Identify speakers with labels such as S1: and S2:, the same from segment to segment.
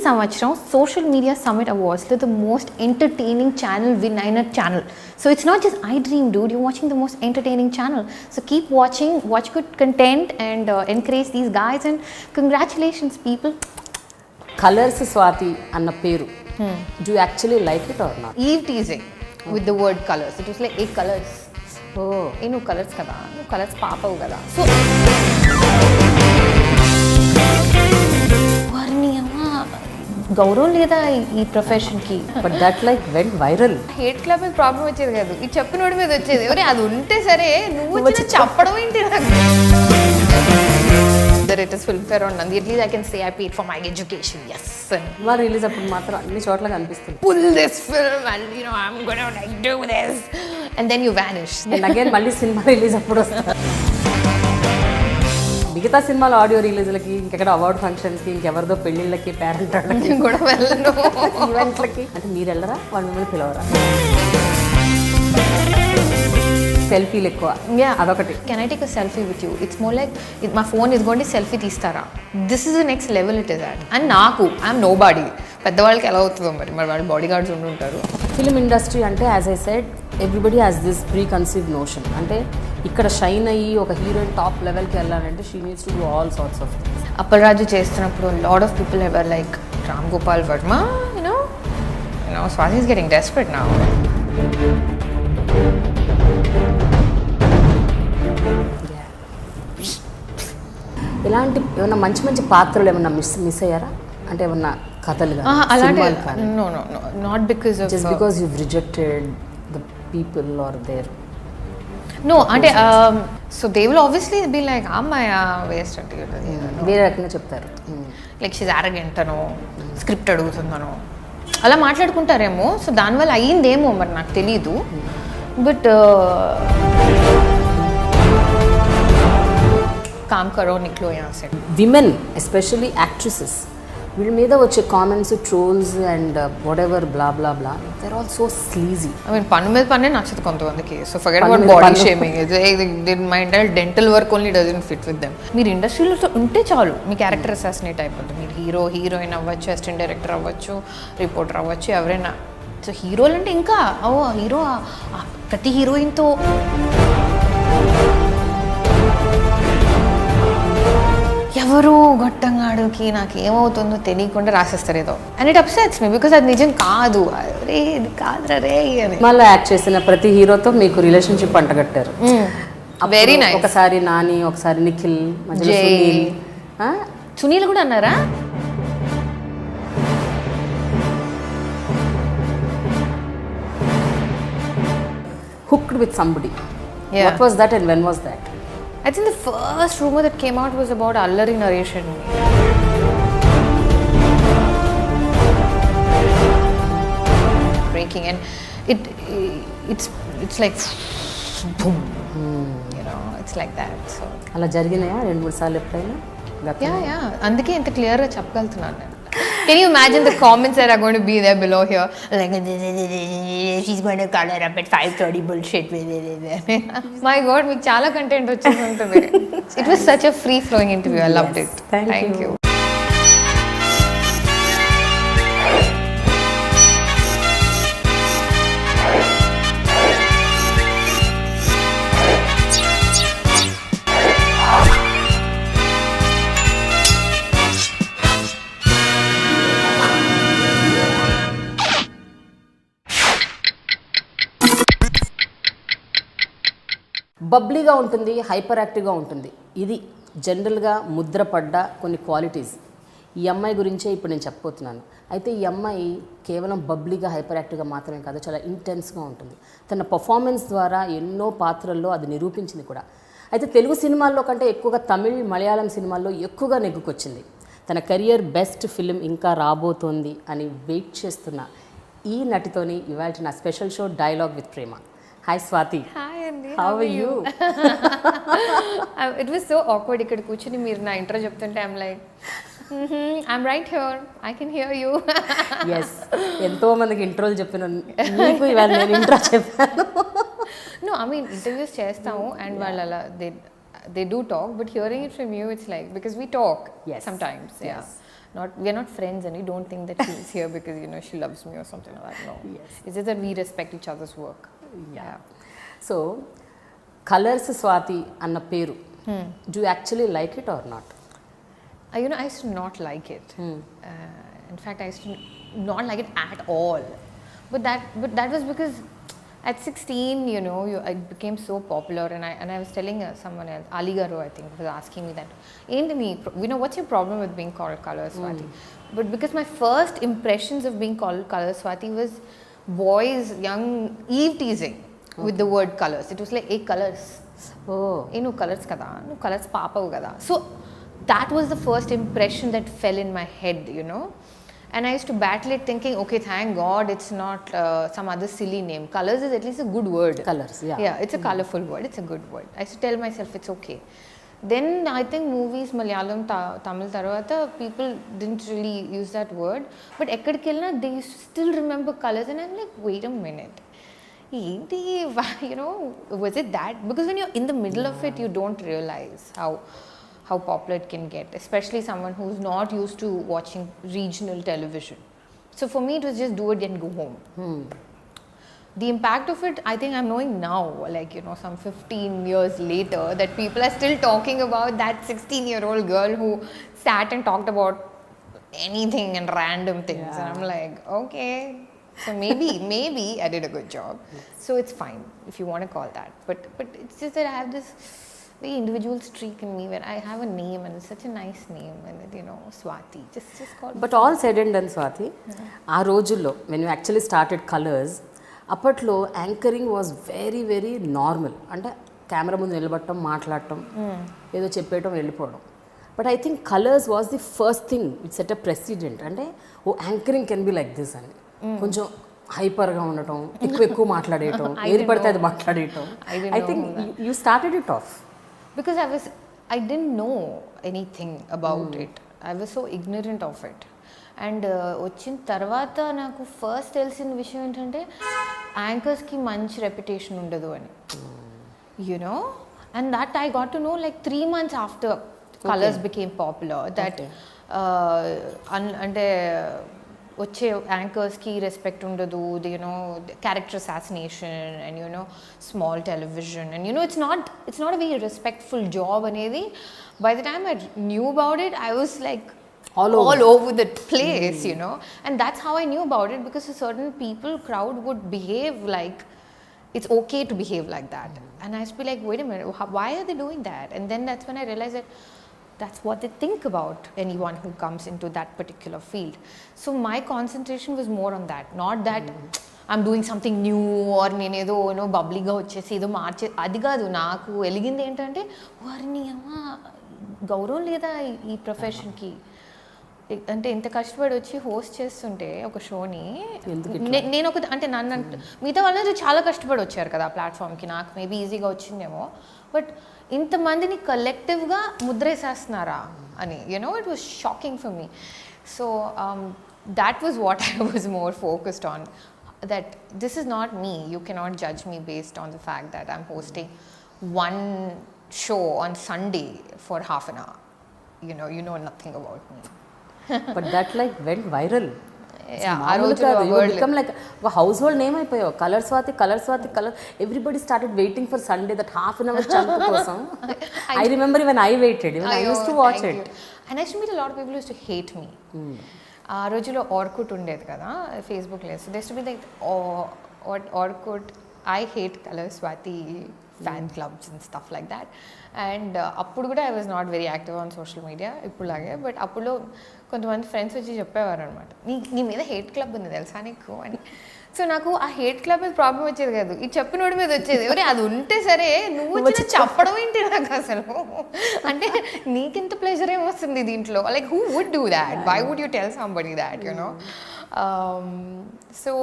S1: సంవత్సరం social media summit అవార్డ్స్లో the most entertaining channel win అయిన channel. So it's not just iDream, dude. You're watching the most entertaining channel. So keep watching, watch good content and encourage these guys and congratulations, people.
S2: Colors Swathi anna peru. Do you actually like it or not?
S1: Eve teasing with the word colors. It was like 8 colors.
S2: Oh.
S1: You know colors kada. You colors papavu kada. So గౌరవం లేదా ఈ ప్రొఫెషన్కి.
S2: But that like went viral.
S1: Hate club మీద problem వచ్చేది కాదు, ఇది చెప్పినోడి మీద వచ్చేది. ఎవరే అది ఉంటే సరే, నువ్వు వచ్చి చెప్పడం ఏంటి నాకు. The latest film fair on Nandi, at least I can say I paid for my education, yes.
S2: మా రిలీజ్ అప్పుడు మాత్రం అన్ని చోట్ల కనిపిస్తుంది.
S1: Pull this film and you know I'm gonna like do this and then you vanish.
S2: And again మళ్ళీ cinema release అప్పుడు వస్తా. మిగతా సినిమాల ఆడియో రిలీజ్లకి, ఇంకెక్కడ అవార్డ్ ఫంక్షన్స్కి, ఇంకెవరిదో పెళ్ళిళ్ళకి, పేరెంట్
S1: కూడా వెళ్ళను
S2: ఈవెంట్లకి. అంటే మీరు వెళ్ళరా, వాళ్ళు మిమ్మల్ని పిలవరా? సెల్ఫీలు ఎక్కువ, అదొకటి.
S1: Can I take a selfie with you? It's more like మా ఫోన్ ఇదిగోండి సెల్ఫీ తీస్తారా, this is the next level it is at. And నాకు ఐఎమ్ నో బాడీ. పెద్దవాళ్ళకి ఎలా అవుతుందో మరి వాళ్ళు బాడీ గార్డ్స్ ఉంటుంటారు.
S2: ఫిల్మ్ ఇండస్ట్రీ అంటే as I said everybody has this pre conceive notion. అంటే ఇక్కడ షైన్ అయ్యి ఒక హీరోయిన్ టాప్ లెవెల్కి వెళ్ళాలంటే she needs to do all sorts of things.
S1: Appalaraju చేస్తున్నప్పుడు lot of people ever like Ram Gopal Varma, you know Swathi is getting desperate now.
S2: ఇలాంటి ఏమన్నా మంచి మంచి పాత్రలు ఏమన్నా మిస్ అయ్యారా? అంటే ఏమన్నా కథలు
S1: అలాంటి not because of
S2: just because you rejected the people are there.
S1: No అంటే so they will obviously be like అమ్మాయి వేస్ట్ అంటే
S2: వేరే రకంగా చెప్తారు.
S1: లైక్ షీజ్ యారగెంట్ అనో, స్క్రిప్ట్ అడుగుతుందనో అలా మాట్లాడుకుంటారేమో. సో దానివల్ల అయ్యిందేమో మరి నాకు తెలీదు. బట్ काम करो निकलो यहाँ से.
S2: Women, especially actresses, వీళ్ళ మీద వచ్చే comments, trolls and whatever blah blah blah, they're all so sleazy.
S1: I mean పన్ను మీద పన్నే నచ్చదు కొంతమందికి. So forget about body shaming. My entire dental work only doesn't fit with them. మీరు ఇండస్ట్రీలో ఉంటే చాలు, మీ క్యారెక్టర్ అసాసినేట్ అయిపోతుంది. మీరు హీరోయిన్ అవ్వచ్చు, అసిస్టెంట్ డైరెక్టర్ అవ్వచ్చు, రిపోర్టర్ అవ్వచ్చు, ఎవరైనా. సో హీరోలు అంటే ఇంకా హీరో ప్రతి హీరోయిన్తో ఎవరు గొట్టంగాడుకి నాకు ఏమవుతుందో తెలియకుండా రాసేస్తారు ఏదో. And it upsets me because అది నిజం కాదు. అరే ఇది కాదురా రే అని.
S2: మళ్ళీ యాక్ట్ చేసిన ప్రతి హీరోతో మీకు రిలేషన్షిప్ అంటగట్టారు.
S1: Very nice.
S2: ఒకసారి నాని, ఒకసారి నిఖిల్,
S1: సునీల్ కూడా అన్నారా?
S2: Hooked with somebody. What was that and when was that?
S1: I think the first rumor that came out was about Allari narration. Breaking, and it's like boom. You know, it's like that. So
S2: అలా జరిగినాయా 2-3 సార్లు ఎప్పుడైనా?
S1: Yeah. అందుకే ఇంత క్లియర్గా చెప్పగలుగుతున్నాను నేను. Can you imagine the comments that are going to be there below here? Like, she's going to color up at 5:30 bullshit. My God, మీకు చాలా కంటెంట్ వచ్చేసి ఉంటుంది. It was such a free flowing interview. I loved it. Thank you.
S2: బబ్లీగా ఉంటుంది, hyper యాక్టివ్గా ఉంటుంది. ఇది జనరల్గా ముద్రపడ్డ కొన్ని క్వాలిటీస్. ఈ అమ్మాయి గురించే ఇప్పుడు నేను చెప్పబోతున్నాను. అయితే ఈ అమ్మాయి కేవలం బబ్లీగా, హైపర్ యాక్టివ్గా మాత్రమే కాదు, చాలా ఇంటెన్స్గా ఉంటుంది. తన పర్ఫార్మెన్స్ ద్వారా ఎన్నో పాత్రల్లో అది నిరూపించింది కూడా. అయితే తెలుగు సినిమాల్లో కంటే ఎక్కువగా తమిళ్, మలయాళం సినిమాల్లో ఎక్కువగా నెగ్గుకొచ్చింది. తన కెరియర్ బెస్ట్ ఫిలిం ఇంకా రాబోతోంది అని వెయిట్ చేస్తున్న ఈ నటితోని ఇవాళ నా special show dialogue with Prema. Hi Swathi.
S1: Hi Andy.
S2: How are you?
S1: It was so awkward. ఇక్కడ కూర్చొని మీరు నా ఇంట్రో చెప్తుంటే I'm like, I'm right here. I can hear you.
S2: Yes. ఎంతో మందికి ఇంట్రోలు చెప్పినాను. నీకు ఇవాళ నేను ఇంట్రో చెప్పాను.
S1: No, I mean interviews చేస్తాము and వాళ్ళు అలా they do talk, but hearing it from you it's like, because we talk sometimes. Yeah. we're not friends, and you don't think that she's here because she loves me or something like that. No.
S2: Yes.
S1: It's just that we respect each other's work.
S2: Yeah. So, Colors Swathi anna peru. Do you actually like it or not?
S1: I used to not like it. In fact, I used to not like it at all. But that was because at 16, it became so popular, and I was telling someone else, Ali Garu, I think, was asking me that, what's your problem with being called Color Swathi? But because my first impressions of being called Color Swathi was boys, young, Eve teasing with the word colors. It was like, hey, colors.
S2: Oh.
S1: Hey, no colors kada, no colors papa kada. So that was the first impression that fell in my head, And I used to battle it thinking, okay, thank God it's not some other silly name. Colors is at least a good word.
S2: Colors, yeah.
S1: Yeah, it's a colorful word. It's a good word. I used to tell myself it's okay. Then I think movies, Malayalam, Tamil, Taravata, people didn't really use that word. But ekkadikellina, they used to still remember colors. And I'm like, wait a minute. Was it that? Because when you're in the middle of it, you don't realize how popular it can get, especially someone who's not used to watching regional television. So for me, it was just do it and go home. The impact of it, I think I'm knowing now, some 15 years later, that people are still talking about that 16-year-old girl who sat and talked about anything and random things.
S2: Yeah.
S1: And I'm like, okay, so maybe I did a good job. Yes. So it's fine if you want to call that. But it's just that I have this very individual streak in me where I have a name, and it's such a nice name, and Swathi, just call.
S2: But all said and done, Swathi, ఆ రోజుల్లో when you actually started Colors, అప్పట్లో anchoring was very very normal. అంటే camera ముందు నిలబడటం, మాట్లాడటం, ఏదో చెప్పేయటం, వెళ్ళిపోవడం. But I think Colors was the first thing it set a precedent. అంటే anchoring can be like this అని కొంచెం హైపర్గా ఉండటం, ఎక్కువ మాట్లాడేయటం, ఏది పడితే అది మాట్లాడేయటం. I think you started it off.
S1: Because I didn't know anything about it. I was so ignorant of it. And వచ్చిన తర్వాత నాకు ఫస్ట్ తెలిసిన విషయం ఏంటంటే యాంకర్స్కి మంచి రెప్యుటేషన్ ఉండదు అని, and that I got to know 3 months after Colors became popular that అంటే వచ్చే యాంకర్స్కి రెస్పెక్ట్ ఉండదు, character assassination and small television and it's not a very respectful job అనేది. By the time I knew about it, I was like all over the place, and that's how I knew about it, because a certain crowd would behave like it's okay to behave like that. And I used to be like, wait a minute, why are they doing that? And then that's when I realized that that's what they think about anyone who comes into that particular field. So my concentration was more on that, not that I'm doing something new or నేనేదో బబ్లీగా వచ్చేసి ఏదో మార్చే, అది కాదు. నాకు వెలిగింది ఏంటంటే వారిని అమ్మా గౌరవం లేదా ఈ ప్రొఫెషన్కి. అంటే ఇంత కష్టపడి వచ్చి హోస్ట్ చేస్తుంటే ఒక షోని నేను అంటే నన్ను మిగతా వాళ్ళందరూ చాలా కష్టపడి వచ్చారు కదా ఆ ప్లాట్ఫామ్కి, నాకు మేబీ ఈజీగా వచ్చిందేమో, బట్ ఇంతమందిని కలెక్టివ్గా ముద్రేసేస్తున్నారా అని it was shocking for me. So that was what I was more focused on, that this is not me. You cannot judge me based on the fact that I'm hosting one show on Sunday for half an hour. You know nothing about me.
S2: But that went viral.
S1: Yeah,
S2: you become like a household name అయిపోయావు. Colour Swathi, colour Swathi, colour. Everybody started waiting for Sunday, that half an hour chunk కోసం. I remember even I waited, even I used to watch it.
S1: And I used to meet a lot of people who used to hate me. ఆ రోజులో Orkut ఉండేది కదా, Facebook లేదు. So there used to be like Orkut, I hate Color Swathi fan clubs and stuff like that. And అప్పుడు కూడా I was not very active on social media ఇప్పుడులాగే. But అప్పుడు కొంతమంది ఫ్రెండ్స్ వచ్చి చెప్పేవారు అనమాట, నీ మీద హేట్ క్లబ్ ఉంది తెలుసా నీకు అని. సో నాకు ఆ హేట్ క్లబ్ మీద ప్రాబ్లం వచ్చేది కాదు, ఈ చెప్పినోడి మీద వచ్చేది. ఎవరే అది ఉంటే సరే, నువ్వు వచ్చి చెప్పడం ఏంటి నాకు అసలు. అంటే నీకెంత ప్లెజర్ ఏమొస్తుంది దీంట్లో? Like who would do that? Why would you tell somebody that? So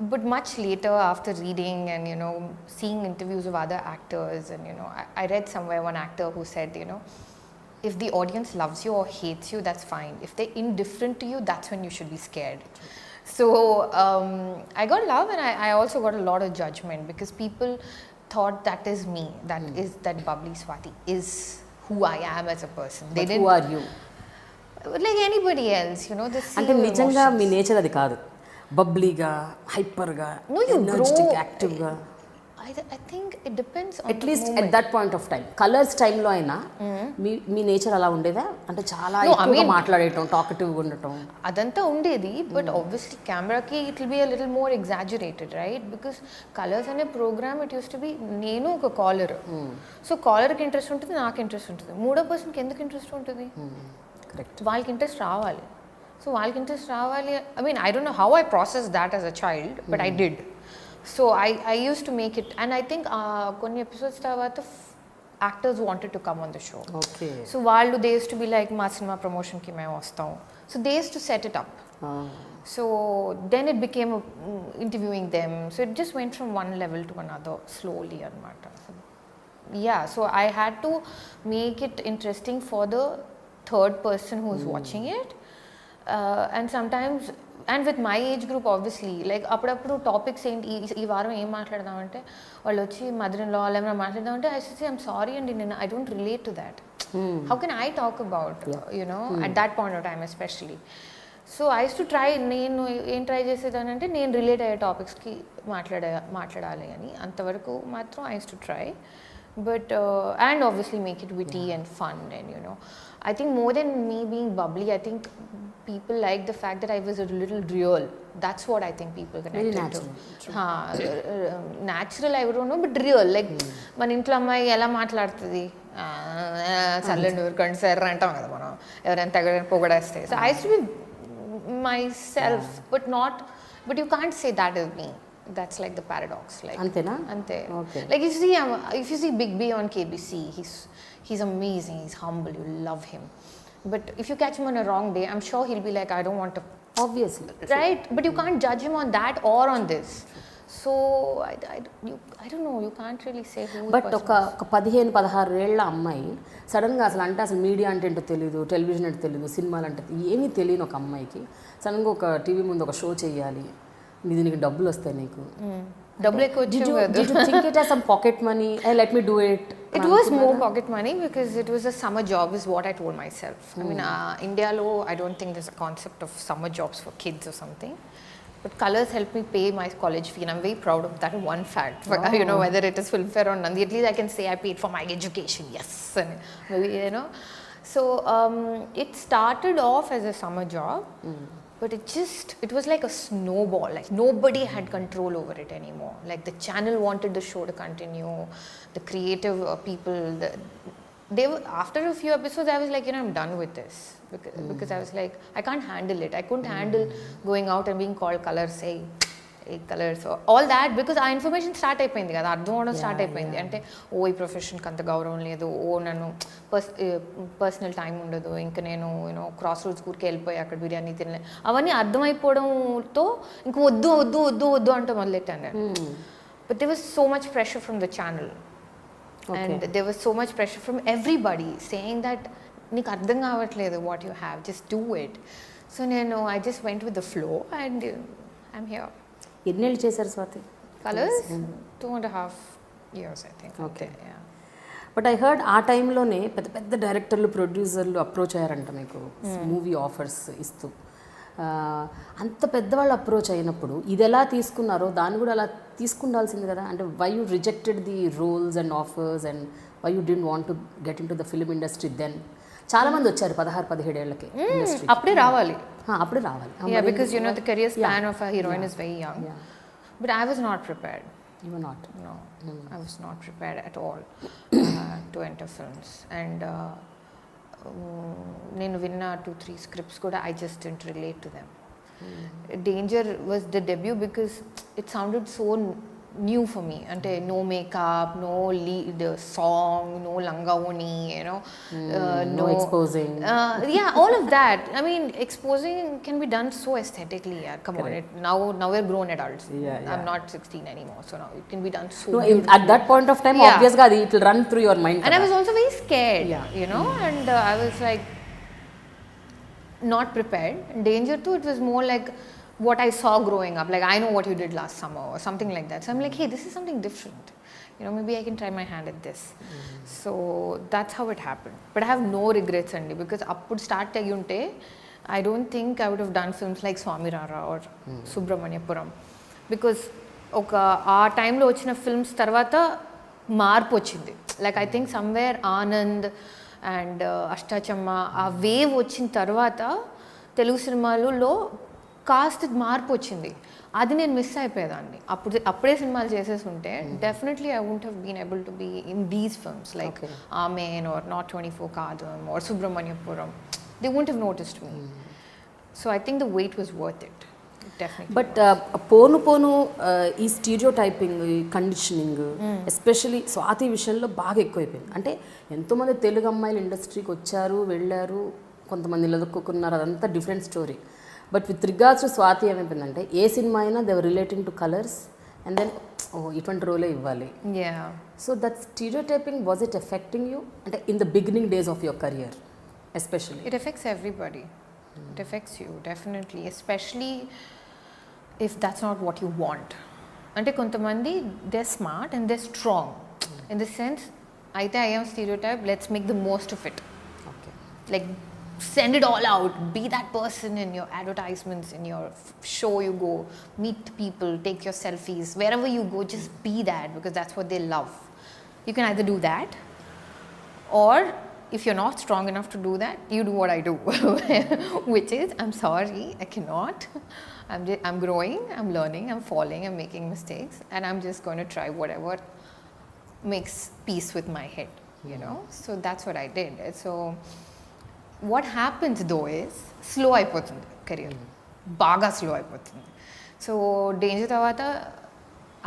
S1: but much later, after reading and seeing interviews of other actors, and I read somewhere one actor who said, if the audience loves you or hates you, that's fine. If they're indifferent to you, that's when you should be scared. So I got love, and I also got a lot of judgment, because people thought that is me, that is that bubbly Swathi is who I am as a person.
S2: But who are you?
S1: like anybody else, you know, this
S2: అంటే నిజంగా మీ nature అది కాదు, బబ్లీగా హైపర్గా energetic యాక్టివ్గా.
S1: I think it depends on
S2: at least at that point of time colours టైంలో అయినా మీ nature అలా ఉండేదా? అంటే చాలా ఎక్కువగా మాట్లాడటం, టాకటివ్గా ఉండటం
S1: అదంతా ఉండేది. బట్ ఆబ్వియస్లీ కెమెరాకి it will be a little more exaggerated, right? Because Colors అనే programme it use to be నేను ఒక కాలర్. సో కాలర్కి ఇంట్రెస్ట్ ఉంటుంది, నాకు ఇంట్రెస్ట్ ఉంటుంది. మూడో పర్సన్కి ఎందుకు ఇంట్రెస్ట్ ఉంటుంది?
S2: కరెక్ట్.
S1: వాళ్ళకి ఇంట్రెస్ట్ రావాలి. సో వాళ్ళకి ఇంట్రెస్ట్ రావాలి. I mean I don't know how I process that as a child, but I did. So I used to make it, and I think కొన్ని ఎపిసోడ్స్ తర్వాత actors wanted to come on the show.
S2: Okay.
S1: So వాళ్ళు they used to be like మా cinema ప్రమోషన్కి మేము వస్తాం. So they used to set it up. So then it became interviewing them. So it just went from one level to another slowly anamata. Yeah, so I had to make it interesting for the third person who's watching it. And sometimes, and with my age group obviously, like అప్పుడప్పుడు topics ఏంటి ఈ వారం ఏం మాట్లాడదామంటే వాళ్ళు వచ్చి mother in law ఏమైనా మాట్లాడదామంటే I say I'm sorry అండి, నేను I don't relate to that. How can I talk about you know at that point of time especially. So I use to try, నేను ఏం ట్రై చేసేదాన్ని అంటే నేను రిలేట్ అయ్యే టాపిక్స్కి మాట్లాడాలి అని, అంతవరకు మాత్రం I use to try. But and obviously make it witty and fun, and you know, I think more than me being bubbly, I think people like the fact that I was a little real. That's what I think people connected to. Natural I don't know, but real. Like మన ఇంట్లో అమ్మాయి ఎలా మాట్లాడుతుంది, చల్లండి ఊరుకోండి sir అంటాం కదా మనం, ఎవరైనా తగ్గడానికి పొగడేస్తే. So I used to be myself, but you can't say that is me. That's like the paradox. Like
S2: antena
S1: ante.
S2: Okay.
S1: Like if you see Big B on KBC, he's amazing, he's humble, you love him. But if you catch him on a wrong day, I'm sure he'll be like, I don't want to,
S2: obviously,
S1: right? But you can't judge him on that or on this. So I don't know, you can't really say who.
S2: But ఒక 15-16 ఏళ్ల అమ్మాయి సడన్గా అసలు media అంటే ఏంటో తెలియదు, television అంటే తెలియదు, సినిమాలు అంటే ఏమీ తెలియని ఒక అమ్మాయికి సడన్గా ఒక టీవీ ముందు ఒక షో చేయాలి, దీనికి డబ్బులు వస్తాయి, నీకు
S1: డబ్బులు ఎక్కువ వచ్చేవి.
S2: Did you think it as some pocket money? Hey, let me do it.
S1: It was more pocket money because it was a summer job is what I told myself. I mean, India lo, I don't think there's a concept of summer jobs for kids or something. But Colors helped me pay my college fee, and I'm very proud of that one fact. You know, whether it is Filmfare or Nandi, at least I can say I paid for my education. Yes, and maybe, you know. So it started off as a summer job. But it was like a snowball. Like nobody had control over it anymore. Like the channel wanted the show to continue. The creative people, they were, after a few episodes, I was like, you know, I'm done with this. Because I was like, I can't handle it. I couldn't handle going out and being called Colors, say, colours all that, because ఆ information start అయిపోయింది కదా, అర్థం అవడం start అయిపోయింది. అంటే ఓ ఈ ప్రొఫెషన్కి అంత గౌరవం లేదు, ఓ నన్ను పర్సనల్ టైం ఉండదు, ఇంకా నేను యూనో క్రాస్ రోడ్స్ ఊరికి వెళ్ళిపోయి అక్కడ బిర్యానీ తినలే, అవన్నీ అర్థమైపోవడంతో ఇంక వద్దు వద్దు వద్దు వద్దు అంటే మొదలెట్టాను. But they was so much pressure from the channel and they was so much pressure from everybody saying that నీకు అర్థం కావట్లేదు, what you have, just do it. So నేను I just went with the flow and I'm here.
S2: ఎన్నేళ్ళు చేశారు Swathi
S1: Colours? 2.5 years I think.
S2: Okay. But I heard ఆ టైంలోనే పెద్ద పెద్ద డైరెక్టర్లు, ప్రొడ్యూసర్లు అప్రోచ్ అయ్యారంట మీకు మూవీ ఆఫర్స్ ఇస్తూ. అంత పెద్దవాళ్ళు అప్రోచ్ అయినప్పుడు ఇది ఎలా తీసుకున్నారో దాన్ని కూడా అలా తీసుకుండాల్సింది కదా. అంటే why you rejected the roles and offers and why you didn't want to get into the film industry then? చాలా మంది వచ్చారు 16-17 ఏళ్ళకి ఇండస్ట్రీ.
S1: అప్పుడే రావాలి.
S2: Yeah,
S1: because you know the career span of a heroine is very young. But I was not prepared.
S2: You were not?
S1: No, I was not prepared at all to enter films. And నేను విన్న 2-3 scripts కూడా I just didn't relate to them. Danger was the debut because it sounded so new for me. Ante no makeup, no lead song, no langavoni, you know,
S2: no exposing.
S1: Yeah, all of that. I mean, exposing can be done so aesthetically. Yeah, come Correct. On. Now we're grown adults. Yeah. I'm not 16 anymore, so now it can be done so. No,
S2: at that point of time, obviously, it will run through your mind.
S1: And I was also very scared. You know, and I was like not prepared. Danger too. It was more like what I saw growing up. Like, I know what you did last summer or something like that. So I'm like, hey, this is something different. Maybe I can try my hand at this. So that's how it happened. But I have no regrets, Andy, because appudu start ayyunte, I don't think I would have done films like Swami Rara or Subramaniapuram. Because ఆ టైంలో వచ్చిన films తర్వాత మార్పు వచ్చింది. Like I think somewhere Anand and Ashta Chamma ఆ wave వచ్చిన తర్వాత తెలుగు సినిమాలలో కాస్త మార్పు వచ్చింది. అది నేను మిస్ అయిపోయేదాన్ని. అప్పుడే సినిమాలు చేసేసి ఉంటే definitely I won't have been able to be in these films like Amen or North 24 Kaatham or Subramaniapuram. They won't have noticed me. So I think the wait was worth it.
S2: But పోను ఈ stereotyping, conditioning especially Swathi విషయంలో బాగా ఎక్కువైపోయింది. అంటే ఎంతోమంది తెలుగు అమ్మాయిలు ఇండస్ట్రీకి వచ్చారు, వెళ్ళారు, కొంతమంది నిలదొక్కున్నారు, అదంతా different story. But with regards to Swathi ఏమైపోయిందంటే ఏ సినిమా అయినా they were relating to Colours and then ఇటువంటి రోలే ఇవ్వాలి. So that stereotyping was it affecting you అంటే in the beginning days of your career especially?
S1: It affects everybody. It affects you definitely, especially if that's not what you want. Ante kontamandi they're smart and they're strong in the sense aithe I am stereotype, let's make the most of it.
S2: Okay,
S1: like send it all out, be that person in your advertisements, in your show you go, meet people, take your selfies, wherever you go, just be that because that's what they love. You can either do that or if you're not strong enough to do that, you do what I do, which is, I'm sorry, I cannot. I'm growing, I'm learning, I'm falling, I'm making mistakes, and I'm just going to try whatever makes peace with my head, So that's what I did. So what happens though is, slow అయిపోతుంది career. బాగా slow అయిపోతుంది. So Danger Tavata,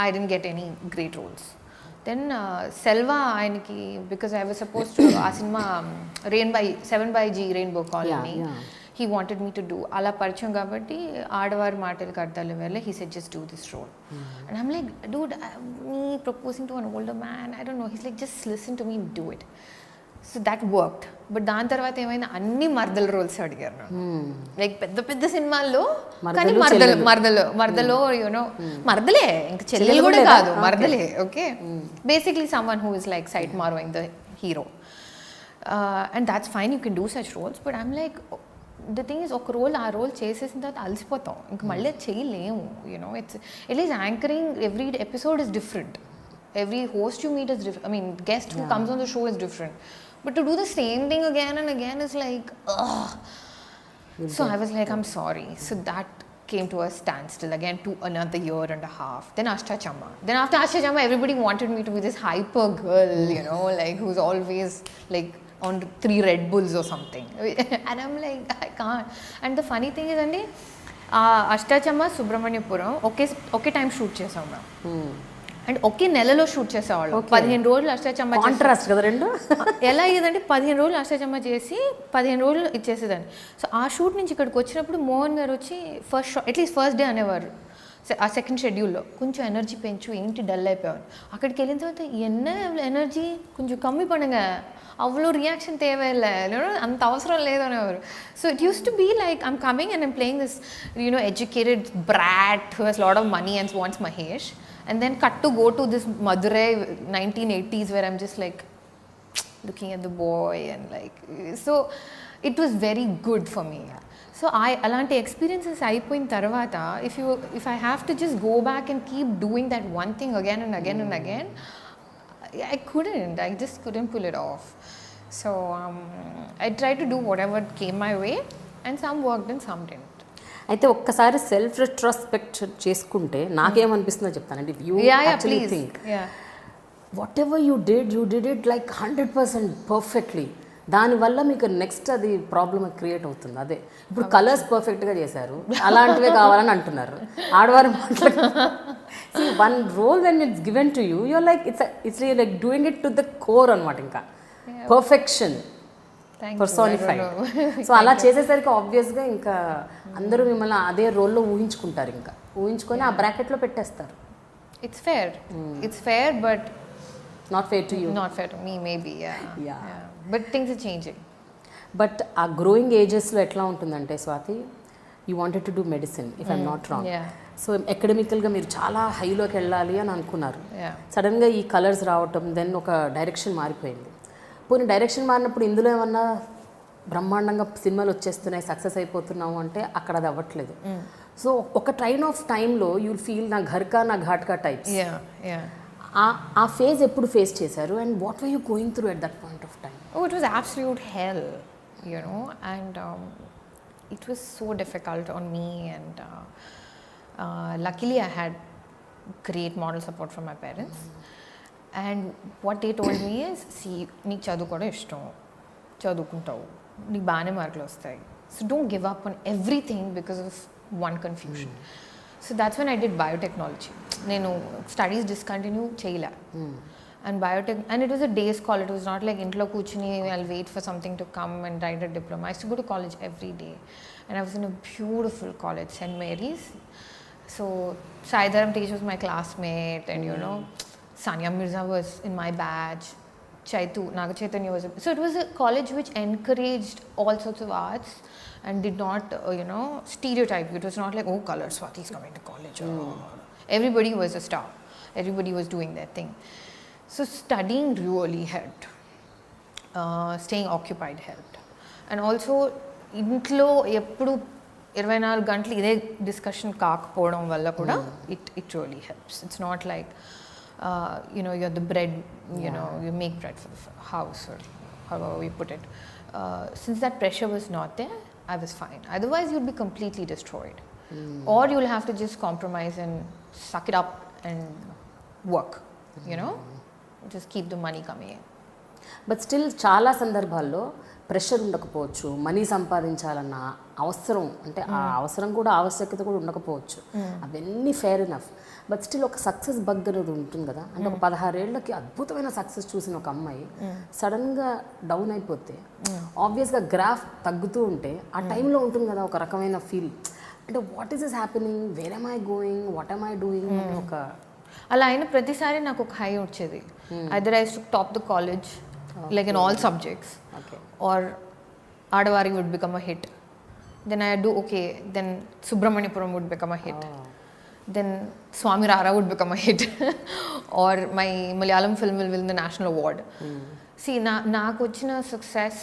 S1: I didn't get any great roles. Then Selva ఆయనకి because I was supposed to ఆ cinema 7/G Rainbow Colony, he wanted me to do అలా పరిచయం కాబట్టి ఆడవారి మాటలు కడతాలు వేళ he said just do this role. And I'm like, dude, me proposing to an older man, I don't know. He's like, just listen to me, do it. So that worked. But దాని తర్వాత ఏమైనా అన్ని మర్దల roles అడిగారు నన్ను. Like పెద్ద పెద్ద సినిమాల్లో కానీ మర్దలో మర్దలే, ఇంకా చెల్లెలు కూడా కాదు, మర్దలే. Okay, basically someone who is like side moving the hero. And that's fine, you can do such roles. But I'm like, the thing is ఒక రోల్ ఆ రోల్ చేసేసిన తర్వాత అలసిపోతాం, ఇంక మళ్ళీ చేయలేము. It is anchoring, every episode is different, every host you meet is different. I mean, guest who comes on the show is different. But to do the same thing again and again is like, ugh. So I was like, I'm sorry. So that came to a standstill again to another year and a half. Then Ashtachamma. Then after Ashtachamma, everybody wanted me to be this hyper girl, like who's always like on 3 Red Bulls or something. And I'm like, I can't. And the funny thing is, Andi, Ashtachamma, Subramaniapuram, okay time shoot chesam na. And ఒకే నెలలో shoot చేసేవాళ్ళు. 15 రోజులు Ashta Chamma,
S2: contrast కదా రెండు.
S1: ఎలా అయ్యేదంటే 15 రోజులు అష్టాచమ్మ చేసి 15 రోజులు ఇచ్చేసేదాన్ని. సో ఆ షూట్ నుంచి ఇక్కడికి వచ్చినప్పుడు మోహన్ గారు వచ్చి first shot at least first day అనేవారు. ఆ సెకండ్ షెడ్యూల్లో కొంచెం ఎనర్జీ పెంచు, ఏంటి డల్ అయిపోయారు. అక్కడికి వెళ్ళిన తర్వాత ఎనర్జీ కొంచెం కమ్మి పడుங்க, అవ్వలో రియాక్షన్ తేవేలే, అంత అవసరం లేదు అనేవారు. So it use to be like I'm coming and I'm playing this educated brat who has lot of money and wants Mahesh. And then cut to go to this Madurai 1980s where I'm just like looking at the boy and like, so it was very good for me. So alanti experiences ayipoyin tarvata, if I have to just go back and keep doing that one thing again and again and again, I just couldn't pull it off. So I tried to do whatever came my way, and some worked and some didn't.
S2: అయితే ఒక్కసారి self retrospect చేసుకుంటే నాకేమనిపిస్తుందో చెప్తానండి. You actually think what ever you did it like 100% perfectly. దానివల్ల మీకు next అది problem create అవుతుంది. అదే ఇప్పుడు కలర్స్ పర్ఫెక్ట్గా చేశారు, అలాంటివే కావాలని అంటున్నారు. ఆడవారి మాటలు one role when it's given to you, you're like it's like doing it to the core అనమాట. ఇంకా పర్ఫెక్షన్ పర్సోనిఫైడ్. సో అలా చేసేసరికి ఆబ్వియస్గా ఇంకా అందరూ మిమ్మల్ని అదే రోల్లో ఊహించుకుంటారు, ఇంకా ఊహించుకొని ఆ బ్రాకెట్లో పెట్టేస్తారు.
S1: It's fair but
S2: not fair to you,
S1: not fair to me maybe. But things are changing.
S2: But ఆ గ్రోయింగ్ ఏజెస్లో ఎట్లా ఉంటుందంటే Swathi, you wanted to do medicine if I'm not wrong.
S1: Yeah.
S2: So ఎకడమికల్గా మీరు చాలా హైలోకి వెళ్ళాలి అని అనుకున్నారు.
S1: Yeah.
S2: సడన్గా ఈ కలర్స్ రావటం, దెన్ ఒక డైరెక్షన్ మారిపోయింది. పోనీ డైరెక్షన్ మారినప్పుడు ఇందులో ఏమన్నా బ్రహ్మాండంగా సినిమాలు వచ్చేస్తున్నాయి, సక్సెస్ అయిపోతున్నాము అంటే అక్కడ అది అవ్వట్లేదు. సో ఒక ట్రైన్ ఆఫ్ టైంలో యూల్ ఫీల్ నా ఘర్కా నా ఘాట్కా టైప్స్.
S1: Yeah, yeah.
S2: ఆ ఫేజ్ ఎప్పుడు ఫేస్ చేశారు and what were you going through at that point of time?
S1: Oh, it was absolute hell, you know, and it was so difficult on me, and luckily I had great moral support from my parents. And what they told me is, see, నీకు చదువుకోవడం ఇష్టం, చదువుకుంటావు, నీకు బాగానే మార్కులు వస్తాయి, so don't give up on everything because of one confusion. So that's when I did biotechnology. నేను studies discontinue చేయలే. And biotech, and it was a day's call. It was not like intlo kuchni, I'll wait for something to come and write a diploma. I used to go to college every day, and I was in a beautiful college, St. Mary's. So Saidaram teacher was my classmate, and you know, Sanya Mirza was in my batch. Chaitu Naga Chaitanya was. So it was a college which encouraged all sorts of arts and did not, stereotype. It was not like, oh, color Swathi is coming to college. Everybody was a star. Everybody was doing their thing. So studying really helped. Staying occupied helped. And also, ఇంట్లో ఎప్పుడు 24 గంటలు ఇదే discussion కాకపోవడం వల్ల కూడా it really helps. It's not like, you're the bread, you make bread for the house, or however you put it. Since that pressure was not there, I was fine. Otherwise, you'll be completely destroyed. Or you'll have to just compromise and suck it up and work, just keep the money coming in.
S2: But still చాలా సందర్భాల్లో pressure ఉండకపోవచ్చు, money సంపాదించాలన్న అవసరం, అంటే ఆ అవసరం కూడా ఆవశ్యకత కూడా ఉండకపోవచ్చు, అవన్నీ ఫెయిర్ ఎనఫ్. బట్ స్టిల్ ఒక సక్సెస్ బగ్ అనేది ఉంటుంది కదా. అంటే ఒక 16 ఏళ్ళకి అద్భుతమైన సక్సెస్ చూసిన ఒక అమ్మాయి సడన్గా డౌన్ అయిపోతే ఆబ్వియస్గా గ్రాఫ్ తగ్గుతూ ఉంటే ఆ టైంలో ఉంటుంది కదా ఒక రకమైన ఫీల్, అంటే what is is happening, where am I going, what am I doing అని ఒక.
S1: అలా అయిన ప్రతిసారి నాకు ఒక హై వచ్చేది. Either I to top the college like in all subjects, or ఆడవారి would become a hit, then I do okay, then Subramaniapuram would become a hit, then Swamy Rara would become a hit, or my Malayalam film will win the national award. See నాకు వచ్చిన success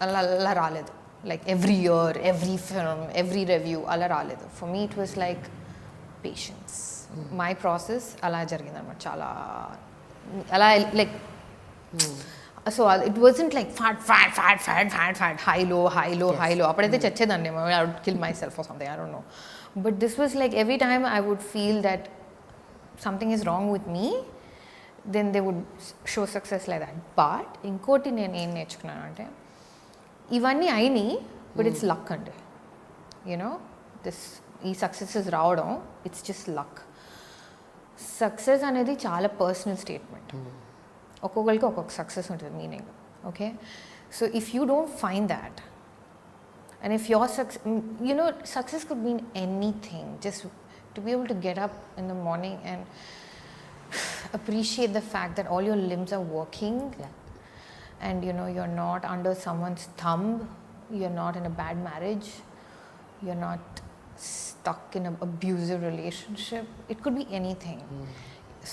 S1: అలా రాలేదు. Like every year, every film, every review అలా రాలేదు. For me it was like patience. My process అలా జరిగిందన్నమాట. చాలా అలా like, so it wasn't like that హైలో అప్పుడైతే చచ్చేదాన్ని, I would kill myself or something, I don't know. But this was like every time I would feel that something is wrong with me, then they would show success like that. But ఇంకోటి నేను ఏం నేర్చుకున్నాను అంటే, ఇవన్నీ అయినాయి, but it's luck అండి. ఈ successes రావడం ఇట్స్ జస్ట్ లక్. సక్సెస్ అనేది చాలా పర్సనల్ స్టేట్మెంట్. ఒక్కొక్కరికి ఒక్కొక్క సక్సెస్ ఉంటుంది meaning. Okay, so if you don't find that, and if your success could mean anything, just to be able to get up in the morning and appreciate the fact that all your limbs are working, and you're not under someone's thumb, you're not in a bad marriage, you're not stuck in an abusive relationship. It could be anything.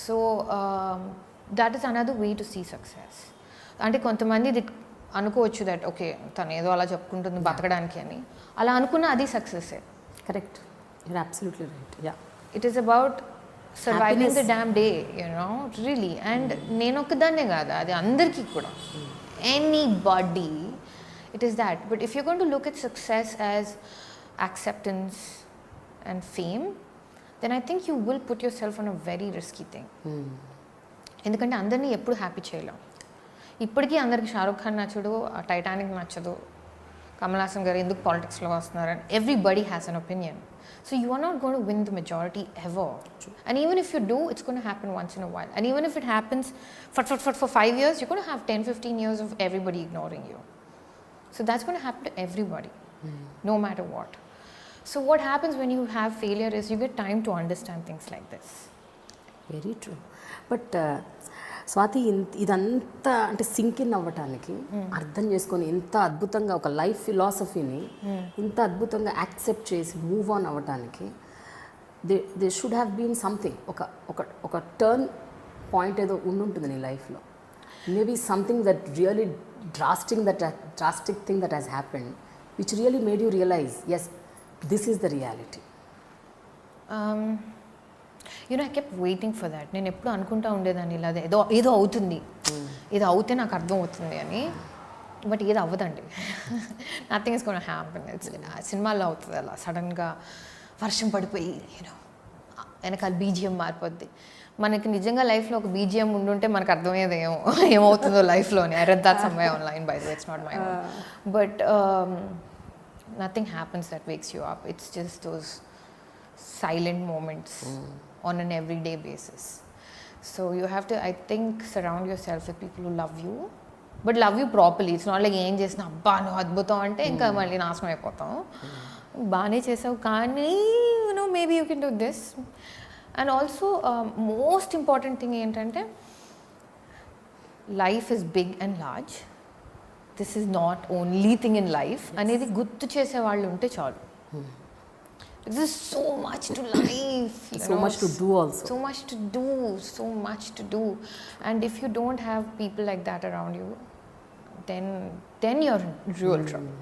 S1: So that is another way to see success. అంటే కొంతమంది ఇది అనుకోవచ్చు that okay తను ఏదో అలా చెప్పుకుంటుంది బతకడానికి అని, అలా అనుకున్న అది సక్సెస్సే.
S2: Correct, you're absolutely right. Yeah,
S1: it is about surviving the damn day, really. And నేను ఒక్కదాన్నే కాదు, అది అందరికీ కూడా, anybody, it is that. But if you're going to look at success as acceptance and fame, then I think you will put yourself on a very risky thing. ఎందుకంటే అందరినీ ఎప్పుడు happy చేయలేం. ఇప్పటికీ అందరికి షారూక్ ఖాన్ నచ్చడు, టైటానిక్ నచ్చదు, కమల్ హాసన్ గారు ఎందుకు పాలిటిక్స్లో వస్తున్నారు, and everybody has an opinion. So you are not going to win the majority ever. And even if you do, it's going to happen once in a while. And even if it happens for 5 years, you're going to have 10-15 years of everybody ignoring you. So that's going to happen to everybody, no matter what. So what happens when you have failure is you get time to understand things like this.
S2: Very true. But Swathi ఇదంతా అంటే sync in అవ్వటానికి అర్థం చేసుకొని ఇంత అద్భుతంగా ఒక life ఫిలాసఫీని ఇంత అద్భుతంగా యాక్సెప్ట్ చేసి మూవ్ ఆన్ అవ్వటానికి they should have been something ఒక టర్న్ పాయింట్ ఏదో ఉండుంటుంది నీ లైఫ్లో. Maybe something that really drastic thing that has happened which really made you realise yes this is the reality.
S1: I kept waiting for that. నేను ఎప్పుడు అనుకుంటా ఉండేదాన్ని ఇలా ఏదో అవుతుంది, ఏదో అవుతే నాకు అర్థం అవుతుంది అని. బట్ ఏది అవ్వదండి. Nothing is gonna happen. సినిమాల్లో అవుతుంది అలా సడన్గా వర్షం పడిపోయి వెనకాల బీజిఎం మారిపోద్ది. మనకి నిజంగా లైఫ్లో ఒక బీజిఎం ఉండుంటే మనకు అర్థమయ్యేది ఏమవుతుందో లైఫ్లోని. I read that somewhere online, by the way, it's not my own. But nothing happens that wakes you up. It's just those silent moments on an everyday basis. So you have to, I think, surround yourself with people who love you, but love you properly. It's not like ఏం చేసినా అబ్బా నువ్వు అద్భుతం అంటే ఇంకా మళ్ళీ నాశనం అయిపోతాం. బాగానే చేసావు కానీ maybe you can do this. And also most important thing ఏంటంటే life is big and large. This is not only thing in life అనేది గుర్తు చేసే వాళ్ళు ఉంటే చాలు. There is so much to life,
S2: so much to do also.
S1: So much to do. And if you don't have people like that around you, then you're in real trouble.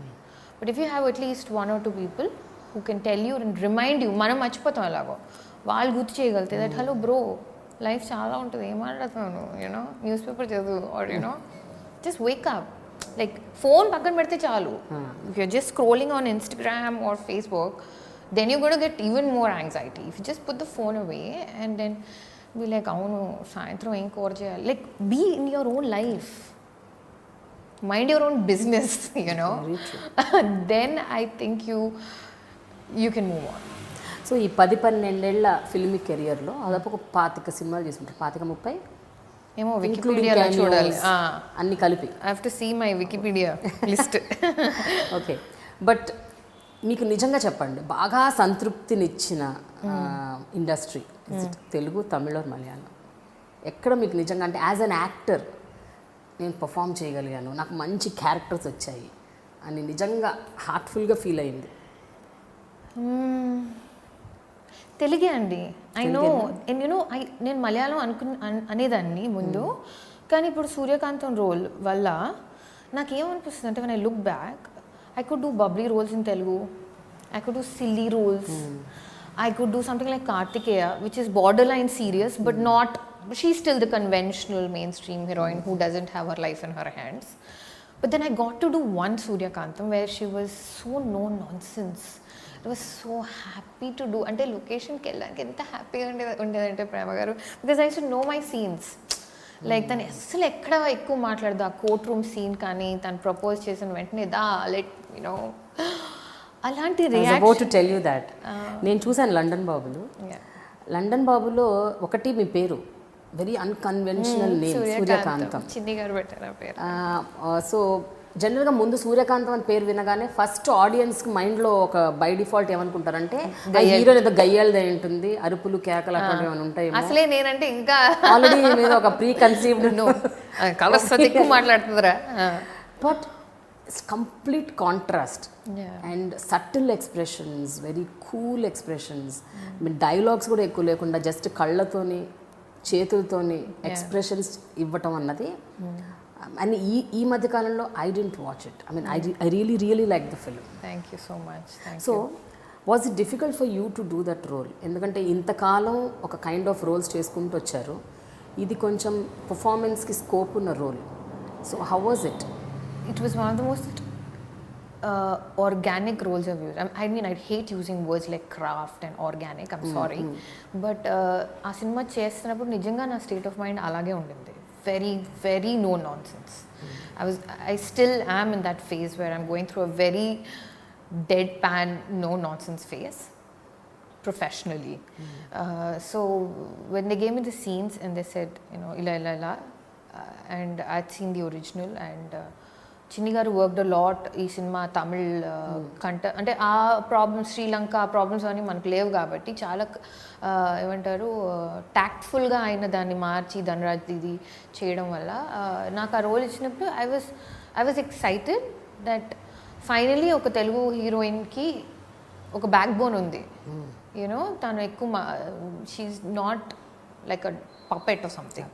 S1: But if you have at least one or two people who can tell you and remind you, మనం మర్చిపోతాం ఎలాగో, వాళ్ళు గుర్తు చేయగలితే that hello bro life చాలా ఉంటుంది, ఏం మాట్లాడుతున్నాను, news paper చదువు, are just wake up. Like phone పక్కన పెడితే చాలు. If you're just scrolling on Instagram or Facebook, then you're going to get even more anxiety. If you just put the phone away and then be like, అవును సాయంత్రం ఏం కూర చేయాలి, like be in your own life, mind your own business, then I think you can move on.
S2: So ఈ 10-12 ఫిల్మీ కెరియర్లో దాదాపు ఒక 25 సినిమాలు చేసుకుంటారు. 25-30
S1: ఏమో వికీపీడియాలో చూడాలి
S2: అన్ని కలిపి.
S1: I have to see my Wikipedia list.
S2: Okay, but మీకు నిజంగా చెప్పండి బాగా సంతృప్తినిచ్చిన ఇండస్ట్రీ తెలుగు, తమిళ, మలయాళం ఎక్కడ మీకు నిజంగా అంటే యాజ్ అన్ యాక్టర్ నేను పర్ఫామ్ చేయగలిగాను, నాకు మంచి క్యారెక్టర్స్ వచ్చాయి అని నిజంగా హార్ట్ఫుల్గా ఫీల్ అయింది?
S1: తెలుగే అండి. ఐ నో, అండ్ నేను మలయాళం అనేదాన్ని ముందు, కానీ ఇప్పుడు సూర్యకాంతం రోల్ వల్ల నాకేమనిపిస్తుంది అంటే when I look back, I could do bubbly roles in Telugu, I could do silly roles, I could do something like Karthikeya, which is borderline serious, but not, she's still the conventional mainstream heroine who doesn't have her life in her hands. But then I got to do one Suryakantam where she was so no nonsense. I was so happy to do. అంటే లొకేషన్కి వెళ్ళడానికి ఎంత హ్యాపీగా ఉండేదంటే ప్రేమ గారు, because I should know my scenes. Like తను అసలు ఎక్కడ ఎక్కువ మాట్లాడదు. ఆ కోర్ట్ రూమ్ సీన్ కానీ తను ప్రపోజ్ చేసిన వెంటనే అలాంటి
S2: నేను చూసాను లండన్ బాబులు. లండన్ బాబులో ఒకటి మీ పేరు వెరీ అన్కన్వెన్షనల్ నేమ్ సూర్యకాంతం.
S1: చిన్ని గారు పెట్టారు ఆ పేరు.
S2: సో జనరల్గా ముందు సూర్యకాంతం అని పేరు వినగానే ఫస్ట్ ఆడియన్స్కి మైండ్లో ఒక బై డిఫాల్ట్ ఏమనుకుంటారంటే హీరో ఏదో గయ్యాలదే ఉంటుంది, అరుపులు కేకలు అట్లాంటివి ఏమైనా ఉంటాయి.
S1: అసలే నేనంటే ఇంకా
S2: ఆల్రెడీ మీద ఒక ప్రీ కన్సీవ్డ్
S1: మాట్లాడుతుందిరా.
S2: But it's complete contrast and subtle expressions, very cool expressions. Mean dialogues కూడా ఎక్కువ లేకుండా జస్ట్ కళ్ళతోని చేతులతోని ఎక్స్ప్రెషన్స్ ఇవ్వటం అన్నది. అండ్ ఈ మధ్య కాలంలో I didn't watch it. I mean I really like the film.
S1: Thank you so much.
S2: So was it difficult for you to do that role? ఎందుకంటే ఇంతకాలం ఒక కైండ్ ఆఫ్ రోల్స్ చేసుకుంటూ వచ్చారు, ఇది కొంచెం పర్ఫార్మెన్స్కి స్కోప్ ఉన్న role. So how was it?
S1: It was one of the most organic roles I've used. I mean, I hate using words like craft and organic. I'm sorry. But ఆ cinema చేస్తున్నప్పుడు నిజంగా నా స్టేట్ ఆఫ్ మైండ్ అలాగే ఉండింది. Very no nonsense. I still am in that phase where I'm going through a very deadpan, no nonsense phase professionally. So when they gave me the scenes and they said, ila, and I'd seen the original and చిన్ని గారు worked a lot ఈ cinema Tamil అంటే ఆ problems Sri Lanka ఆ problems అన్నీ మనకు లేవు కాబట్టి చాలా ఏమంటారు టాక్ట్ఫుల్గా ఆయన దాన్ని మార్చి ధనరాజ్ ఇది చేయడం వల్ల నాకు ఆ రోల్ ఇచ్చినప్పుడు I was excited that finally ఒక తెలుగు హీరోయిన్కి ఒక బ్యాక్ బోన్ ఉంది యూనో తను ఎక్కువ she's not like a puppet or something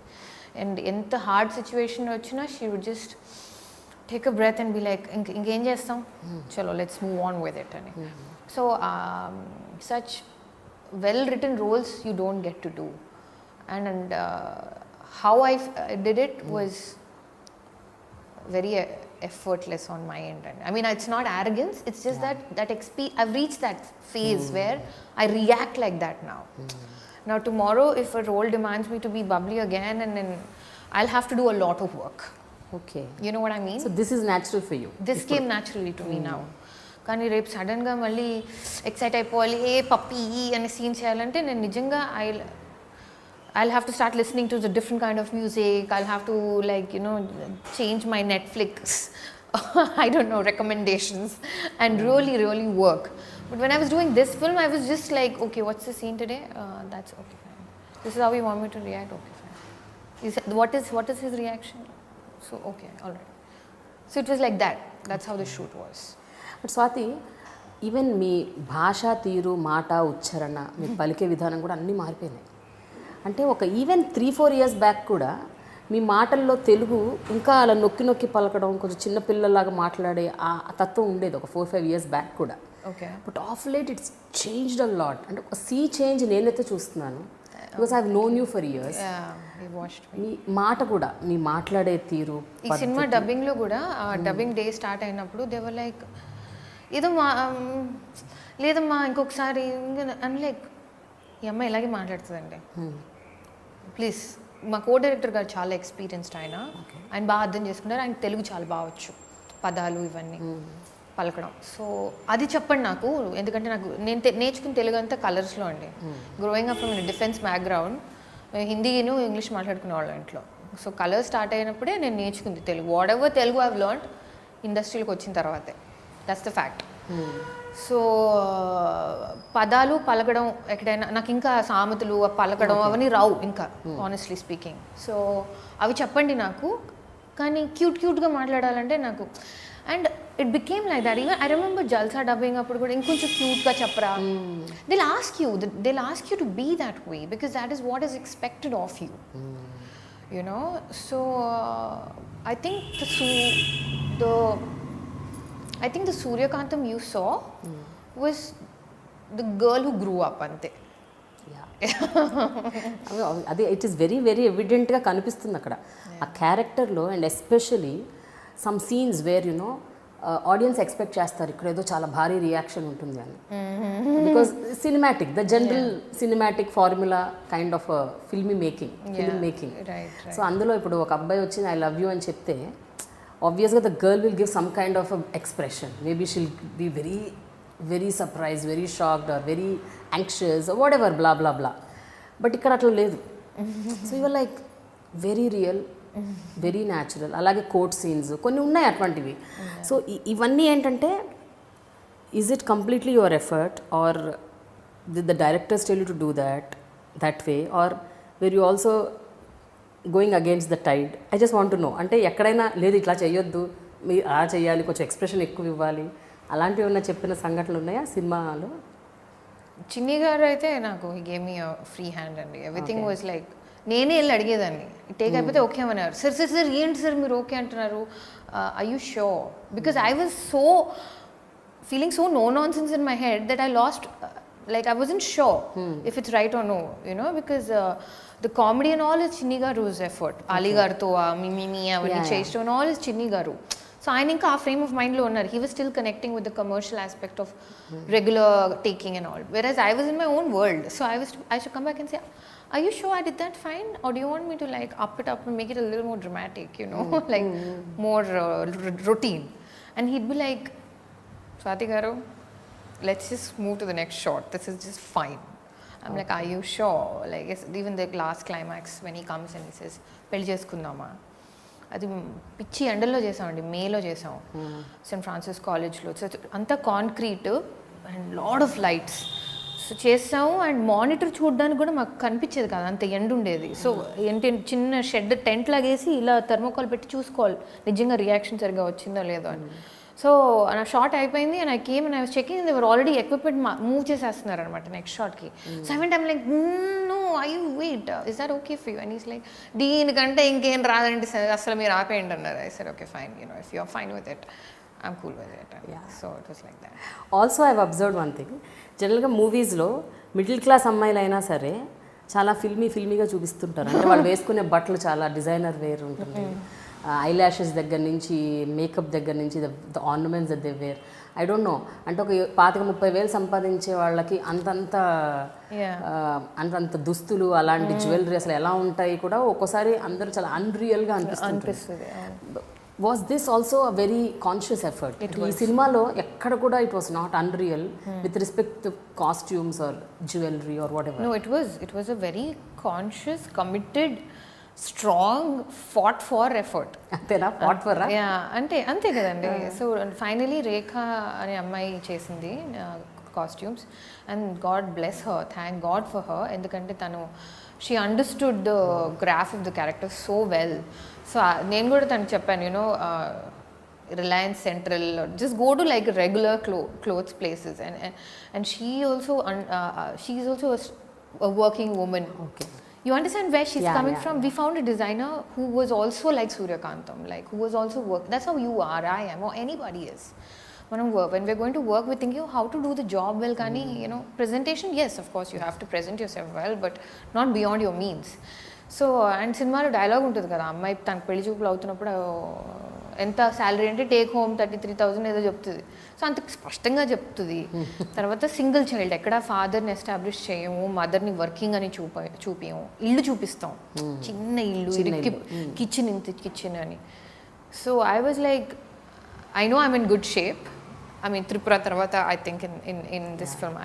S1: and ఎంత హార్డ్ సిచ్యువేషన్ వచ్చినా she would just take a breath and be like ఇంకేం చేస్తాం చలో let's move on with it అని so such well written roles you don't get to do and how I did it was very effortless on my end. I mean, it's not arrogance, it's just that I've reached that phase where I react like that now. Now tomorrow if a role demands me to be bubbly again, and then I'll have to do a lot of work.
S2: Okay.
S1: You know what I mean?
S2: So this is natural for you.
S1: This came naturally to me now. కానీ రేపు సడన్గా మళ్ళీ excite అయిపోవాలి ఏ puppy అనే scene చేయాలంటే నేను నిజంగా I'll have to start listening to the different kind of music. I'll have to change my Netflix, I don't know, recommendations and really work. But when I was doing this film, I was just like, okay, what's the scene today? That's okay, fine. This is how you want me to react? Okay, fine. What is his reaction? So, okay, all right. So it was like that. That's how the shoot was.
S2: But Swathi, even మీ భాషా తీరు మాట ఉచ్చారణ మీ పలికే విధానం కూడా అన్నీ మారిపోయినాయి. అంటే ఒక ఈవెన్ 3-4 ఇయర్స్ బ్యాక్ కూడా మీ మాటల్లో తెలుగు ఇంకా అలా నొక్కి పలకడం కొంచెం చిన్నపిల్లలాగా మాట్లాడే ఆ తత్వం ఉండేది ఒక 4-5 ఇయర్స్ బ్యాక్ కూడా.
S1: Okay.
S2: But of late it's changed a lot. అంటే ఒక సీ చేంజ్ నేనైతే చూస్తున్నాను because I have known you for years. మీ మాట కూడా మీ మాట్లాడే తీరు
S1: ఈ సినిమా డబ్బింగ్లో కూడా డబ్బింగ్ డే స్టార్ట్ అయినప్పుడు దేవర్ లైక్ ఏదో లేదమ్మా ఇంకొకసారి అని లైక్ ఈ అమ్మాయి ఇలాగే మాట్లాడుతుందండి ప్లీజ్. మా కో డైరెక్టర్ గారు చాలా ఎక్స్పీరియన్స్డ్ ఆయన బాగా అర్థం చేసుకున్నారు. ఆయన తెలుగు చాలా బాగొచ్చు, పదాలు ఇవన్నీ పలకడం. సో అది చెప్పండి నాకు, ఎందుకంటే నాకు నేను నేర్చుకున్న తెలుగు అంతా కలర్స్లో అండి. Growing up from defence background, హిందీను ఇంగ్లీష్ మాట్లాడుకునే వాళ్ళం ఇంట్లో. సో కలర్స్ స్టార్ట్ అయినప్పుడే నేను నేర్చుకుంది Telugu. Whatever Telugu I've learned ఇండస్ట్రీలోకి వచ్చిన తర్వాతే. That's the fact. సో పదాలు పలకడం ఎక్కడైనా నాకు ఇంకా సామెతలు పలకడం అవన్నీ రావు ఇంకా, ఆనెస్ట్లీ స్పీకింగ్. సో అవి చెప్పండి నాకు, కానీ క్యూట్గా మాట్లాడాలంటే నాకు. And it became like that. Even I remember Jalsa dubbing అప్పుడు కూడా ఇంకొంచెం క్యూట్గా చెప్పరా. They'll ask you to be that way because that is what is expected of you, you know. So I think the Suryakantam you saw was the girl who grew up ante.
S2: అదే it is very ఎవిడెంట్గా కనిపిస్తుంది అక్కడ ఆ క్యారెక్టర్లో. And especially some scenes where you know audience expect చేస్తారు ఇక్కడ ఏదో చాలా భారీ రియాక్షన్ ఉంటుంది అని. Because cinematic, the general cinematic formula kind of film making. So అందులో ఇప్పుడు ఒక అబ్బాయి వచ్చి ఐ లవ్ యూ అని చెప్తే obviously the girl will give some kind of a expression. Maybe she'll be very surprised, very shocked, or very anxious, or whatever, blah blah blah. But ikkada atla ledhu. So you were like very real, very natural. Alage court scenes konni unnai atvantivi. So ivanni entante, is it completely your effort, or did the directors tell you to do that way, or were you also going against the tide? I just want to know. అంటే ఎక్కడైనా లేదు ఇట్లా చేయొద్దు, మీరు అలా చేయాలి, కొంచెం expression ఎక్కువ ఇవ్వాలి, అలాంటివి ఏమన్నా చెప్పిన సంఘటనలు ఉన్నాయా సినిమాలో?
S1: చిన్ని గారు అయితే నాకు he gave me free hand అండి. ఎవ్రీథింగ్ వాజ్ లైక్ నేనే వెళ్ళి అడిగేదాన్ని, టేక్ అయిపోతే ఓకే అన్నారు. సార్ ఏంటి సార్ మీరు ఓకే అంటున్నారు, are you sure? Because I was so feeling so no nonsense in my head that I lost, like I wasn't sure if it's right or no, you know, because the comedy and all is Chinni Garu's effort. Ali Garto me avanni cheysto and all is Chinni Garu. So I think a frame of mind lo unnaru. He was still connecting with the commercial aspect of regular taking and all, whereas I was in my own world. So I should come back and say, are you sure I did that fine, or do you want me to like up it up and make it a little more dramatic, you know, like more routine? And he'd be like, Swathi Garu, let's just move to the next shot, this is just fine. I'm like, are you sure? Like even the last climax when he comes and he says pelli cheskundama, అది పిచ్చి ఎండల్లో చేసామండి, మేలో చేసాం Saint Francis కాలేజ్లో. So అంతా concrete and lot of lights. So చేసాము and monitor చూడడానికి కూడా మాకు కనిపించేది కాదు, అంత ఎండ ఉండేది. సో ఏంటి చిన్న షెడ్ టెంట్ లాగేసి ఇలా థర్మోకాల్ పెట్టి చూసుకోవాలి నిజంగా రియాక్షన్ సరిగా వచ్చిందో లేదో అని. సో నా షార్ట్ అయిపోయింది and I came and I was checking, they were already equipment move చేసేస్తున్నారు అనమాట నెక్స్ట్ షాట్కి. So I went I'm like no I wait is that okay for you and is like దీనికంటే ఇంకేం రాదంటే అసలు మీరు ఆపేయండి అన్నారు. I said okay fine, you know if you are fine with it I'm cool with it. So it was like that.
S2: Also I observed one thing, జనరల్గా మూవీస్లో middle class అమ్మాయిలైనా సరే చాలా ఫిల్మీగా చూపిస్తుంటారు. అంటే వాళ్ళు వేసుకునే బట్టలు చాలా డిజైనర్ వేర్ ఉంటుంది, ఐ ల్యాషెస్ దగ్గర నుంచి మేకప్ దగ్గర నుంచి the ornaments that they were. I don't no, అంటే ఒక 25,000-30,000 సంపాదించే వాళ్ళకి అంతంత దుస్తులు అలాంటి జ్యువెలరీ అసలు ఎలా ఉంటాయి కూడా ఒక్కోసారి అందరూ చాలా అన్రియల్గా అనిపిస్తుంది. Was this also a very conscious effort? ఈ సినిమాలో ఎక్కడ కూడా it was not unreal with respect to costumes or jewellery or whatever.
S1: No, it was a very conscious, committed, strong fought for effort.
S2: అంతేనా? Fought for?
S1: అంతే కదండి. So finally Rekha అనే అమ్మాయి చేసింది costumes and God bless her, thank God for her. ఎందుకంటే తను she understood the graph of the character so well. So నేను కూడా తనకు చెప్పాను, you know Reliance Central, just go to like regular clothes places, and she's also a working woman.
S2: Okay.
S1: You understand where she's coming from? We found a designer who was also like Surya Kantam, like who was also that's how you are, I am, or anybody is. When we're going to work, we're thinking how to do the job well. Kani, you know, presentation, yes, of course you have to present yourself well, but not beyond your means. So and సినిమాలో dialogue ఉంటుంది కదా, అమ్మాయి తనకు పెళ్లి చూపులు అవుతున్నప్పుడు ఎంత salary అంటే టేక్ హోమ్ 33,000 ఏదో చెప్తుంది. సో అంత స్పష్టంగా చెప్తుంది. తర్వాత సింగిల్ చైల్డ్, ఎక్కడ ఫాదర్ని ఎస్టాబ్లిష్ చేయము, మదర్ని వర్కింగ్ అని చూపించము, ఇల్లు చూపిస్తాం, చిన్న ఇల్లు, కిచెన్ అని. So I was like, I know I'm in good shape. I mean Tripura తర్వాత I think in this film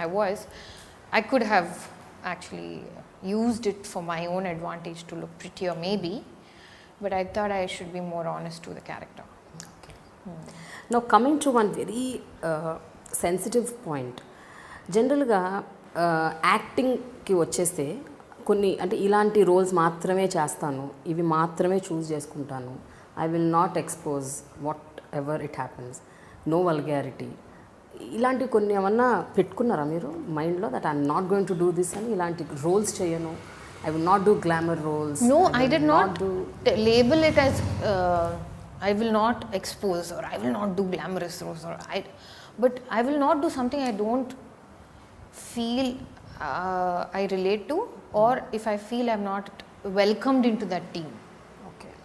S1: I could have actually used it for my own advantage to look prettier maybe, but I thought I should be more honest to the character.
S2: Okay. Now coming to one very sensitive point, జనరల్గా యాక్టింగ్కి వచ్చేస్తే కొన్ని అంటే ఇలాంటి roles మాత్రమే చేస్తాను, ఇవి మాత్రమే choose చేసుకుంటాను, I will not expose whatever it happens, no vulgarity, ఇలాంటి కొన్ని ఏమన్నా పెట్టుకున్నారా మీరు మైండ్లో? That I'm not going to do this అని, ఇలాంటి రోల్స్ చేయను, I will not do glamour roles.
S1: No, I did not label it as I will not expose or I will not do glamorous roles, but I will not do something I don't feel I relate to, or if I feel I'm not welcomed into that team.
S2: Okay.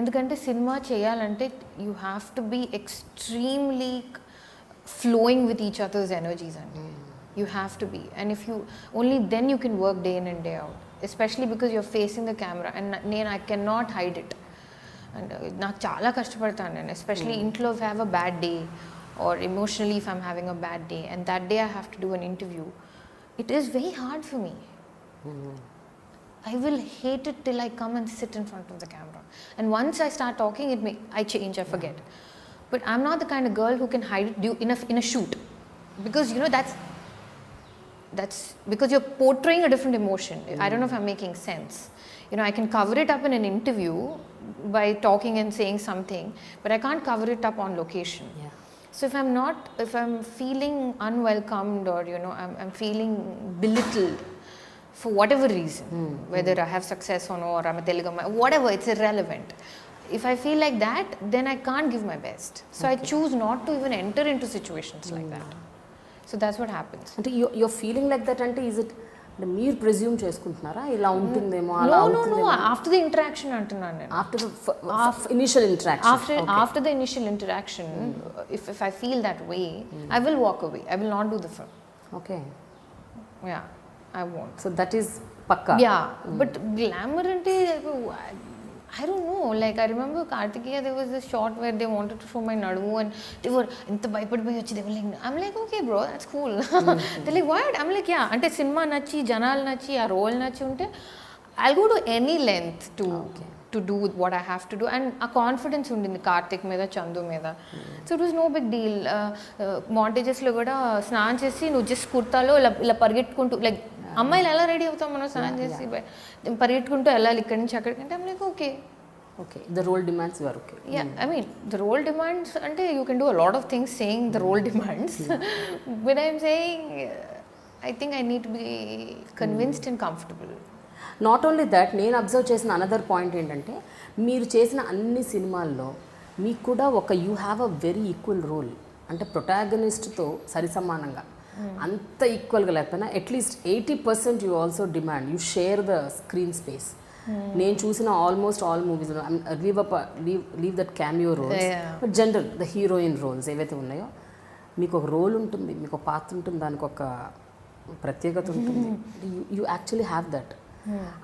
S1: ఎందుకంటే cinema చేయాలంటే you have to be extremely flowing with each other's energies, and you have to be, and if you only then you can work day in and day out, especially because you're facing the camera, and I cannot hide it. And నాకు చాలా కష్టపడతాను నేను, especially intlo if I have a bad day or emotionally if I'm having a bad day and that day I have to do an interview, it is very hard for me. I will hate it till I come and sit in front of the camera, and once I start talking I change, I forget. But I'm not the kind of girl who can hide it in a shoot, because you know that's because you're portraying a different emotion. I don't know if I'm making sense. You know, I can cover it up in an interview by talking and saying something, but I can't cover it up on location.
S2: Yeah.
S1: So if I'm feeling unwelcomed, or you know I'm feeling belittled for whatever reason, whether I have success or no, or I'm a Telugu, whatever, it's irrelevant. If I feel like that, then I can't give my best. So I choose not to even enter into situations like that. So that's what happens.
S2: అంటే you're feeling like that అంటే is it అంటే మీరు presume చేసుకుంటున్నారా ఇలా ఉంటుందేమో అలా
S1: అవుతుందేమో? No, after the interaction అంటున్నాను నేను.
S2: After the initial interaction.
S1: After the initial interaction, if I feel that way, I will walk away. I will not do the film.
S2: Okay.
S1: Yeah, I won't.
S2: So that is pakka.
S1: Yeah, but glamour ante I don't know, like I remember Karthikeya, there was this shot where they wanted to show my nadu and they were enta bhayapadi vachi, they were like, I'm like, okay bro, that's cool. They're like, what? I'm like, yeah, ante cinema nachi, janalu nachi, aa role nachi unte I'll go to any length to to do what I have to do and ఆ confidence ఉండింది కార్తిక్ మీద చందు మీద. So it was no big deal. మాంటేజెస్లో కూడా స్నానం చేసి నువ్వు just కుర్తాలో ఇలా పరిగెట్టుకుంటూ లైక్ అమ్మాయిలు ఎలా రెడీ అవుతాం మనం స్నానం చేసి పరిగెట్టుకుంటూ వెళ్ళాలి ఇక్కడి నుంచి అక్కడికంటే I'm like okay
S2: the role demands you are okay.
S1: Yeah, I mean the role demands ante you can do a lot of things saying the role demands but I'm saying I think I need to be convinced and comfortable.
S2: Not only that, నేను observe చేసిన another point ఏంటంటే మీరు చేసిన అన్ని సినిమాల్లో మీకు కూడా you have a very equal role. అంటే ప్రొటాగనిస్ట్తో సరిసమానంగా అంత ఈక్వల్గా లేకపోయినా at least 80% you also demand, you share the screen space. నేను చూసిన ఆల్మోస్ట్ ఆల్ మూవీస్లో leave that cameo roles, but general the heroine roles ఏవైతే ఉన్నాయో మీకు ఒక రోల్ ఉంటుంది, మీకు ఒక పాత్ర ఉంటుంది, దానికి ఒక ప్రత్యేకత ఉంటుంది. You actually have that.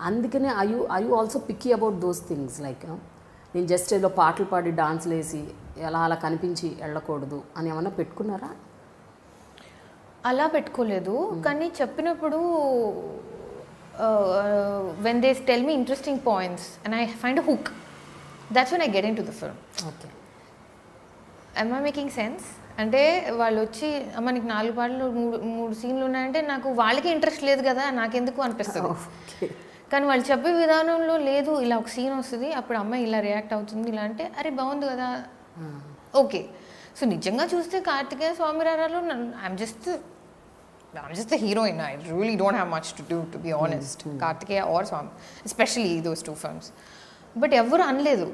S2: అందుకనే I you also picky about those things like నేను జస్ట్ ఏదో పాటలు పాడి డాన్స్లు వేసి అలా కనిపించి వెళ్ళకూడదు అని ఏమన్నా పెట్టుకున్నారా?
S1: అలా పెట్టుకోలేదు, కానీ చెప్పినప్పుడు when they tell me interesting points and I find a hook, that's when I get into the film.
S2: Okay.
S1: Am I making sense? అంటే వాళ్ళు వచ్చి అమ్మ నీకు 4 పాటలు 3 సీన్లు ఉన్నాయంటే నాకు వాళ్ళకి ఇంట్రెస్ట్ లేదు కదా, నాకెందుకు అనిపిస్తుంది. కానీ వాళ్ళు చెప్పే విధానంలో లేదు, ఇలా ఒక సీన్ వస్తుంది అప్పుడు అమ్మాయి ఇలా రియాక్ట్ అవుతుంది ఇలా అంటే అరే బాగుంది కదా, ఓకే. సో నిజంగా చూస్తే కార్తికేయ స్వామిరారాలో I'm just the heroine. I really don't have much to do, to be honest. Karthikeya or Swami, especially those 2 films. But ఎవరు అనలేదు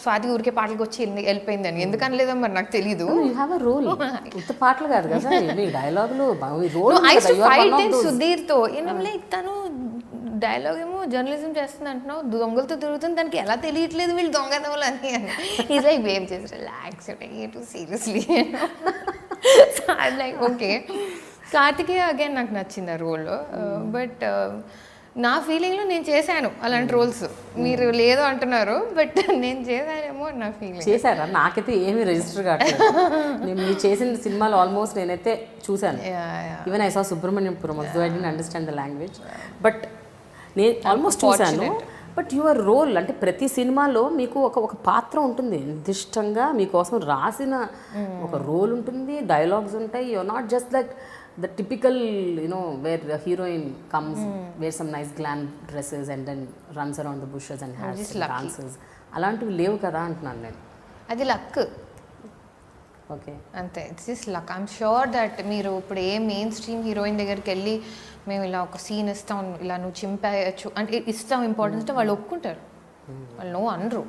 S1: స్వాతి ఊరికే పాటలకు వచ్చి వెళ్ళిపోయిందని. ఎందుకు అనలేదో మరి నాకు తెలీదు.
S2: You have a role. ఉత్త పాటలు కాదు కదా మీ డైలాగులు role.
S1: I use to fight in సుధీర్తో. లైక్ తను డైలాగ్ ఏమో జర్నలిజం చేస్తుంది అంటున్నావు, దొంగలతో తిరుగుతుంది, దానికి ఎలా తెలియట్లేదు వీళ్ళు దొంగదవులు అని. ఈజ్ లైక్ వేవ్ చేసి relax too seriously. Like okay. Karthikeya again నాకు నచ్చింది ఆ రోల్, బట్ నా ఫీలింగ్లో నేను చేశాను అలాంటి రోల్స్. మీరు లేదు అంటున్నారు, బట్ నేను చేశానేమో నా ఫీలింగ్.
S2: చేశారా? నాకైతే ఏమీ రిజిస్టర్ కావట్లేదు. నేను మీరు చేసిన సినిమాలు ఆల్మోస్ట్ నేనైతే చూశాను. Even I saw Subramaniapuram, I don't understand the language, but నేను ఆల్మోస్ట్ చూశాను. బట్ యువర్ రోల్ అంటే ప్రతి సినిమాలో మీకు ఒక పాత్ర ఉంటుంది, నిర్దిష్టంగా మీకోసం రాసిన ఒక రోల్ ఉంటుంది, డైలాగ్స్ ఉంటాయి. Your not just like the typical, where the heroine comes, wears some nice glam dresses and then runs around the bushes and has dances. అలాంటివి లేవు కదా అంటున్నాను నేను.
S1: అది లక్.
S2: ఓకే,
S1: అంతే. It's just luck. I'm sure that మీరు ఇప్పుడు ఏ main stream heroine దగ్గరికి వెళ్ళి మేము ఇలా ఒక సీన్ ఇస్తాం, ఇలా నువ్వు చింపేయచ్చు అంటే ఇస్తాం ఇంపార్టెన్స్ అంటే వాళ్ళు ఒప్పుకుంటారు. వాళ్ళు నో అనరు.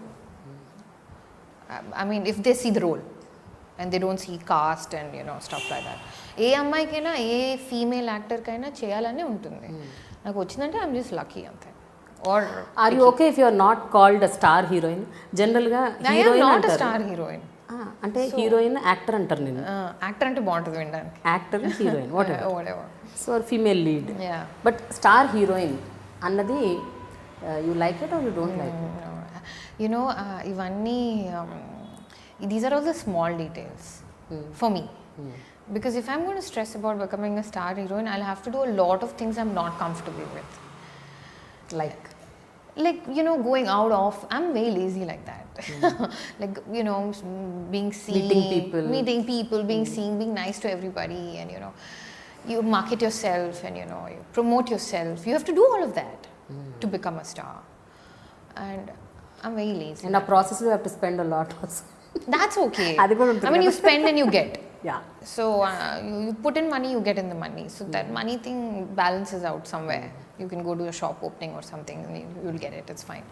S1: I mean if they see the role and they don't see caste and stuff like that. ఏ అమ్మాయికైనా ఏ ఫీమేల్ యాక్టర్కైనా చేయాలనే ఉంటుంది. నాకు వచ్చిందంటే ఐఎమ్ జస్ట్ లక్కీ అంతే. Are
S2: are you okay if you are not called a star heroine? జనరల్గా హీరోయిన్
S1: నాట్ స్టార్ హీరోయిన్
S2: అంటే హీరోయిన్ యాక్టర్ అంటారు. నేను
S1: యాక్టర్ అంటే బాగుంటుంది వినడానికి.
S2: Actor heroine whatever. So female lead. But star heroine అన్నది you like it or you don't like it?
S1: ఇవన్నీ these are all the small details for me. Because if I'm going to stress about becoming a star heroine, I'll have to do a lot of things I'm not comfortable with.
S2: Like
S1: going out of, I'm very lazy like that. Like being seen, meeting people, being seen, being nice to everybody, and you market yourself and you promote yourself. You have to do all of that to become a star, and I'm very lazy.
S2: And a process you have to spend a lot also.
S1: That's okay. I mean, you spend and you get.
S2: Yeah.
S1: So you put in money, you get in the money. So that money thing balances out somewhere. You can go to a shop opening or something and you'll get it. It's fine.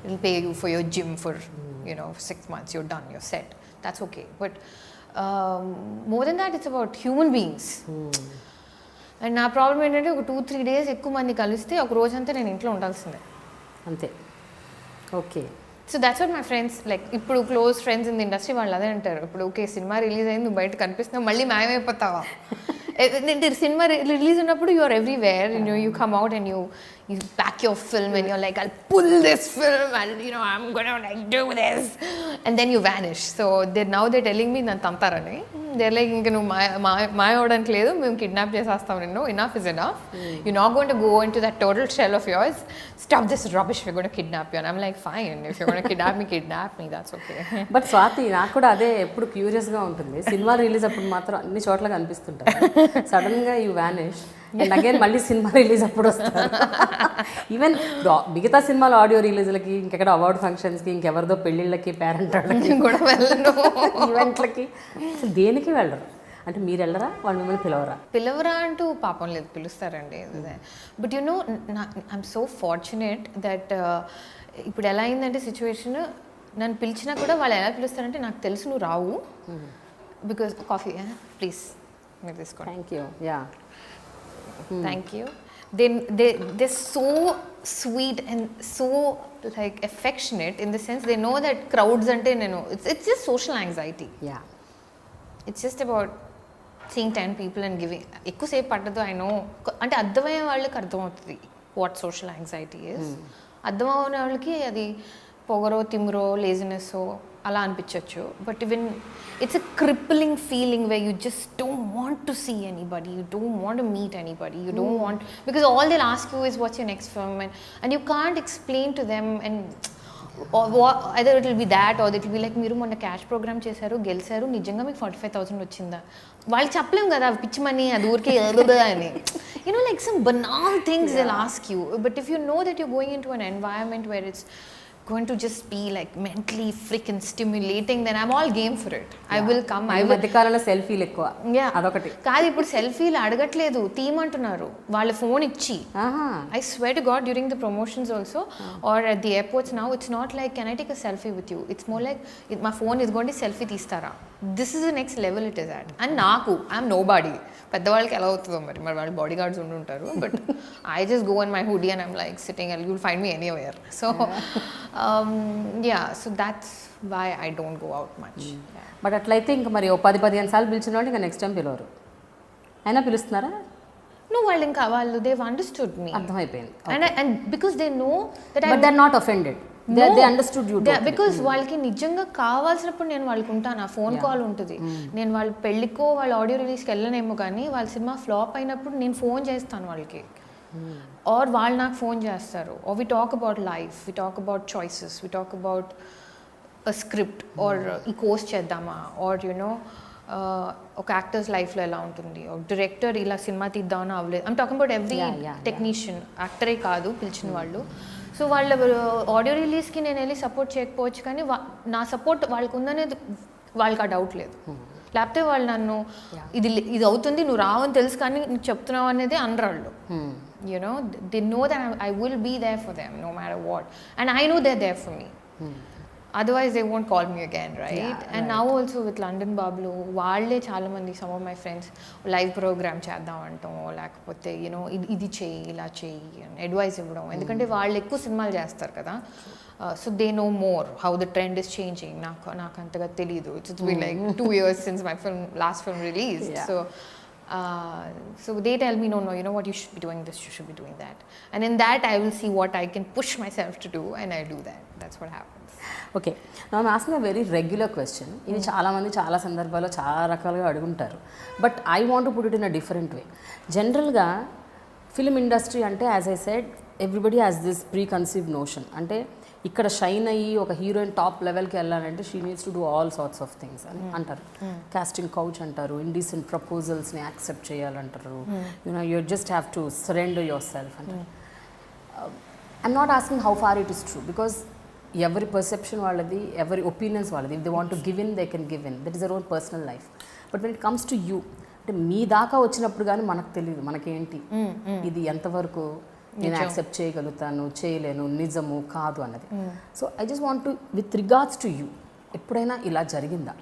S1: It'll pay you for your gym for 6 months. You're done. You're set. That's okay. But more than that, it's about human beings. And నా problem ఏంటంటే ఒక 2-3 days ఎక్కువ మంది కలిస్తే ఒక రోజంతా నేను ఇంట్లో ఉండాల్సిందే
S2: అంతే. Okay.
S1: So that's what my friends like. ఇప్పుడు close friends in the industry వాళ్ళు అదే అంటారు, ఇప్పుడు ఓకే సినిమా రిలీజ్ అయింది నువ్వు బయట కనిపిస్తున్నావు మళ్ళీ మాయమైపోతావా? సినిమా రిలీజ్ ఉన్నప్పుడు you are everywhere, you come out and you pack your film and you're like I'll pull this film and I'm gonna like do this and then you vanish. So now they telling me నన్ను తంతారని. they're like, ఇంక నువ్వు మాయ అవడానికి లేదు, మేము kidnap చేసేస్తాం నిన్ను, enough is enough, you're not going to go into that total shell of yours, stop this rubbish, we're going to kidnap you. And I'm like, fine, if you're going to kidnap me, that's okay.
S2: But Swathi, నాకు కూడా అదే ఎప్పుడు క్యూరియస్గా ఉంటుంది. Cinema release అప్పుడు మాత్రం అన్ని చోట్ల కనిపిస్తుంటారు, సడన్గా యూ వ్యానిష్ అండ్ అగైన్ మళ్ళీ సినిమా రిలీజ్ అప్పుడు వస్తారు. ఈవెన్ మిగతా సినిమాల ఆడియో రిలీజ్లకి, ఇంకెక్కడ అవార్డు ఫంక్షన్స్కి, ఇంకెవరిదో పెళ్ళిళ్ళకి, పేరెంట్
S1: కూడా వెళ్ళను,
S2: ఈవెంట్లకి, అసలు దేనికి వెళ్ళరు. అంటే మీరు వెళ్ళరా, వాళ్ళు మిమ్మల్ని
S1: పిలవరా అంటూ పాపం లేదు, పిలుస్తారండి. But you know, I'm so fortunate that ఇప్పుడు ఎలా అయిందంటే సిచ్యువేషన్, నన్ను పిలిచినా కూడా వాళ్ళు ఎలా పిలుస్తారంటే, నాకు తెలుసు నువ్వు రావు, బికాస్ కాఫీ ప్లీజ్ మీరు తీసుకోండి,
S2: thank you, yeah
S1: thank you. They're so sweet and so like affectionate in the sense they know that crowds ante it's just social anxiety.
S2: Yeah,
S1: it's just about seeing 10 people and giving ekku సేపు పట్టదు. I know అంటే అర్థమయ్యే వాళ్ళకి అర్థమవుతుంది what social anxiety is. అర్థమవునే వాళ్ళకి అది పొగరో, తిమ్రో, laziness అలా అనిపించవచ్చు. But even it's a crippling feeling where you just don't want to see anybody, you don't want to meet anybody, you don't want, because all they'll ask you is what's your next film, and you can't explain to them, and either it will be that or it will be like, మీరు మొన్న cash programme చేశారు, గెలిచారు, నిజంగా మీకు 45,000 వచ్చిందా, వాళ్ళకి చెప్పలేం కదా పిచ్చి మనీ, అది ఊరికే అని, you know, like some banal things they'll ask you. But if you know that you're going into an environment where it's going to just be like mentally freaking stimulating, then I'm all game for it. I will come. I will.
S2: మధ్యకాలంలో సెల్ఫీలు ఎక్కువ, అదొకటి
S1: కాదు. ఇప్పుడు సెల్ఫీలు అడగట్లేదు, తీయమంటున్నారు వాళ్ళ phone ఇచ్చి. I swear to God, during the promotions also or at the airports now, it's not like, can I take a selfie with you? It's more like, my phone is going to selfie తీస్తారా. This is the next level it is at. And నాకు, I'm nobody. పెద్దవాళ్ళకి ఎలా అవుతుందో మరి వాళ్ళు body guards ఉండుంటారు. But I just go in my hoodie and I'm like sitting and you'll find me anywhere. So so that's why I don't go out much.
S2: But అట్లయితే ఇంకా మరి 10-15 సార్లు పిలిచిన వాళ్ళు ఇంకా నెక్స్ట్ టైం పిలవరు, అయినా పిలుస్తున్నారా?
S1: No, వాళ్ళు they've understood me.
S2: అర్థమైపోయింది.
S1: And because they know that
S2: but they're not offended. They understood you totally.
S1: Because వాళ్ళకి నిజంగా కావాల్సినప్పుడు నేను వాళ్ళకి ఉంటాను, ఆ ఫోన్ కాల్ ఉంటుంది. నేను వాళ్ళ పెళ్ళికో వాళ్ళ ఆడియో రిలీజ్కి వెళ్ళనేమో, కానీ వాళ్ళ సినిమా ఫ్లాప్ అయినప్పుడు నేను ఫోన్ చేస్తాను వాళ్ళకి, ఆర్ వాళ్ళు నాకు ఫోన్ చేస్తారు. Or we talk about life, we talk about choices, we talk about a script, or ఈ కోర్స్ చేద్దామా, ఆర్ యునో ఒక యాక్టర్స్ లైఫ్లో ఎలా ఉంటుంది, ఒక డైరెక్టర్ ఇలా సినిమా తీద్దామని అవ్వలేదు. I'm talking about every technician, యాక్టరే కాదు పిలిచిన వాళ్ళు. సో వాళ్ళ ఆడియో రిలీజ్కి నేను వెళ్ళి సపోర్ట్ చేయకపోవచ్చు, కానీ నా సపోర్ట్ వాళ్ళకు ఉందనేది వాళ్ళకి ఆ డౌట్ లేదు. లేకపోతే వాళ్ళు నన్ను ఇది అవుతుంది నువ్వు రావని తెలుసు కానీ నువ్వు చెప్తున్నావు అనేది అనరాళ్ళు. You know they know that I will be there for them no matter what, and I know they there for me. Otherwise they won't call me again, right? And now also with London Bablu, వాళ్ళే చాలా మంది, some of my friends live program చేద్దాం అంటాం, లేకపోతే you know ఇది చేయి ఇలా చేయి అని అడ్వైస్ ఇవ్వడం. ఎందుకంటే వాళ్ళు ఎక్కువ సినిమాలు చేస్తారు కదా, so they know more how the trend is changing. నాకు అంతగా తెలీదు. It's been like 2 years since my last film released. So they tell me, no, you know what, you should be doing this, you should be doing that, and in that I will see what I can push myself to do, and I do that. That's what happens.
S2: Okay, నా asking a very regular question. ఇది చాలామంది చాలా సందర్భాల్లో చాలా రకాలుగా అడుగుంటారు, but I want to put it in a different way. జనరల్గా film industry అంటే, as I said, everybody has this preconceived notion. అంటే ఇక్కడ షైన్ అయ్యి ఒక హీరోయిన్ టాప్ లెవెల్కి వెళ్ళాలంటే she needs to do all sorts of things అని అంటారు. కాస్టింగ్ కౌచ్ అంటారు, ఇండీసెంట్ ప్రపోజల్స్ని యాక్సెప్ట్ చేయాలంటారు, you know you just have to surrender yourself అంటారు. I'm not asking how far it is true, because ఎవరి perception వాళ్ళది, ఎవరి ఒపీనియన్స్ వాళ్ళది. If they want to give in, they can give in. That is their own personal life. But when it comes to you, అంటే మీ దాకా వచ్చినప్పుడు కానీ మనకు తెలియదు మనకేంటి ఇది ఎంతవరకు నేను యాక్సెప్ట్ చేయగలుగుతాను, చేయలేను, నిజము కాదు అన్నది. So I just want to, with regards to you, ఎప్పుడైనా ఇలా జరిగిందా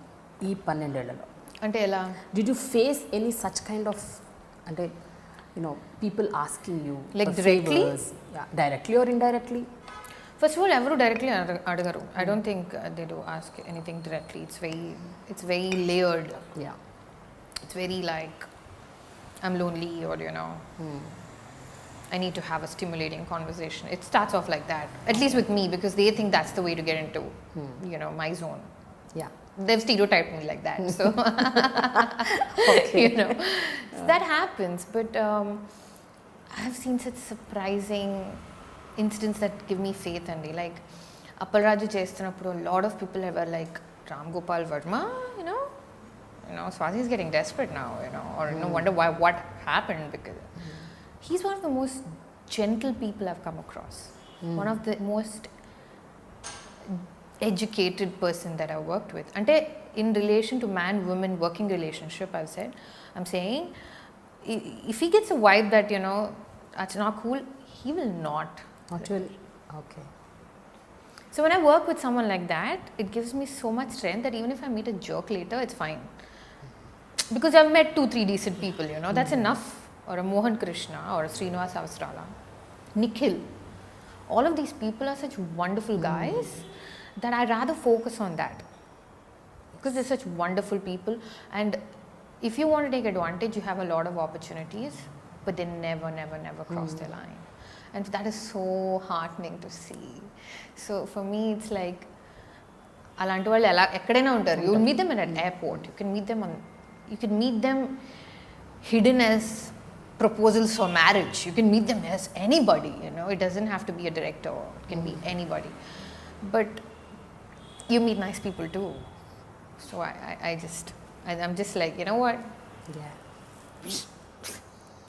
S2: ఈ 12 ఏళ్లలో?
S1: అంటే ఎలా?
S2: Did you face any such kind of, అంటే you know people asking you
S1: like
S2: directly or indirectly?
S1: First of all, ఎవరు డైరెక్ట్లీ అడగరు. I don't think they do ask anything directly. It's very layered.
S2: Yeah.
S1: It's very like, I'm lonely, or you know, I need to have a stimulating conversation. It starts off like that, at least with me, because they think that's the way to get into, you know, my zone.
S2: Yeah.
S1: they've stereotyped me like that. So, you know, so that happens. But I've seen such surprising incidents that give me faith, Andy. Like, Appalraju చేస్తున్నప్పుడు a lot of people were like, Ram Gopal Verma, you know, Swathi is getting desperate now, or wonder why, what happened, because he's one of the most gentle people I've come across. One of the most educated person that I've worked with. Ante in relation to man-woman working relationship, I'm saying, if he gets a vibe that, that's not cool, he will not.
S2: Okay.
S1: So when I work with someone like that, it gives me so much strength that even if I meet a jerk later, it's fine. Because I've met 2-3 decent people, that's enough. Or a Mohan Krishna, or a Srinivas Avasrala, Nikil. All of these people are such wonderful guys that I rather focus on that. Because they're such wonderful people. And if you want to take advantage, you have a lot of opportunities, but they never cross their line. And that is so heartening to see. So for me, it's like, అలాంటి వాళ్ళు ఎక్కడైనా ఉంటారు. You will meet them at an airport. You can meet them hidden as proposals for marriage. You can meet them as anybody, It doesn't have to be a director. It can be anybody. But you meet nice people too. So I'm just like, you know what?
S2: Yeah.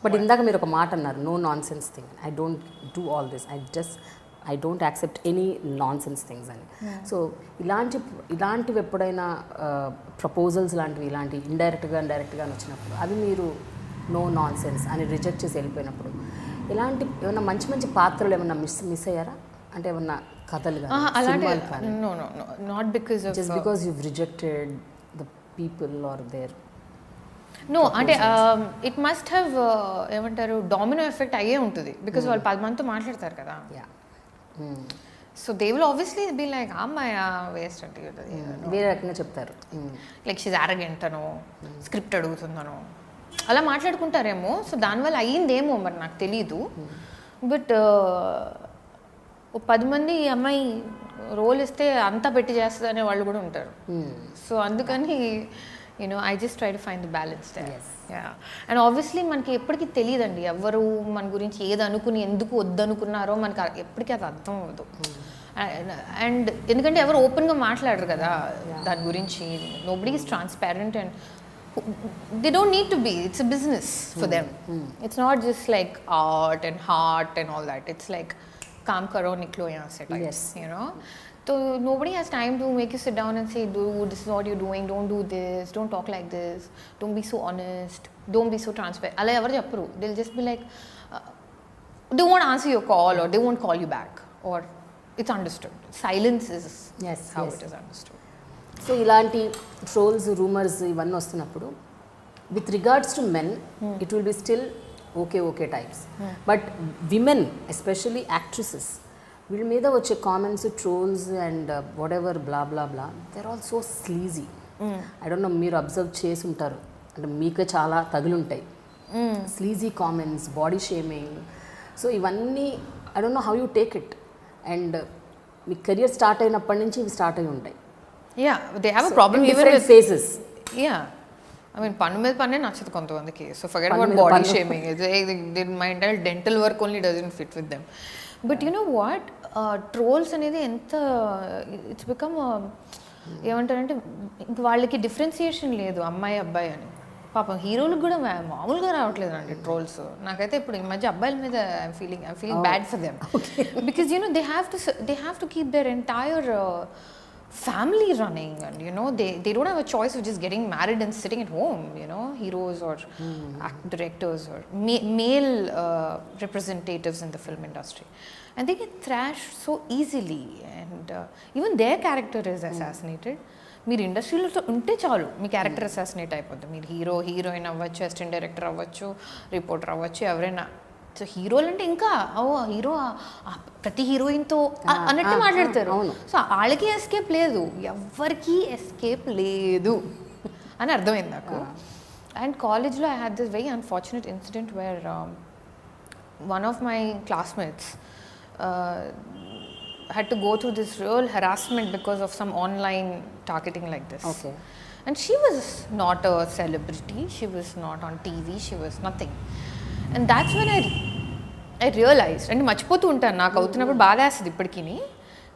S2: But ఇందాక మీరు ఒక మాట అన్నారు, no nonsense thing. I don't do all this. I don't accept any nonsense things అని. సో ఇలాంటివి ఎప్పుడైనా proposals లాంటివి ఇలాంటి డైరెక్ట్గా వచ్చినప్పుడు అవి మీరు నో నాన్సెన్స్ అని రిజెక్ట్ చేసి వెళ్ళిపోయినప్పుడు ఏమైనా మంచి పాత్రలు ఏమైనా మిస్ అయ్యారా? అంటే ఏమన్నా కథలు కానీ
S1: not because of
S2: just because you rejected the people are there.
S1: No, అంటే ఇట్ మస్ట్ హ్యావ్ ఏమంటారు, డామినో ఎఫెక్ట్ అయ్యే ఉంటుంది. బికాజ్ వాళ్ళు 10 మందితో మాట్లాడతారు కదా. So they will obviously be like, అమ్మాయి వేస్ట్ అంటే
S2: వేరే రకంగా చెప్తారు.
S1: లైక్ షీజ్ అరగెంట్ అనో, స్క్రిప్ట్ అడుగుతుందనో అలా మాట్లాడుకుంటారేమో. సో దానివల్ల అయ్యిందేమో మరి నాకు తెలీదు. బట్ 10 మంది ఈ అమ్మాయి రోల్ ఇస్తే అంతా పెట్టి చేస్తుంది అనే వాళ్ళు కూడా ఉంటారు. సో అందుకని I just try to find the balance there.
S2: Yes.
S1: Yeah. And obviously మనకి ఎప్పటికీ తెలియదండి ఎవరు మన గురించి ఏది అనుకుని ఎందుకు వద్దనుకున్నారో మనకి ఎప్పటికీ అది అర్థం అవ్వదు. అండ్ ఎందుకంటే ఎవరు ఓపెన్గా మాట్లాడరు కదా దాని గురించి. Nobody is transparent and they don't need to be. It's a business for them. It's not just like art and heart and all that. It's like kaam karo niklo yahan se types.
S2: Yes.
S1: So nobody has time to make you sit down and say, dude, this is what you're doing, don't do this, don't talk like this, don't be so honest, don't be so transparent. Ala evaru chepparu. They'll just be like, they won't answer your call or they won't call you back, or it's understood. Silence is how it is understood.
S2: So ఇలాంటి trolls, rumours ఇవన్నీ వస్తున్నప్పుడు with regards to men it will be still okay types. But women especially actresses, వీళ్ళ మీద వచ్చే comments, trolls and whatever blah they're all so sleazy. I don't know, మీరు observe చేసి ఉంటారు, అంటే మీకు చాలా తగులుంటాయి. Sleazy comments, body shaming. So ఇవన్నీ I don't know how you take it. And మీ కెరియర్ స్టార్ట్ అయినప్పటి నుంచి ఇవి స్టార్ట్ అయి ఉంటాయి.
S1: Yeah, they have a problem even with
S2: phases.
S1: Yeah, I mean పన్ను మీద పన్నే నచ్చదు కొంతమందికి. So forget about body shaming. My entire dental work only doesn't fit with them. But you know what, trolls అనేది ఎంత it's become ఏమంటారంటే ఇంక వాళ్ళకి డిఫరెన్సియేషన్ లేదు అమ్మాయి అబ్బాయి అని. పాపం హీరోలకు కూడా మామూలుగా రావట్లేదు అండి ట్రోల్స్. నాకైతే ఇప్పుడు ఈ మధ్య అబ్బాయిల మీద I'm feeling bad for them. Because they have to keep their entire family running, and they don't have a choice of just getting married and sitting at home, heroes or directors or male representatives in the film industry, and they get thrashed so easily, and even their character is assassinated. మీరు ఇండస్ట్రీలో ఉంటే చాలు మీ character assassinate అయిపోద్ది. మీరు heroine అవ్వచ్చు, assistant director అవ్వచ్చు, reporter అవ్వచ్చు, ఎవరైనా. సో హీరోలు అంటే ఇంకా హీరో ప్రతి హీరోయిన్తో అన్నట్టు మాట్లాడతారు. సో వాళ్ళకి ఎస్కేప్ లేదు, ఎవరికి ఎస్కేప్ లేదు అని అర్థమైంది నాకు. అండ్ కాలేజ్లో I had this very unfortunate incident wear one of my classmates had to go through this real harassment because of some online targeting like this.
S2: Okay.
S1: And she was not a celebrity, she was not on TV, she was nothing. And that's when I realized, అంటే మర్చిపోతూ ఉంటాను, నాకు అవుతున్నప్పుడు బాధ వేస్తుంది ఇప్పటికీ,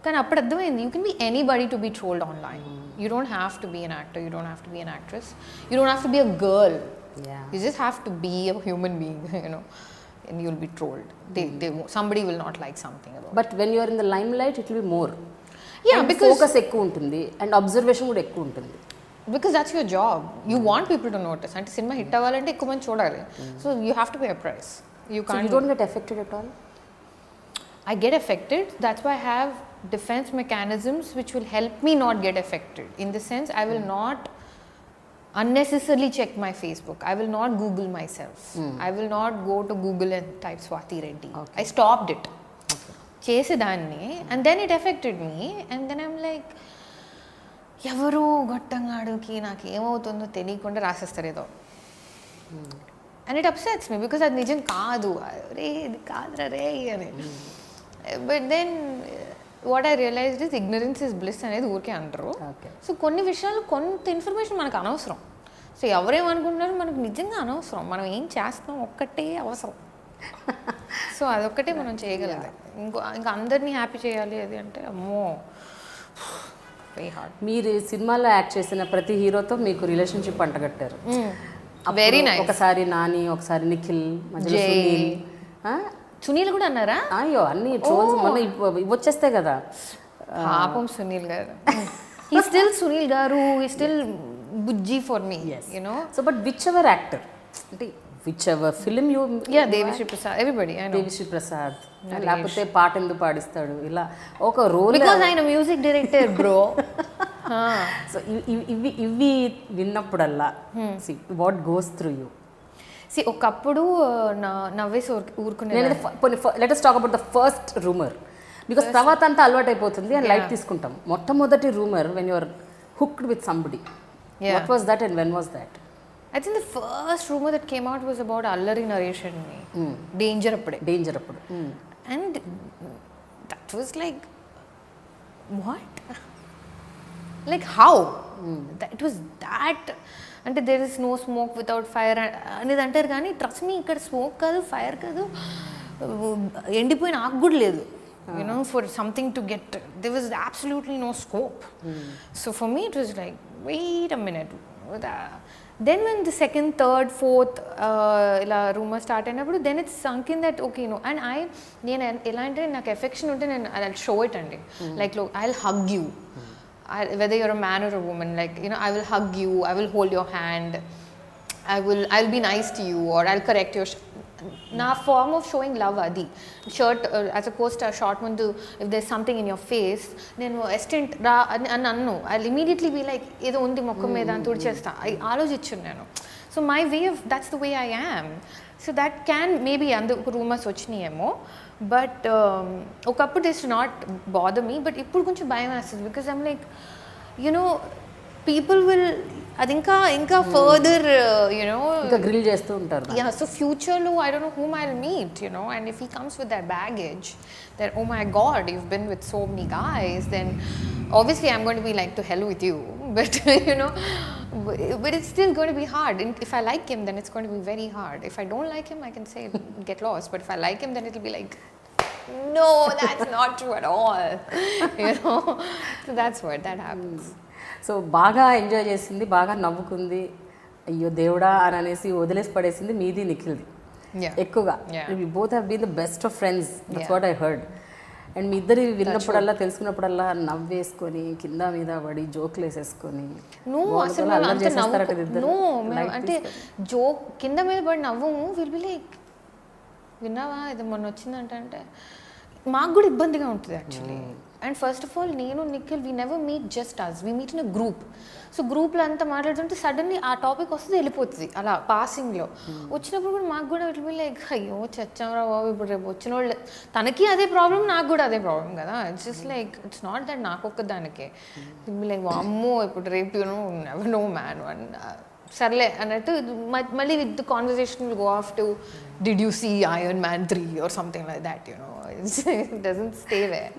S1: కానీ అప్పుడు అర్థమైంది, you can be anybody to be trolled online. You don't have to be an actor, you don't have to be an actress, you don't have to be a girl, you just have to be a human being, and you'll be trolled. Somebody will not like something about it.
S2: But when you are in the limelight, it will be more.
S1: Yeah,
S2: and
S1: because
S2: focus ఎక్కువ ఉంటుంది and observation కూడా ఎక్కువ ఉంటుంది.
S1: Because that's your job. You want people to notice. అంటే cinema hit అవ్వాలంటే ఎక్కువ మంది చూడాలి. So you have to pay a price. You can't.
S2: So you don't get affected at all?
S1: I get affected. That's why I have defense mechanisms which will help me not get affected. In the sense, I will not unnecessarily check my Facebook. I will not Google myself. I will not go to Google and type Swathi Reddy. Okay. I stopped it. చేసేదాన్ని, and then it affected me, and then I'm like, ఎవరు గొట్టంగాడుకి నాకు ఏమవుతుందో తెలియకుండా రాసేస్తారు ఏదో, and it upsets me because అది నిజం కాదు, రే ఇది కాదురా రే అని. But then what I realized is ignorance is bliss అనేది ఊరికే అంటారు. సో కొన్ని విషయాలు కొంత ఇన్ఫర్మేషన్ మనకు అనవసరం. సో ఎవరేమనుకుంటున్నారో మనకు నిజంగా అనవసరం, మనం ఏం చేస్తాం ఒక్కటే అవసరం. సో అదొక్కటే మనం చేయగలదు. ఇంకా అందరినీ హ్యాపీ చేయాలి అది అంటే అమ్మో వెరీ హార్డ్.
S2: మీరు సినిమాలో యాక్ట్ చేసిన ప్రతి హీరోతో మీకు రిలేషన్షిప్ అంటగట్టారు.
S1: Very nice.
S2: ఒకసారి నాని, ఒకసారి నిఖిల్,
S1: సునీల్ కూడా అన్నారా?
S2: అయ్యో అన్ని ట్రోల్స్ మన వచ్చేస్తాయి కదా.
S1: పాపం Sunil garu. He still Sunil garu, he still Bujji for me, you know.
S2: So but whichever actor అంటే whichever film you,
S1: Devisri Prasad, everybody,
S2: Devisri Prasad, లేకపోతే పాట ఎందుకు పాడిస్తాడు, ఇలా ఒక రోల్,
S1: బికాజ్ ఆయన మ్యూజిక్ డైరెక్టర్ బ్రో.
S2: సో ఇవి విన్నప్పుడల్లా వాట్ గోస్ త్రూ యూ?
S1: ఒకప్పుడు నవ్వేసి ఊరుకునే.
S2: Let us talk about the first rumor, because తర్వాత అంతా అలవాటు అయిపోతుంది and లైట్ తీసుకుంటాం. మొట్టమొదటి rumour when you are hooked with somebody, what was that and when was that?
S1: I think the first rumor that came out was about Allari Naresh and me. Danger appude. And that was like, what? Like how? It was that. అంటే there is no smoke without fire అనేది అంటారు, కానీ trust me ఇక్కడ smoke కాదు, fire కాదు, ఎండిపోయిన ఆకు కూడా లేదు. You know, for something to get, there was absolutely no scope. So for me it was like, wait a minute. Then when the second, third, fourth ఇలా rumor start అయినప్పుడు, then it's sunk in that okay, no. And నేను ఎలా అంటే నాకు affection ఉంటే నేను I'll show it అండి. Like look, I'll hug you. Whether you're a man or a woman, like, you know, I will hug you, I will hold your hand, I'll be nice to you, or I'll correct your na form of showing love adi. Shirt as a co-star shot mundu, if there's something in your face, then assistant ra annu, I'll immediately be like edo undi mokka meeda an tudichesta. I alochichunu nenu. So my way of, that's the way I am. So that can maybe andu rumors vachinayemo, but okappudu this not bother me, but ippudu koncham bayam vestadi, because I'm like, you know, people will అది ఇంకా further you know
S2: ఇంకా grill చేస్తూ ఉంటారు.
S1: Yeah, so ఫ్యూచర్లో I don't know whom I will meet, you know, and if he comes with that baggage that oh my god you've been with so many guys, then obviously I'm going to be like to hell with you, but you know, but it's still going to be hard. If I like him, then it's going to be very hard. If I don't like him, I can say get lost, but if I like him, then it'll be like, no, that's not true at all. You know, so that's what that happens.
S2: So బాగా enjoy చేసింది, బాగా నవ్వుకుంది, అయ్యో దేవుడా అని అనేసి వదిలేసి పడేసింది మీది నిఖిల్ది ఎక్కువగా. We both have been the best of friends, that's what I heard. And మీ ఇద్దరు విన్నప్పుడల్లా తెలుసుకున్నప్పుడల్లా నవ్వేసుకొని కింద మీద పడి జోక్లు వేసేసుకొని
S1: అంటే జోక్ కింద మీద పడి నవ్వము, విల్ బి లైక్ విన్నావా ఇది మొన్న వచ్చిందంటే, అంటే మాకు కూడా ఇబ్బందిగా ఉంటుంది actually. And first of all నేను Nikhil we never meet just us, we meet in a group. So గ్రూప్లో అంతా మాట్లాడుతుంటే సడన్లీ ఆ టాపిక్ వస్తుంది, వెళ్ళిపోతుంది అలా పాసింగ్లో. వచ్చినప్పుడు కూడా మాకు కూడా ఇట్ బి లైక్ అయ్యో చచ్చాంరా బాబు, ఇప్పుడు రేపు వచ్చిన వాళ్ళు తనకి అదే ప్రాబ్లం, నాకు కూడా అదే ప్రాబ్లం కదా. It's just like it's not that నాకు ఒక్కదానికే. ఇట్ బి లైక్ అమ్మో ఇప్పుడు రేపు you know never no man one సర్లే అన్నట్టు మళ్ళీ with the conversation will go off to did you see Iron Man 3 or something like that, you know. It doesn't stay there.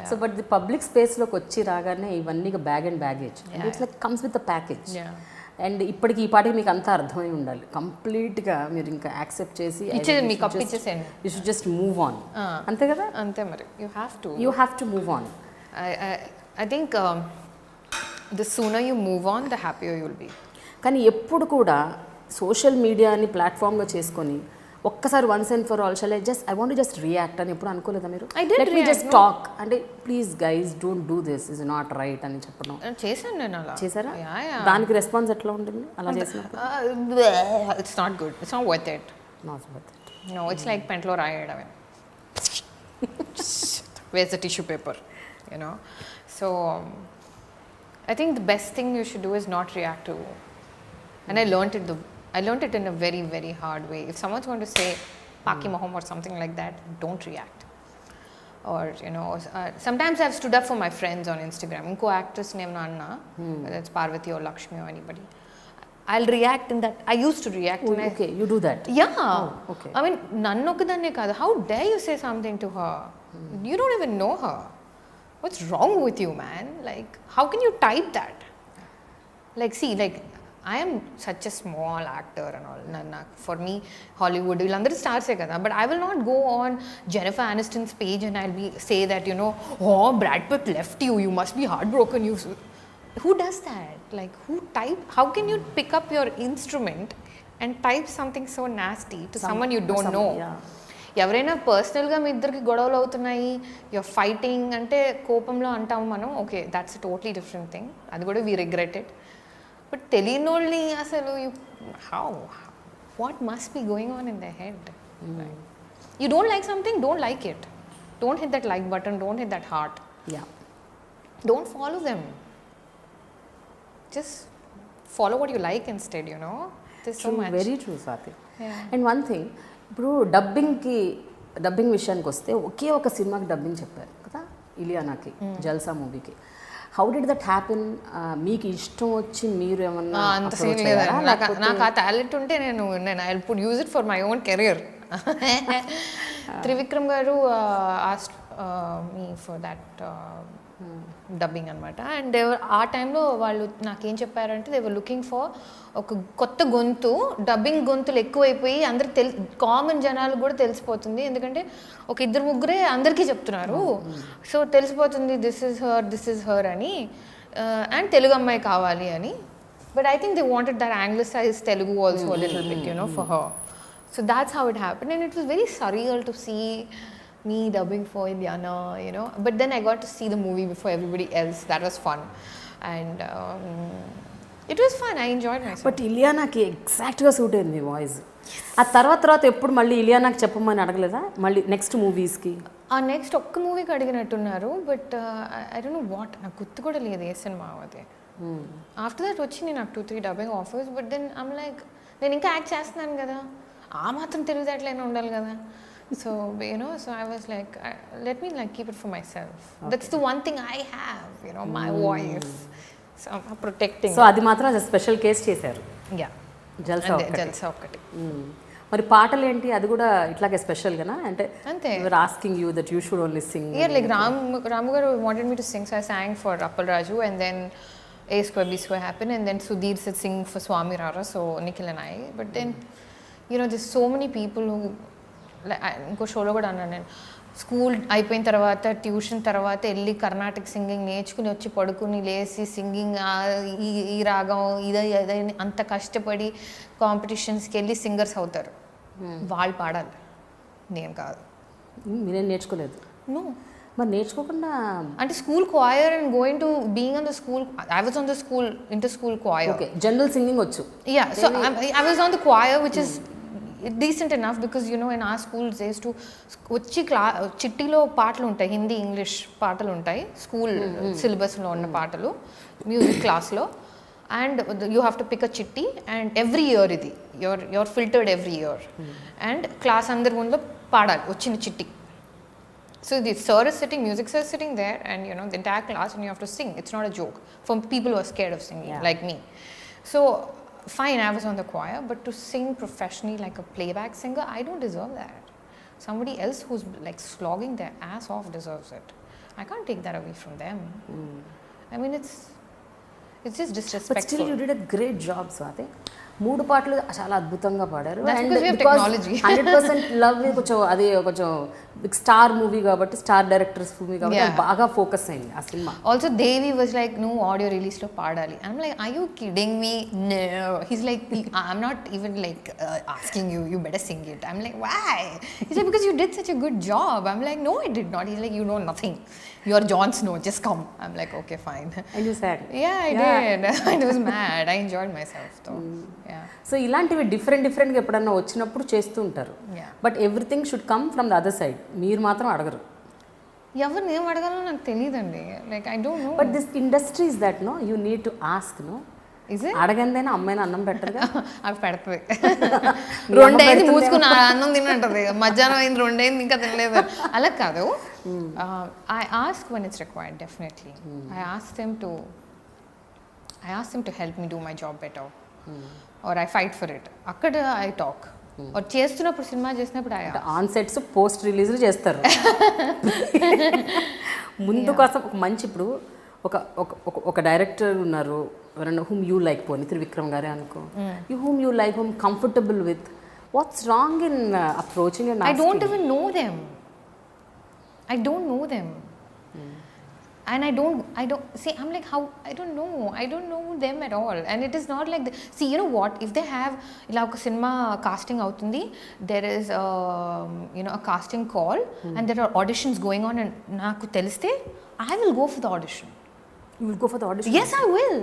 S2: So but the public స్పేస్లోకి వచ్చి రాగానే ఇవన్నీ bag and baggage and it's like comes with the package. And ఇప్పటికి ఈ పాటికి మీకు అంతా అర్థమై ఉండాలి కంప్లీట్గా, మీరు ఇంకా యాక్సెప్ట్ చేసి you should just move on. అంతే కదా?
S1: అంతే మరి.
S2: You have to move on.
S1: I think the sooner you move on, the happier you will be.
S2: కానీ ఎప్పుడు కూడా సోషల్ మీడియాని ప్లాట్ఫామ్గా చేసుకొని ఒక్కసారి once and for all I want just react అని ఎప్పుడు అనుకోలేదా మీరు? లెట్ మీ జస్ట్ టాక్ అంటే please guys don't do this is not right అని చెప్పడం
S1: చేశాను నేను. అలా
S2: చేశారా? దానికి రెస్పాన్స్ ఎట్లా ఉంటుంది అలా చేసినప్పుడు?
S1: It's not good, it's not worth it. No, it's like పెంట్లో రాయడమే. Where's the tissue paper, you know? So I think the best thing you should do is not react to, and I learned it in a very, very hard way. If someone's going to say paki moham or something like that, don't react. Or you know, sometimes I've stood up for my friends on Instagram. Inko actress name na anna, whether it's Parvati or Lakshmi or anybody, I'll react in that. I used to react.
S2: Okay, you do that?
S1: Yeah.
S2: Oh, okay.
S1: I mean, nannokadanne kaadu. How dare you say something to her? You don't even know her. What's wrong with you, man? Like, how can you type that? Like, see, like, I am such a small actor and all. For me, Hollywood, villandaru stars e kada. But I will not go on Jennifer Aniston's page and I'll say that, you know, oh, Brad Pitt left you. You must be heartbroken. Who does that? Like, how can you pick up your instrument and type something so nasty to someone you don't know? Yeah. ఎవరైనా పర్సనల్గా మీ ఇద్దరికి గొడవలు అవుతున్నాయి, you're fighting అంటే కోపంలో అంటాము మనం, okay that's a totally different thing, అది కూడా వీ రిగ్రెట్ ఇట్. బట్ తెలియని వాళ్ళని అసలు what must be going on in the head? You don't like something, don't like it, don't hit that like button, don't hit that heart, don't follow them, just follow what you like instead, you know.
S2: Very true Swathi. And one thing, ఇప్పుడు dubbing విషయానికి వస్తే ఒకే ఒక సినిమాకి dubbing చెప్పారు కదా, ఇలియానాకి, జల్సా మూవీకి. How did that happen? మీకు ఇష్టం వచ్చి మీరు ఏమన్నా?
S1: అంత సీన్ లేదు నాకు. ఆ టాలెంట్ ఉంటే నేను I would use it for my own career. Trivikram garu asked me for that dubbing అనమాట. అండ్ ఆ టైంలో వాళ్ళు నాకేం చెప్పారంటే దే వర్ లుకింగ్ ఫర్ ఒక కొత్త గొంతు. డబ్బింగ్ గొంతులు ఎక్కువైపోయి అందరికి కామన్ జనాలకు కూడా తెలిసిపోతుంది, ఎందుకంటే ఒక ఇద్దరు ముగ్గురే అందరికీ చెప్తున్నారు, సో తెలిసిపోతుంది దిస్ ఇస్ హర్ అని, అండ్ తెలుగు అమ్మాయి కావాలి అని. But I think they wanted that anglicise Telugu also little bit, you know, for her. So that's how it happen, and it was very surreal to see me dubbing for Ilyana, you know. But then I got to see the movie before everybody else. That was fun, and it was fun. I enjoyed myself.
S2: But Ilyanaki exactly suit in the voice. ఆ తర్వాత ఎప్పుడు మళ్ళీ ఇలియానాకి చెప్పమని అడగలేదా మళ్ళీ next మూవీస్కి?
S1: ఆ next ఒక్క మూవీకి అడిగినట్టున్నారు, but I don't know what, నాకు గుర్తు కూడా లేదు ఏ సినిమా అది. ఆఫ్టర్ దట్ వచ్చింది నాకు 2-3 dubbing offers, but then I'm like, నేను ఇంకా యాక్ట్ చేస్తున్నాను కదా, ఆ మాత్రం తెలివితేటలైనా ఉండాలి కదా. So, you know, so I was like, let me like keep it for myself. Okay. That's the one thing I have, you know, my voice. So I'm protecting.
S2: So అది మాత్రం as a special case చేశారు.
S1: Yeah.
S2: జల్సా ఒక్కటి. మరి పాటలు ఏంటి, అది కూడా ఇట్లాగే స్పెషల్ గానా? అంటే they were asking you that you should only sing.
S1: Yeah, like Ramu garu wanted me to sing, so I sang for Appal Raju, and then A Square B Square happened, and then Sudhir said sing for Swami Rara, so Nikil and I. But then, you know, there's so many people who, ఇంకో షోలో కూడా అన్నాను నేను, school అయిపోయిన తర్వాత tuition తర్వాత వెళ్ళి Karnataka singing నేర్చుకుని వచ్చి పడుకుని లేచి సింగింగ్ ఈ రాగం ఇదని అంత కష్టపడి కాంపిటీషన్స్కి వెళ్ళి సింగర్స్ అవుతారు, వాళ్ళు పాడాలి, నేను కాదు.
S2: మీరేం నేర్చుకోలేదు?
S1: నో.
S2: మరి నేర్చుకోకుండా
S1: అంటే school choir and going to being on the school, I was on the school inter school choir.
S2: Okay, general singing వచ్చు.
S1: Yeah, so I was on the choir which is decent enough, because you know in our schools they used to వచ్చి చిట్టిలో పాటలు ఉంటాయి, Hindi English పాటలు ఉంటాయి school సిలబస్లో ఉన్న పాటలు music క్లాస్లో, and you have to pick a చిట్టి, అండ్ ఎవ్రీ ఇయర్ ఇది your filtered every year, and class అందరి ముందులో పాడాలి వచ్చిన చిట్టి. So the sir is sitting, music sir is sitting there, and you know the entire class, and you have to sing. It's not a joke for people who are scared of singing, like me. So fine, I was on the choir, but to sing professionally like a playback singer, I don't deserve that. Somebody else who's like slogging their ass off deserves it. I can't take that away from them. I mean, it's just
S2: but
S1: disrespectful.
S2: Still you did a great job Swathi. 3 పాటలు చాలా అద్భుతంగా పాడారు.
S1: That's because we have technology.
S2: 100% love కొంచెం అది కొంచెం star movie కాబట్టి, star directors movie కాబట్టి అది బాగా ఫోకస్ అయింది ఆ cinema.
S1: Also, Devi was like, no audio release lo padali. I'm like, are you kidding me? No. He's like, I'm not even like asking you. You better sing it. I'm like, why? He's like, because you did such a good job. I'm like, no, I did not. He's like, you know nothing. You're Jon Snow. Just come. I'm like, okay, fine.
S2: And you said,
S1: Yeah, I did. I was mad. I enjoyed myself though. Yeah.
S2: So ఇలాంటివి డిఫరెంట్గా ఎప్పుడన్నా వచ్చినప్పుడు చేస్తూ ఉంటారు.
S1: Yeah.
S2: But everything should come from the other side. మీరు మాత్రం అడగరు.
S1: ఎవరిని ఏం అడగాలో నాకు తెలియదండి. Like I don't know.
S2: But this industry is that no you need to ask no.
S1: Is it?
S2: అడగందైనా అమ్మాయిని అన్నం పెట్టరుగా.
S1: అవి పెడుతుంది. 2 అయింది మూసుకుని అన్నం తినంటది. మధ్యాహ్నం అయింది 2 అయింది ఇంకా తినలేదు. అలా కాదు. I ask when it's required, definitely. I ask them to help me do my job better. Or I fight for it. అక్కడ I talk. Or చేస్తున్నప్పుడు సినిమా చేసినప్పుడు
S2: ఆన్ సెట్స్ పోస్ట్ రిలీజ్లు చేస్తారు. ముందు కోసం ఒక మంచి ఇప్పుడు ఒక డైరెక్టర్ ఉన్నారు, ఎవరైనా హూమ్ యూ లైక్, పోనీ త్రివిక్రమ్ గారే అనుకో, you whom you like, whom comfortable with. What's wrong in approaching and
S1: I don't even know them. I don't know them. And I don't see, I'm like, how, I don't know them at all. And it is not like see, you know what, if they have ila oka cinema casting avutundi, there is a casting call and there are auditions going on, and naaku teliste I will go for the audition.
S2: You will go for the audition?
S1: Yes, I will.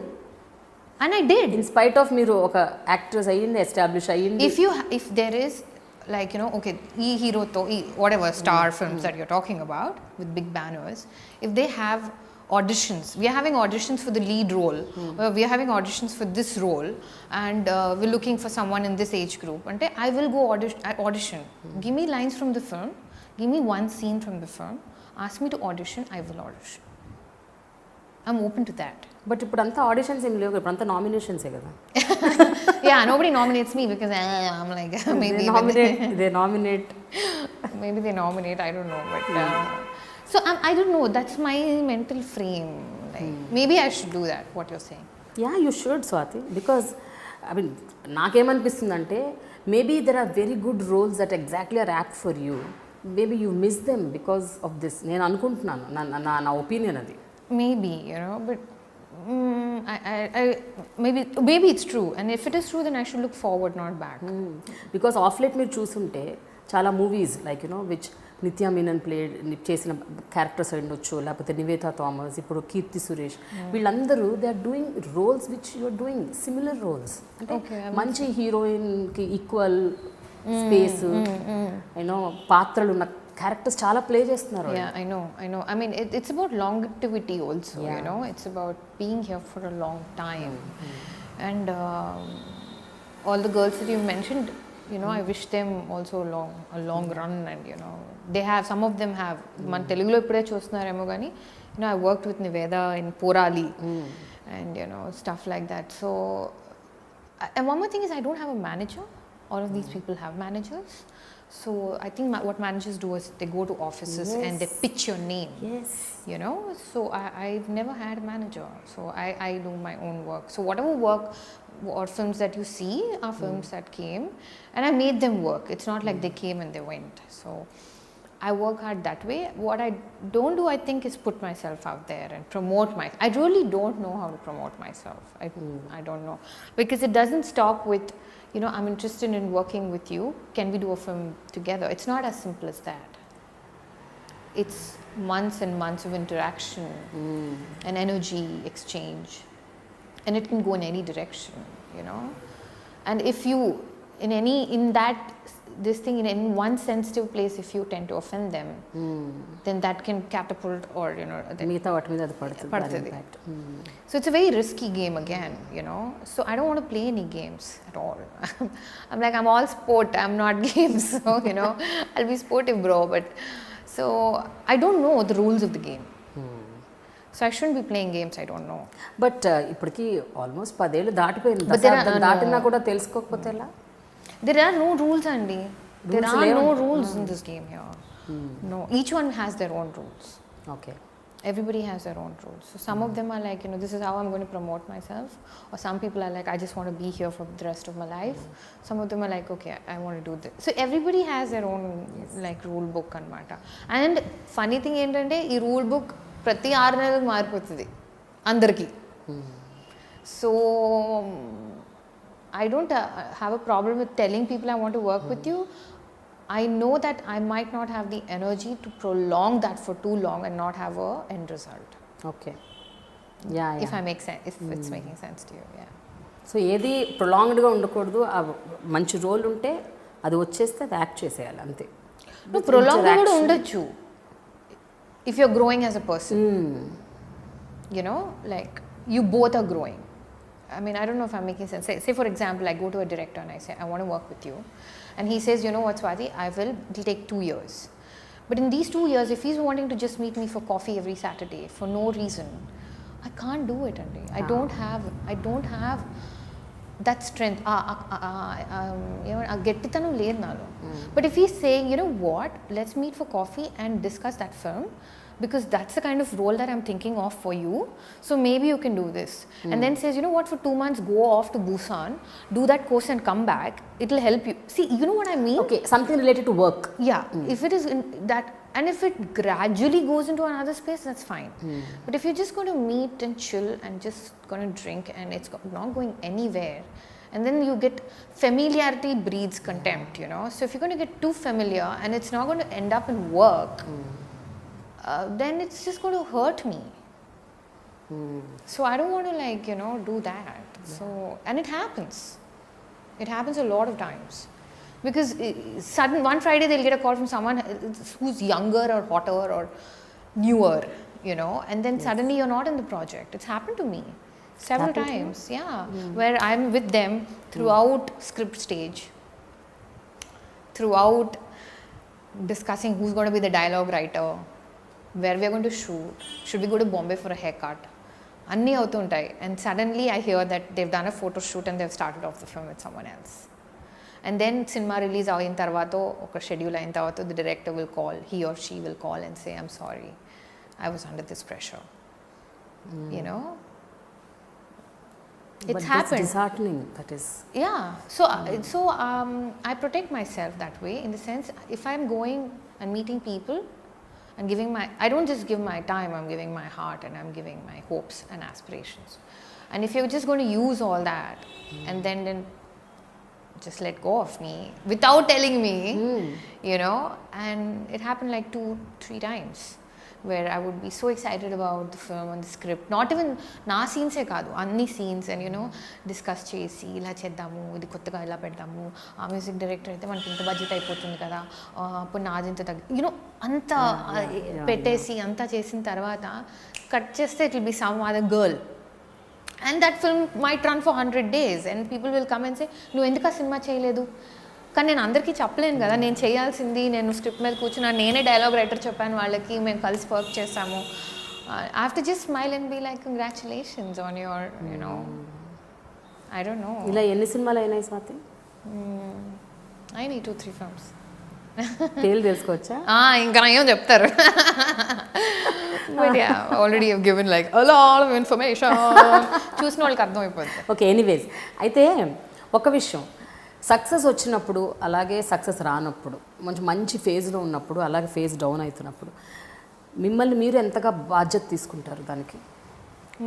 S1: And I did.
S2: In spite of మీరు ఒక actress అయ్యింది, establish అయ్యింది.
S1: If there is like, okay, hero to whatever star films that you're talking about with big banners, if they have auditions, we are having auditions for the lead role, we are having auditions for this role, and we're looking for someone in this age group, and I will go audition. Give me lines from the film, give me one scene from the film, ask me to audition, I will audition. I'm open to that.
S2: But ఇప్పుడు అంతా auditions ఏం లేవు, ఇప్పుడు అంతా నామినేషన్సే కదా.
S1: Yeah, nobody nominates me because I'm like, maybe
S2: they nominate.
S1: Maybe they nominate, I don't know, but so I don't know, that's my mental frame. Like, maybe I should do that, what you're saying.
S2: Yeah, you should, Swathi, because I mean, నాకేమనిపిస్తుందంటే maybe there are very good roles that exactly are apt for you. Maybe you miss them because of this. నేను అనుకుంటున్నాను, నా opinion అది.
S1: Maybe, but maybe it's true, and if it is true, then I should look forward, not back.
S2: Because of light మీరు చూసుంటే చాలా movies like which నిత్యా మీనన్ చేసిన characters ఉండొచ్చు, లేకపోతే నివేతా థామస్, ఇప్పుడు కీర్తి సురేష్, వీళ్ళందరూ they are doing roles which you are doing similar roles. అంటే మంచి హీరోయిన్కి ఈక్వల్ స్పేస్ పాత్రలు ఉన్న క్యారెక్టర్స్ చాలా ప్లే చేస్తున్నారు.
S1: Yeah, I know. I mean, it's about longevity also, it's about being here for a long time. And all the girls that you mentioned, I wish them also a long run, and they have, some of them have, man Telugulo ippude chustunaremo gani, I worked with Niveda in Porali, and stuff like that. So and one more thing is, I don't have a manager. All of these people have managers. So I think what managers do is they go to offices and they pitch your name.
S2: Yes.
S1: So I've never had a manager. So I do my own work. So whatever work or films that you see are films that came, and I made them work. It's not like they came and they went. So I work hard that way. What I don't do, I think, is put myself out there and promote myself. I really don't know how to promote myself. I don't know, because it doesn't stop with, I'm interested in working with you. Can we do a film together? It's not as simple as that. It's months and months of interaction and energy exchange, and it can go in any direction, And if you, in that this thing, in one sensitive place, if you tend to offend them, then that can catapult, or
S2: మిగతా వాటి మీద అది పడుతుంది.
S1: So it's a very risky game again, so I don't want to play any games at all. I'm like, I'm all sport, I'm not games. So I'll be sportive, bro, but so I don't know the rules of the game. So I shouldn't be playing games I don't know.
S2: But ఇప్పటికి almost 10 ఏళ్ళు దాటిపోయింది. దాటినా కూడా తెలుసుకోకపోతే ఎలా?
S1: There are no rules, Andy. There are no rules in this game here. No, each one has their own rules.
S2: Okay.
S1: everybody has their own roles. So some of them are like, this is how I'm going to promote myself, or some people are like, I just want to be here for the rest of my life. Some of them are like, okay, I want to do this. So everybody has their own like rule book anamata. And funny thing ఏంటంటే ఈ rule book ప్రతి 6 నెలలకు మారిపోతుంది అందరికి. So I don't have a problem with telling people I want to work with you. I know that I might not have the energy to prolong that for too long and not have a end result.
S2: Okay. Yeah.
S1: If I make sense, if it's making sense to you, yeah.
S2: So ఏది ప్రొలాంగ్డ్గా ఉండకూడదు. ఆ మంచి role ఉంటే అది వచ్చేస్తే అది act చేసేయాలి అంతే.
S1: No, prolonged కూడా ఉండొచ్చు if you're growing as a person. Like you both are growing. I mean, I don't know if I'm making sense. Say for example, I go to a director and I say, I want to work with you. And he says, you know what, Swathi, it'll take 2 years. But in these 2 years, if he's wanting to just meet me for coffee every Saturday for no reason, I can't do it, Andy. I don't have that strength. Gettitanu ledhu nalo. But if he's saying, you know what, let's meet for coffee and discuss that film, because that's the kind of role that I'm thinking of for you. So maybe you can do this. And then says, you know what, for 2 months, go off to Busan, do that course and come back. It'll help you. See, you know what I mean?
S2: Okay, something related to work.
S1: Yeah. If it is in that, and if it gradually goes into another space, that's fine. But if you're just going to meet and chill and just going to drink and it's not going anywhere, and then you get familiarity breeds contempt, So if you're going to get too familiar and it's not going to end up in work, then it's just going to hurt me. So I don't want to do that. So, and it happens. It happens a lot of times. Because sudden one Friday they'll get a call from someone who's younger or hotter or newer, and then suddenly you're not in the project. It's happened to me several times. Yeah. Where I'm with them throughout script stage, throughout discussing who's going to be the dialogue writer, where we are going to shoot, should we go to Bombay for a haircut, anni avutuntai, and suddenly I hear that they've done a photo shoot and they've started off the film with someone else. And then cinema release ayin tarvato oka schedule ayin tarvato the director will call, he or she will call and say, I'm sorry, I was under this pressure. It's happened.
S2: That's disheartening. That is.
S1: Yeah. So I protect myself that way, in the sense, if I'm going and meeting people and I don't just give my time, I'm giving my heart and I'm giving my hopes and aspirations. And if you're just going to use all that and then just let go of me without telling me, and it happened like 2-3 times, where I would be so excited about the film and the script, not even na scenes e kaadu, anni scenes, and discuss chesi ila cheddamu, idi kottaga ila peddamu, aa music director aithe manaki inta budget ayipotundi kada, appudu naadi inta anta pettesi anta chesin tarvata cut cheste it will be some other girl, and that film might run for 100 days and people will come and say, nu enduka cinema cheyaledu. కానీ నేను అందరికీ చెప్పలేను కదా, నేను చేయాల్సింది, నేను script మీద కూర్చున్నా, నేనే డైలాగ్ రైటర్ చెప్పాను వాళ్ళకి, మేము కలిసి వర్క్ చేస్తాము. I have to just smile and be like, congratulations on your, I don't know.
S2: ఇలా ఎన్ని సినిమాలు అయినాయి స్వాతి?
S1: I need 2-3 films.
S2: పేర్లు తెలుసుకోవచ్చా?
S1: ఇంకా ఏం చెప్తారు. But yeah, already I've given like a lot of information. చూసిన వాళ్ళకి అర్థమైపోతుంది.
S2: ఓకే, ఎనీవేస్, అయితే ఒక విషయం, సక్సెస్ వచ్చినప్పుడు అలాగే సక్సెస్ రానప్పుడు, మంచి ఫేజ్లో ఉన్నప్పుడు అలాగే ఫేజ్ డౌన్ అవుతున్నప్పుడు మిమ్మల్ని మీరు ఎంతగా బాధ్యత తీసుకుంటారు దానికి?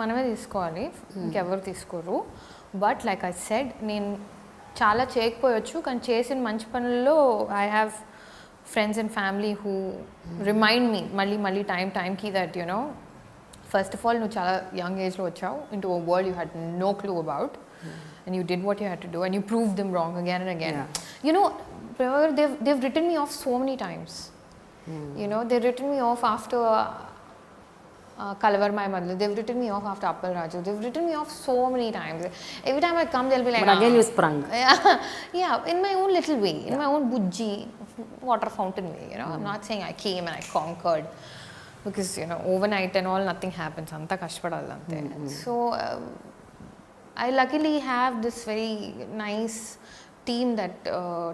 S1: మనమే తీసుకోవాలి, ఇంకెవరు తీసుకోరు. బట్ లైక్ ఐ సెడ్, నేను చాలా చేయకపోవచ్చు, కానీ చేసిన మంచి పనుల్లో I have friends and family who remind me మళ్ళీ టైంకి దట్ ఫస్ట్ ఆఫ్ ఆల్ నువ్వు చాలా యంగ్ ఏజ్లో వచ్చావు into a world you had no clue about. And you did what you had to do and you proved them wrong again and again. They've written me off so many times. They've written me off after Kalavar My Mother. They've written me off after Appal Raju. They've written me off so many times. Every time I come, they'll be like,
S2: but again you sprung.
S1: Yeah, in my own little way, in my own bujji water fountain way. I'm not saying I came and I conquered, because overnight and all nothing happens. Anta kashpadallu ante. So I luckily have this very nice team that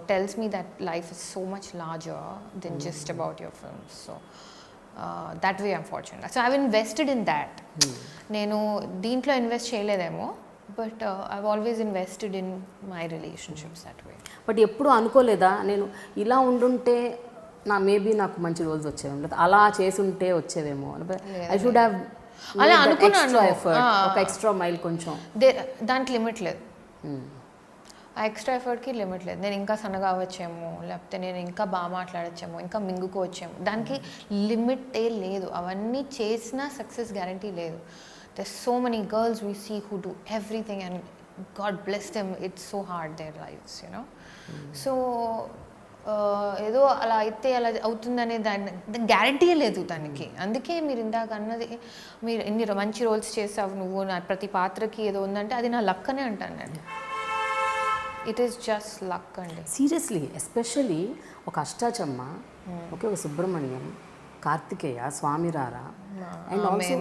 S1: tells me that life is so much larger than just about your films. So that way I'm fortunate. So I have invested in that. నేను దీంట్లో invest చేయలేదేమో, but I always invested in my relationships that way.
S2: But ఎప్పుడు అనుకోలేదా నేను ఇలా ఉండుంటే maybe నాకు మంచి రోజు వచ్చేవేమో, లేదా అలా చేసుంటే వచ్చేవేమో, ఐ షుడ్ హ్యావ్
S1: అలా అనుకున్నాను.
S2: ఒక ఎక్స్ట్రా మైల్ కొంచెం
S1: దానికి లిమిట్ లేదు. ఆ ఎక్స్ట్రా ఎఫర్ట్కి లిమిట్ లేదు. నేను ఇంకా సన్నగా అవ్వచ్చేమో, లేకపోతే నేను ఇంకా బాగా మాట్లాడచ్చేమో, ఇంకా మింగుకోవచ్చేమో, దానికి లిమిటే లేదు. అవన్నీ చేసినా సక్సెస్ గ్యారంటీ లేదు. There's so many girls we see who do everything and God bless them, it's so hard their lives, you know. So ఏదో అలా అయితే అలా అవుతుందనే దాని గ్యారంటీ లేదు దానికి. అందుకే మీరు ఇందాక అన్నది, మీరు ఎన్ని మంచి రోల్స్ చేసావు నువ్వు, నా ప్రతి పాత్రకి ఏదో ఉందంటే అది నా లక్ అనే అంటాను నేను. ఇట్ ఈస్ జస్ట్ లక్ అండి.
S2: సీరియస్లీ, ఎస్పెషలీ ఒక అష్టాచమ్మ, ఒక సుబ్రహ్మణ్యం, కార్తికేయ, స్వామిరారా, అండ్ ఆల్సో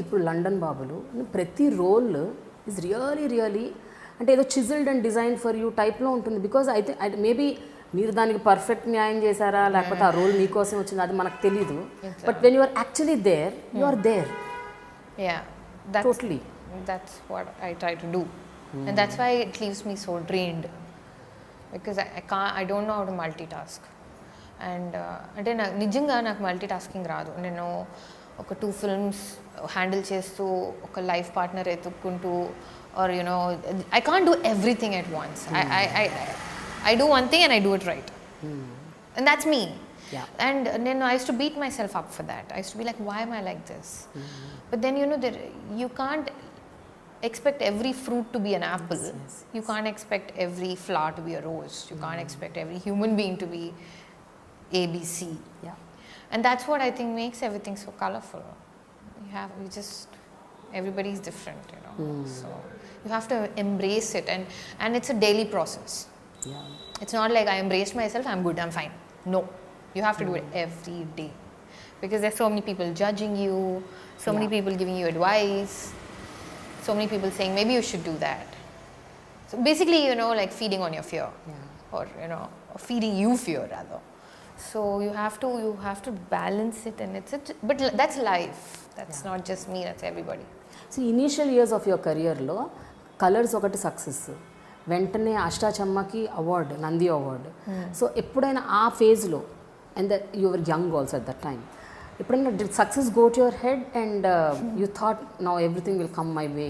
S2: ఇప్పుడు లండన్ బాబులు, ప్రతి రోల్ ఈజ్ రియలీ అంటే ఏదో చిజిల్డ్ అండ్ డిజైన్ ఫర్ యూ టైప్లో ఉంటుంది. బికాజ్ అయితే మేబీ మీరు దానికి పర్ఫెక్ట్ న్యాయం చేశారా, లేకపోతే ఆ రోల్ మీకోసం వచ్చింది, అది మనకు తెలీదు. But when you are actually there, you are there. Totally.
S1: That's what I try to do. And that's why it leaves me so drained. Because I don't know how to multitask. And అంటే నిజంగా నాకు multitasking రాదు. నేను ఒక 2 films handle చేస్తూ, ఒక life partner ఎత్తుక్కుంటూ, or you know I can't do everything at once. I do one thing and I do it right. And that's me. And then I used to beat myself up for that. I used to be like, why am I like this? But then you can't expect every fruit to be an apple. Yes. You can't expect every flower to be a rose. You can't expect every human being to be ABC. And that's what I think makes everything so colorful. Everybody's different, you know. So you have to embrace it, and it's a daily process. It's not like I embraced myself, I'm good, I'm fine. No, you have to do it every day, because there's so many people judging you, so many people giving you advice, so many people saying maybe you should do that. So basically, like feeding on your fear, or or feeding you fear rather. So you have to balance it, and but that's life. That's not just me, that's everybody.
S2: So initial years of your career lo colors ఒకటి success, వెంటనే అష్టాచమ్మకి award, Nandi award. So ఎప్పుడైనా ఆ ఫేజ్లో, and your young also at that time, ఎప్పుడైనా did success go to your head and you thought now everything will come my way,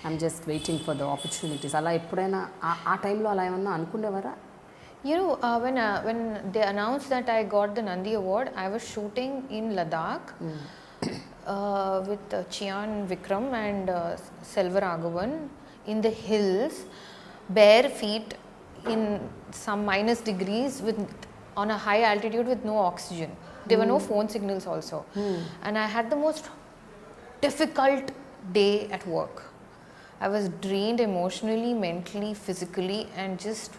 S2: I'm just waiting for the opportunities, అలా ఎప్పుడైనా ఆ టైంలో అలా ఏమన్నా అనుకునేవారా?
S1: When they announced that I got the Nandi Award, I was shooting in Ladakh with Chian Vikram and Selva Raghavan in the hills, bare feet in some minus degrees on a high altitude with no oxygen. There were no phone signals also. And I had the most difficult day at work. I was drained emotionally, mentally, physically, and just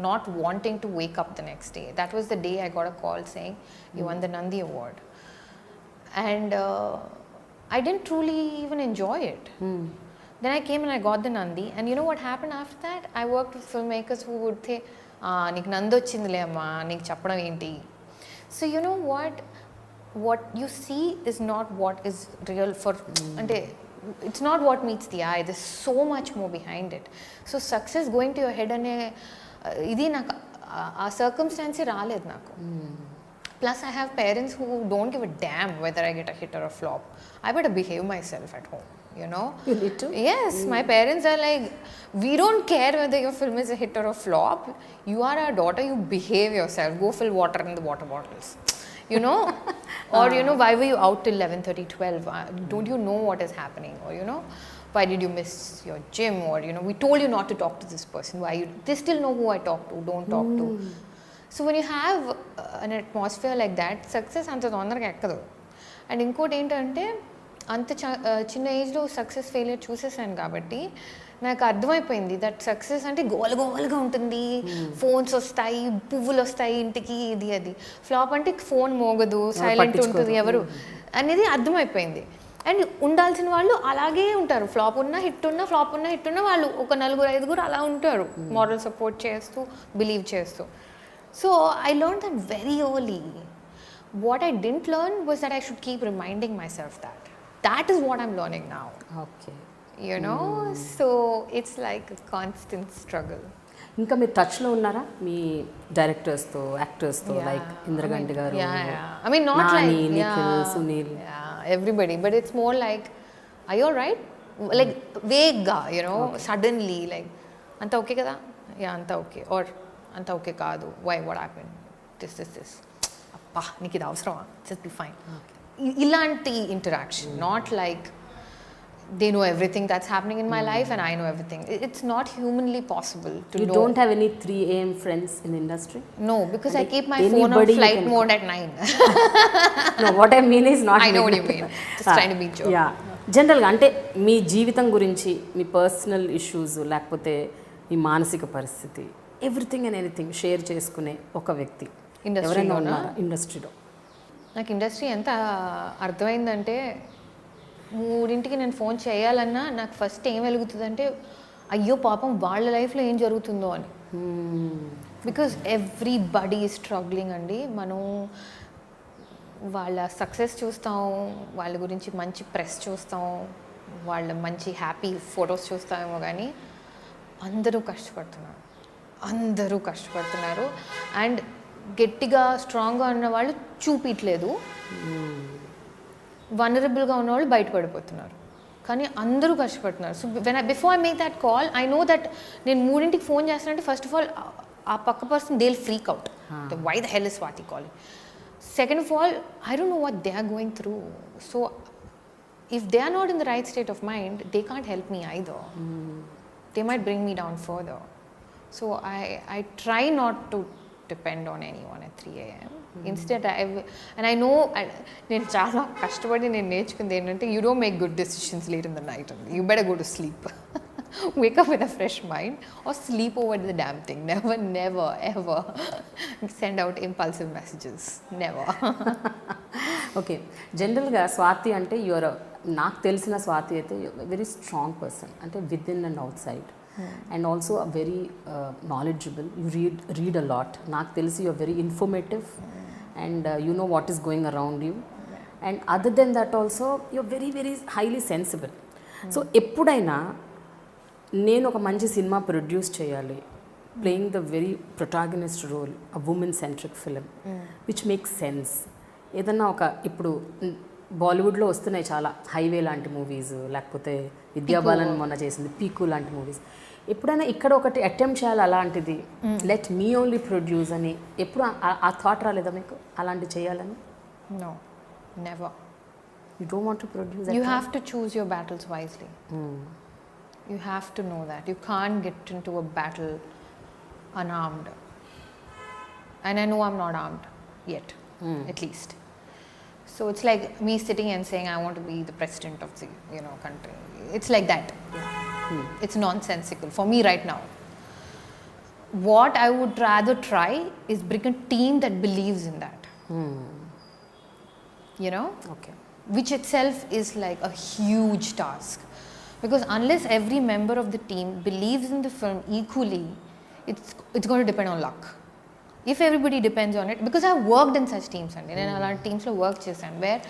S1: not wanting to wake up the next day. That was the day I got a call saying, you won the Nandi Award. And I didn't truly even enjoy it. Then I came and I got the Nandi, and you know what happened after that? I worked with filmmakers who would say, నీకు నంది వచ్చిందిలే అమ్మా, నీకు చెప్పడం ఏంటి. So you know what you see is not what is real for, అంటే it's not what meets the eye. There's so much more behind it. So success going to your head అనే ఇది నాకు ఆ సర్కమ్స్టాన్సే రాలేదు నాకు. Plus I have parents who don't give a damn whether I get a hit or a flop. I better behave myself at home. You
S2: need to?
S1: Yes, my parents are like, we don't care whether your film is a hit or a flop. You are our daughter, you behave yourself. Go fill water in the water bottles. Or why were you out till 11:30, 12? Don't you know what is happening? Or why did you miss your gym? Or we told you not to talk to this person. They still know who I talk to, don't talk to. So when you have an atmosphere like that, success anta tondaraga ekkadu. And inkoti entante, అంత చిన్న ఏజ్లో success failure చూసేసాను కాబట్టి నాకు అర్థమైపోయింది that success అంటే గోలగా ఉంటుంది, phones వస్తాయి, పువ్వులు వస్తాయి ఇంటికి, ఇది అది. ఫ్లాప్ అంటే ఫోన్ మోగదు, సైలెంట్ ఉంటుంది ఎవరు అనేది అర్థమైపోయింది. అండ్ ఉండాల్సిన వాళ్ళు అలాగే ఉంటారు, ఫ్లాప్ ఉన్నా హిట్ ఉన్నా, ఫ్లాప్ ఉన్నా హిట్ ఉన్నా వాళ్ళు ఒక 4-5 అలా ఉంటారు, మారల్ సపోర్ట్ చేస్తూ, బిలీవ్ చేస్తూ. So I learn that very early. what I didn't learn was that I should keep reminding myself that. That is what I'm learning now.
S2: Okay.
S1: You know, so it's like a constant struggle.
S2: ఇంకా మీరు టచ్లో ఉన్నారా మీ డైరెక్టర్స్తో, యాక్టర్స్తో, like Indraganti గారు,
S1: I mean, not
S2: Nani,
S1: like
S2: Nikhil, Sunil?
S1: everybody, but it's more like, are you alright? Like vague, you know, suddenly like, anta okay kada? Yeah, anta okay, or anta okay kaadu, why, what happened, this appa నీకు ఇది అవసరమా, just be fine. ఇలాంటి interaction, not like they know everything that's happening in my life and I know everything. It's not humanly possible to know.
S2: You don't have any 3 AM friends in the industry?
S1: No, because I keep my phone on flight mode at 9.
S2: No, what I mean is not.
S1: I know what you mean. Just trying to be joke.
S2: Yeah. జనరల్గా అంటే మీ జీవితం గురించి, మీ personal issues, లేకపోతే మీ మానసిక పరిస్థితి, everything and anything share చేసుకునే ఒక వ్యక్తి ఎవరైనా ఉన్నారా ఇండస్ట్రీలో?
S1: నాకు ఇండస్ట్రీ ఎంత అర్థమైందంటే, 3ంటికి నేను ఫోన్ చేయాలన్నా నాకు ఫస్ట్ ఏం వెలుగుతుందంటే, అయ్యో పాపం వాళ్ళ లైఫ్లో ఏం జరుగుతుందో అని. బికాజ్ ఎవ్రీబడీ ఈజ్ స్ట్రగ్లింగ్ అండి. మనం వాళ్ళ సక్సెస్ చూస్తాం, వాళ్ళ గురించి మంచి ప్రెస్ చూస్తాం, వాళ్ళ మంచి హ్యాపీ ఫొటోస్ చూస్తామేమో, కానీ అందరూ కష్టపడుతున్నారు. అండ్ గట్టిగా స్ట్రాంగ్గా ఉన్న వాళ్ళు చూపించలేదు, వనరబుల్గా ఉన్నవాళ్ళు బయటపడిపోతున్నారు, కానీ అందరూ కష్టపడుతున్నారు. So before I make that call, I know that నేను 3ంటికి ఫోన్ చేస్తానంటే ఫస్ట్ ఆఫ్ ఆల్ ఆ పక్క person they will freak out, why the hell is Swathi calling. Second of all, I don't know what they are going through. So if they are not in the right state of mind, they can't help me either. They might bring me down further. So I try not to depend on anyone at 3 AM. Instead, I know, నేను చాలా కష్టపడి నేను నేర్చుకుంది ఏంటంటే, you don't make good decisions late in the night. You better go to sleep. Wake up with a fresh mind or sleep over the damn thing. Never, ever send out impulsive messages. Never.
S2: Okay. జనరల్గా స్వాతి అంటే నాకు తెలిసిన స్వాతి అయితే very strong person, అంటే within and outside, and also very knowledgeable. You read a lot. నాకు తెలిసి you're very informative and you know what is going around you, and other than that also you're very very highly sensible. So ఎప్పుడైనా నేను ఒక మంచి cinema produce చేయాలి, playing the very protagonist role, a women centric film which makes sense, ఏదన్నా ఒక ఇప్పుడు బాలీవుడ్లో వస్తున్నాయి చాలా, హైవే లాంటి మూవీస్, లేకపోతే విద్యాబాలన్ మొన్న చేసింది పీకు లాంటి మూవీస్, ఎప్పుడైనా ఇక్కడ ఒకటి అటెంప్ట్ చేయాలి అలాంటిది, లెట్ మీ ఓన్లీ ప్రొడ్యూస్ అని ఎప్పుడు ఆ థాట్ రాలేదా మీకు అలాంటివి చేయాలని?
S1: No, never.
S2: You don't want to produce?
S1: You have to choose your battles wisely. You have to know that. You can't get into a battle unarmed. And I know I'm not armed yet, at least. So it's like me sitting and saying I want to be the president of the country. It's like that. It's nonsensical for me right now. What I would rather try is bring a team that believes in that.
S2: Okay.
S1: Which itself is like a huge task. Because unless every member of the team believes in the film equally, it's going to depend on luck. If everybody depends on it, because I've worked in such teams and నేను అలాంటి టీమ్స్లో work చేశాను, wear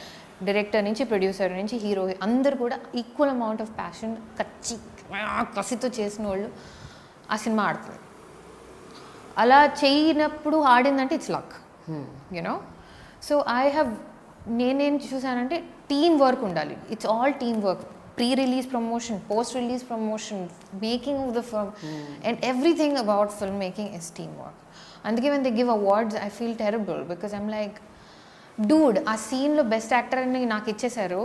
S1: director నుంచి producer నుంచి hero అందరు కూడా equal amount of passion కసితో చేసిన వాళ్ళు ఆ సినిమా ఆడుతుంది. అలా చేయనప్పుడు ఆడిందంటే ఇట్స్ లక్, యూనో. సో నేనేం చూసానంటే టీమ్ వర్క్ ఉండాలి. It's all team work. Pre-release promotion, post-release promotion, making of the film, and everything about filmmaking is teamwork. And when they give awards, I feel terrible because I'm like, dude, ఆ సీన్లో best actor అని నాకు ఇచ్చేసారు,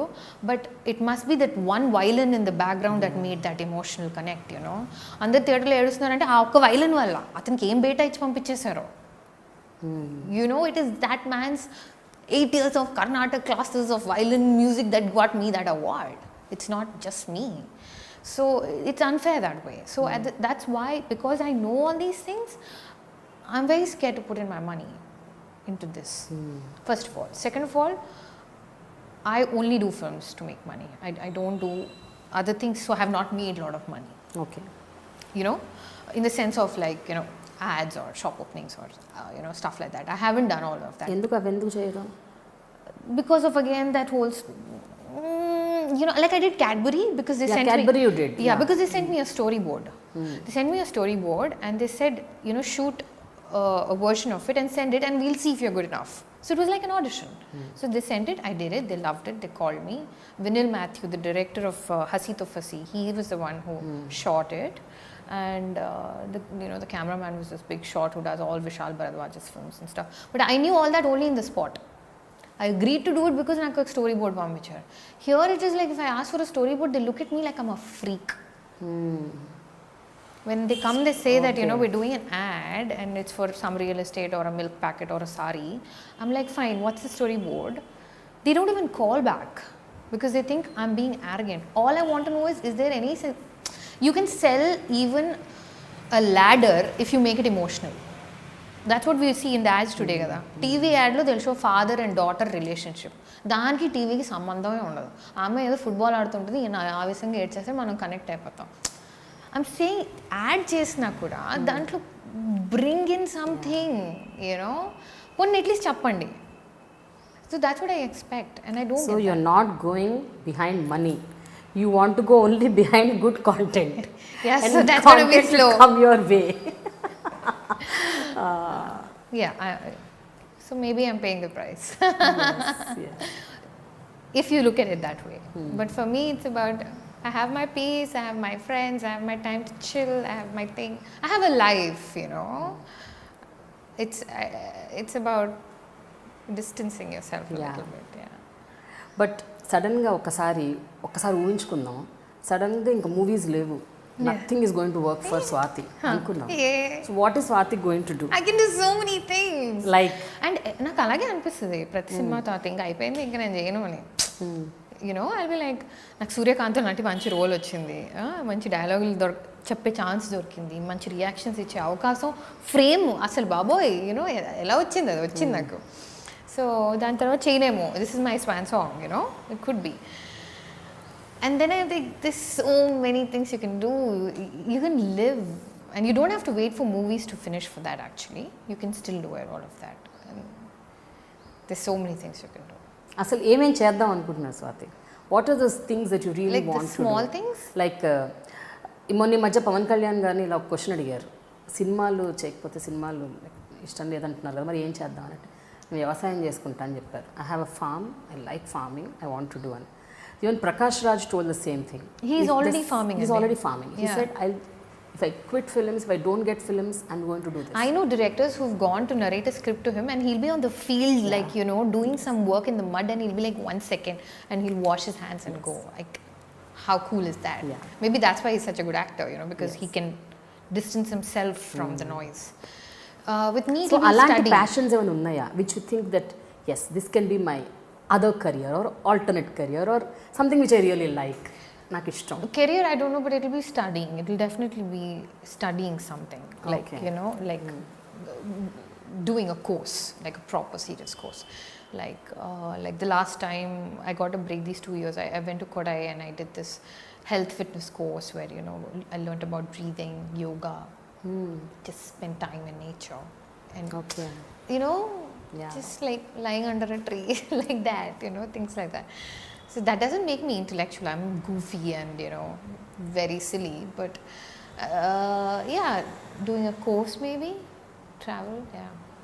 S1: but it must be that one villain in the background that made that emotional connect, you know. అందరు థియేటర్లో ఏడుస్తున్నారంటే ఆ ఒక్క వైలన్ వల్ల అతనికి ఏం బేటా ఇచ్చి పంపించేశారో. You know, it is that man's 8 years of Carnatic classes of violin music that got me that award. It's not just me. So it's unfair that way. So that's why, because I know all these things, I'm very scared to put in my money into this. First of all. Second of all, I only do films to make money. I don't do other things, so I have not made a lot of money.
S2: Okay.
S1: In the sense of ads or shop openings or stuff like that. I haven't done all of that.
S2: ఎందుకు చేయరు?
S1: because of again that whole like I did Cadbury because they sent
S2: Cadbury
S1: me.
S2: you did.
S1: Yeah, because they sent me a storyboard. They sent me a storyboard and they said, shoot a version of it and send it and we'll see if you're good enough. So it was like an audition. So they sent it, I did it, they loved it, they called me. Vinil Matthew, the director of Hasi To Fasi, he was the one who shot it. And the cameraman was this big shot who does all Vishal Bharadwaj's films and stuff. But I knew all that only in the spot. I agreed to do it because I got a storyboard pampicharu. Here it is like if I ask for a storyboard, they look at me like I'm a freak. When they come, they say that, we're doing an ad and it's for some real estate or a milk packet or a sari. I'm like, fine, what's the storyboard? They don't even call back because they think I'm being arrogant. All I want to know is there any sense? You can sell even a ladder if you make it emotional. That's what we see in the ads today kada. TV ad lo they'll show father and daughter relationship. దానికి టీవీకి సంబంధమే ఉండదు. ఆమె ఏదో football ఆడుతుంటుంది, ఈయన ఆవేశంగా ఏడ్చేస్తే మనం connect అయిపోతాం. ఐమ్ సేయింగ్ యాడ్ చేసినా కూడా దాంట్లో బ్రింగ్ ఇన్ సంథింగ్ కొన్ని అట్లీస్ట్ చెప్పండి. So that's what I expect and I don't.
S2: So you're not going behind money. You want to go only behind good content.
S1: Yes, so that's going to be slow.
S2: Come your way.
S1: So maybe I'm paying the price.
S2: Yes.
S1: If you look at it that way. But for me, it's about I have my peace, I have my friends, I have my time to chill, I have my thing. I have a life, It's about distancing yourself a little bit. Yeah.
S2: But సడన్గా ఒకసారి ఊహించుకుందాం, సడన్గా ఇంకా movies లేవు, nothing is going to work for Swathi అనుకుందాం. So what is Swathi going to do?
S1: I can do so many things
S2: like
S1: and నాకు అలాగే అనిపిస్తుంది ప్రతి సినిమా తర్వాత ఇంకా అయిపోయింది ఇంకా నేను చేయను అని. ఐల్ బి లైక్ నాకు సూర్యకాంత్లో నటి మంచి రోల్ వచ్చింది, మంచి డైలాగులు చెప్పే ఛాన్స్ దొరికింది, మంచి రియాక్షన్స్ ఇచ్చే అవకాశం, ఫ్రేమ్ అసలు బాబోయ్ ఎలా వచ్చింది, అది వచ్చింది నాకు. సో దాని తర్వాత చేయలేము, this is my swan song, it could be. And then I think there's so many things you can do. You can live and you don't have to wait for movies to finish for that actually. You can still do all of that. And there's so many things you can do.
S2: అసలు ఏమేం చేద్దాం అనుకుంటున్నారు Swathi? What are those things that you really want to do?
S1: Small things
S2: like మొన్న మధ్య పవన్ కళ్యాణ్ గారిని ఇలా ఒక question అడిగారు, సినిమాలు చేయకపోతే సినిమాలు ఇష్టం లేదంటున్నారు కదా, మరి ఏం చేద్దాం అంటే నేను వ్యవసాయం చేసుకుంటా అని చెప్పారు. I have a farm, I like farming, I want to do అని. Even Prakash Raj told the same thing.
S1: He's already farming.
S2: He's already farming. He said, if I quit films, if I don't get films, I'm going to do this.
S1: I know directors who've gone to narrate a script to him and he'll be on the field like, doing some work in the mud and he'll be like 1 second and he'll wash his hands and go. Like, how cool is that?
S2: Yeah.
S1: Maybe that's why he's such a good actor, because he can distance himself from the noise. With me,
S2: so అలాంటి passions ఏమైనా ఉన్నాయా which you think that yes, this can be my other career or alternate career or something which I really like? నాకు ఇష్టం
S1: career, I don't know, but it'll be studying. It'll definitely be studying something like doing a course, like a proper serious course. Like the last time I got a break these 2 years, I went to Kodai and I did this health fitness course where I learned about breathing, yoga, just spend time in nature and just like lying under a tree like that, things like that. So that doesn't make me intellectual. I'm goofy and very silly, but doing a course maybe, travel,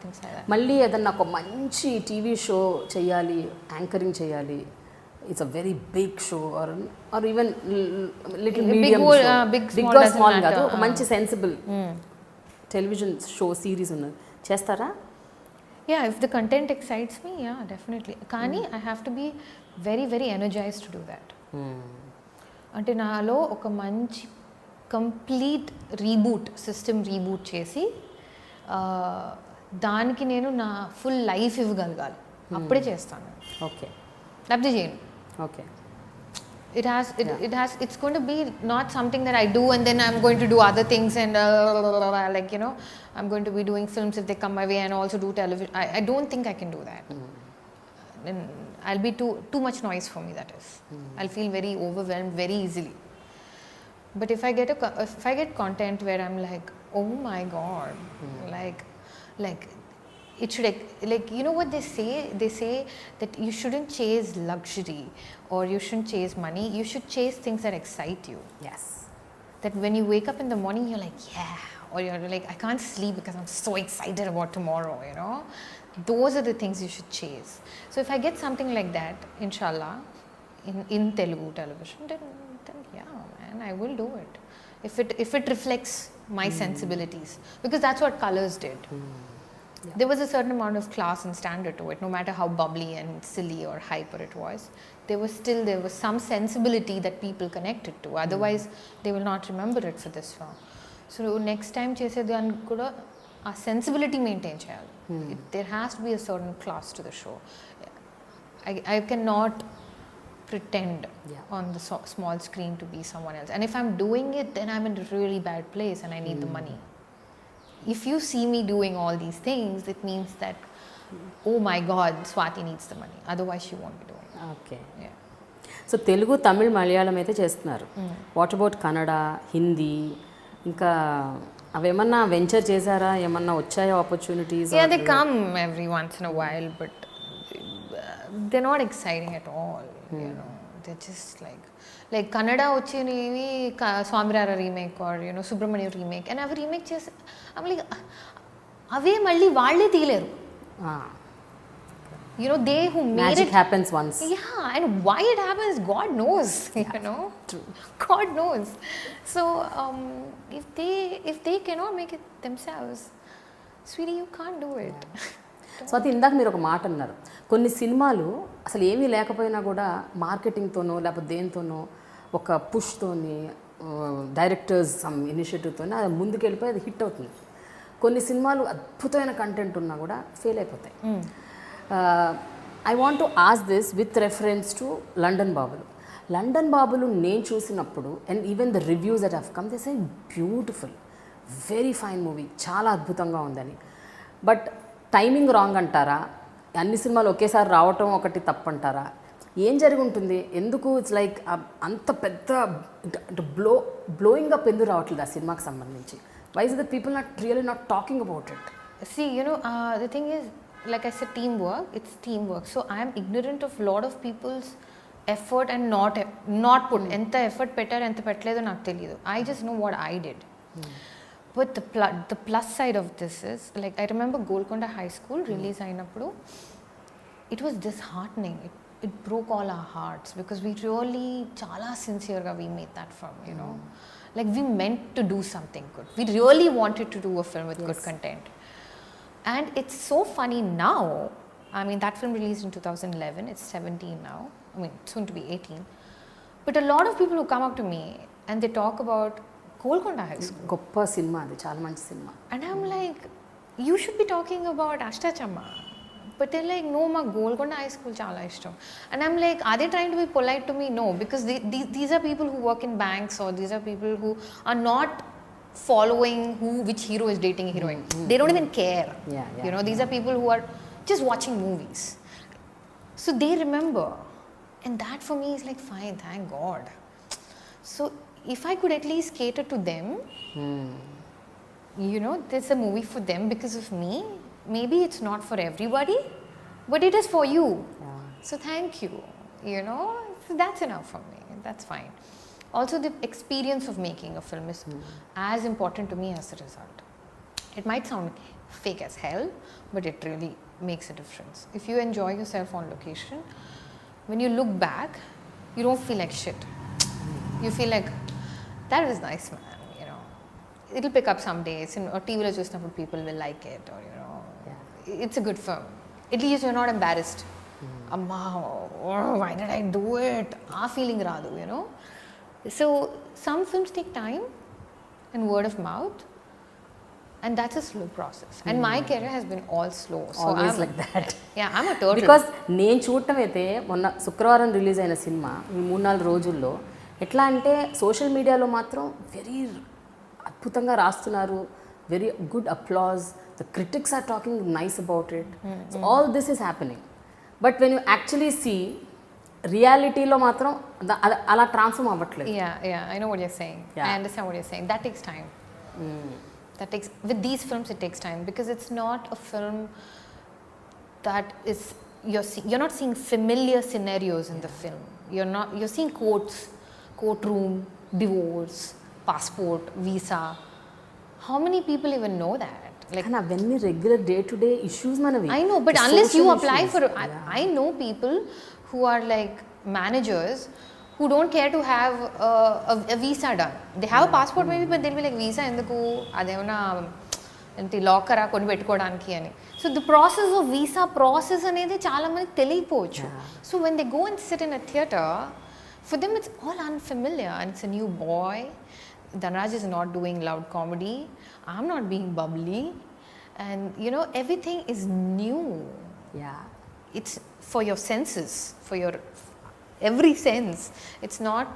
S1: things like that.
S2: మళ్ళీ ఏదన్నా ఒక మంచి TV show చేయాలి, anchoring చేయాలి, it's a very big show or even little medium show, big or small కాదు, ఒక మంచి sensible television show series ఉన్నది, చేస్తారా?
S1: Yeah, if the content excites me, definitely. Kani, I have to be very, very energized to do that. అంటే నాలో ఒక మంచి complete system reboot చేసి దానికి నేను నా ఫుల్ లైఫ్ ఇవ్వగలగాలి, అప్పుడే చేస్తాను.
S2: ఓకే,
S1: లేకపోతే చేయను.
S2: Okay,
S1: it's going to be not something that I do and then I'm going to do other things and I'm going to be doing films if they come my way and also do television. I don't think I can do that. And I'll be too much noise for me, that is. I'll feel very overwhelmed very easily. But if I get content where I'm like, oh my god, like it should, like, you know what they say that you shouldn't chase luxury or you shouldn't chase money, you should chase things that excite you.
S2: Yes.
S1: That when you wake up in the morning you're like, yeah, or you're like, I can't sleep because I'm so excited about tomorrow, you know. Those are the things you should chase. So if I get something like that, inshallah, in Telugu television, then yeah, man, I will do it if it reflects my sensibilities, because that's what colors did.
S2: Yeah.
S1: There was a certain amount of class and standard to it, no matter how bubbly and silly or hyper it was. There was some sensibility that people connected to. Otherwise, they will not remember it for this long. So next time చేసేదాన్ని కూడా ఆ sensibility maintain చేయాలి. There has to be a certain class to the show. I cannot pretend on the small screen to be someone else. And if I'm doing it, then I'm in a really bad place and I need the money. If you see me doing all these things, it means that, oh my God, Swathi needs the money. Otherwise, she won't be doing it.
S2: Okay.
S1: Yeah.
S2: So Telugu, Tamil, Malayalam అయితే చేస్తున్నారు. What about Kannada, Hindi, ఇంకా అవేమన్నా venture చేశారా? ఏమన్నా వచ్చాయా opportunities?
S1: Yeah, they come every once in a while, but they're not exciting at all. You know, they're just like Kannada వచ్చినవి Swamy Ra Ra remake or you know Subrahmanyam remake, and అవి remake చేసి I'm like, అవే మళ్ళీ వాళ్ళే తీయలేరు. You know, they who made
S2: Magic
S1: it
S2: happens once.
S1: Yeah, and why it happens, God knows. You know,
S2: True.
S1: God knows. So if they cannot make it themselves, sweetie, you can't do it.
S2: So అది ఇందాక మీరు ఒక మాట అన్నారు, కొన్ని సినిమాలు అసలు ఏమీ లేకపోయినా కూడా మార్కెటింగ్తోనో లేకపోతే దేనితోనో ఒక పుష్తోని డైరెక్టర్స్ సమ్ ఇనిషియేటివ్తోనే అది ముందుకు వెళ్ళిపోయి అది హిట్ అవుతుంది. కొన్ని సినిమాలు అద్భుతమైన కంటెంట్ ఉన్నా కూడా ఫెయిల్ అయిపోతాయి. I want to ask this with reference to London బాబులు. లండన్ బాబులు నేను చూసినప్పుడు, and even the reviews that have come, they say beautiful, very fine movie, చాలా అద్భుతంగా ఉందని. బట్ టైమింగ్ రాంగ్ అంటారా? అన్ని సినిమాలు ఒకేసారి రావటం ఒకటి తప్పంటారా? ఏం జరిగి ఉంటుంది? ఎందుకు ఇట్స్ లైక్ అంత పెద్ద బ్లోయింగ్ అప్ ఎందుకు రావట్లేదు ఆ సినిమాకి సంబంధించి? Why is the people really not talking about it?
S1: See, you know, the thing is, like I said, teamwork. It's teamwork. So I am ignorant of lot of people's effort and not put. Enta effort pettaru enta pettaledo నాకు తెలియదు. I just know what I did. But the plus side of this is, like, I remember Golconda High School release అయినప్పుడు, it was disheartening. It broke all our hearts because we really చాలా sincerely we made that film, you know. Like, we meant to do something good. We really wanted to do a film with good content. And it's so funny now. I mean, that film released in 2011. It's 17 now. I mean, soon to be 18. But a lot of people who come up to me and they talk about Golconda High School.
S2: గొప్ప cinema అది, చాలా మంచి cinema.
S1: And I'm like, you should be talking about Ashtachamma. But they're like, no, ma Golconda High School chala ishtam. And I'm like, are they trying to be polite to me? No, because these are people who work in banks, or these are people who are not following which hero is dating a heroine. They don't even care. You know, these are people who are just watching movies. So they remember. And that for me is like, fine, thank God. So if I could at least cater to them, you know, there's a movie for them because of me. Maybe it's not for everybody, but it is for you. So thank you. You know, so that's enough for me. That's fine. Also, the experience of making a film is as important to me as the result. It might sound fake as hell, but it really makes a difference. If you enjoy yourself on location, when you look back, you don't feel like shit. You feel like, that was nice, man, you know. It'll pick up some days, or TV lo chusnappudu people will like it, or you know, it's a good film. At least you're not embarrassed. Amma, why did I do it? Aa feeling raadu, you know. So some films take time and word of mouth, and that's a slow process. And my career has been all slow. So
S2: Always
S1: I'm
S2: like that.
S1: Yeah, I'm a turtle.
S2: Because నేను చూడటం అయితే మొన్న శుక్రవారం release అయిన cinema ఈ 3-4 రోజుల్లో ఎట్లా అంటే సోషల్ మీడియాలో మాత్రం వెరీ అద్భుతంగా రాస్తున్నారు, very good applause, the critics are talking nice about it. So all this is happening. But when you actually see రియాలిటీలో మాత్రం అలా ట్రాన్స్ఫార్మ్ అవ్వట్లేదు.
S1: I know what you're saying. I understand what you're saying. That takes time. With these films it takes time because it's not a film, that is, you're not seeing familiar scenarios in the film. You're seeing courts, courtroom, divorce, passport, visa. How many people even know that? Like,
S2: and అవన్నీ regular day to day issues మనవి.
S1: I know, but unless you apply for it, I know people who are like managers who don't care to have a visa done. They have a passport maybe, but they'll be like, visa enduku adevana enti locker a koni pettukodaniki ani. So the process of visa process anedi chaala maniki teliyippochu. So when they go and sit in a theater, for them it's all unfamiliar, and it's a new boy. Dhanraj is not doing loud comedy. I'm not being bubbly, and you know, everything is new.
S2: Yeah.
S1: It's for your senses, for your every sense. It's not,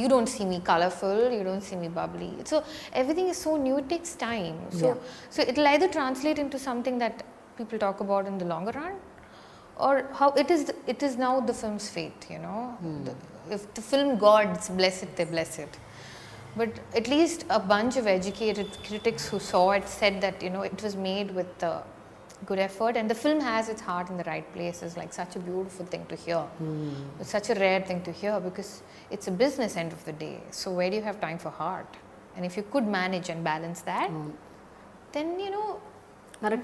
S1: you don't see me colorful, you don't see me bubbly. So everything is so new, it takes time. So it'll either translate into something that people talk about in the longer run, or how it is now the film's fate, you know. If the film gods bless it, they bless it. But at least a bunch of educated critics who saw it said that, you know, it was made with good effort, and the film has its heart in the right place. Is like such a beautiful thing to hear. It's such a rare thing to hear, because it's a business end of the day. So where do you have time for heart? And if you could manage and balance that, then, you know,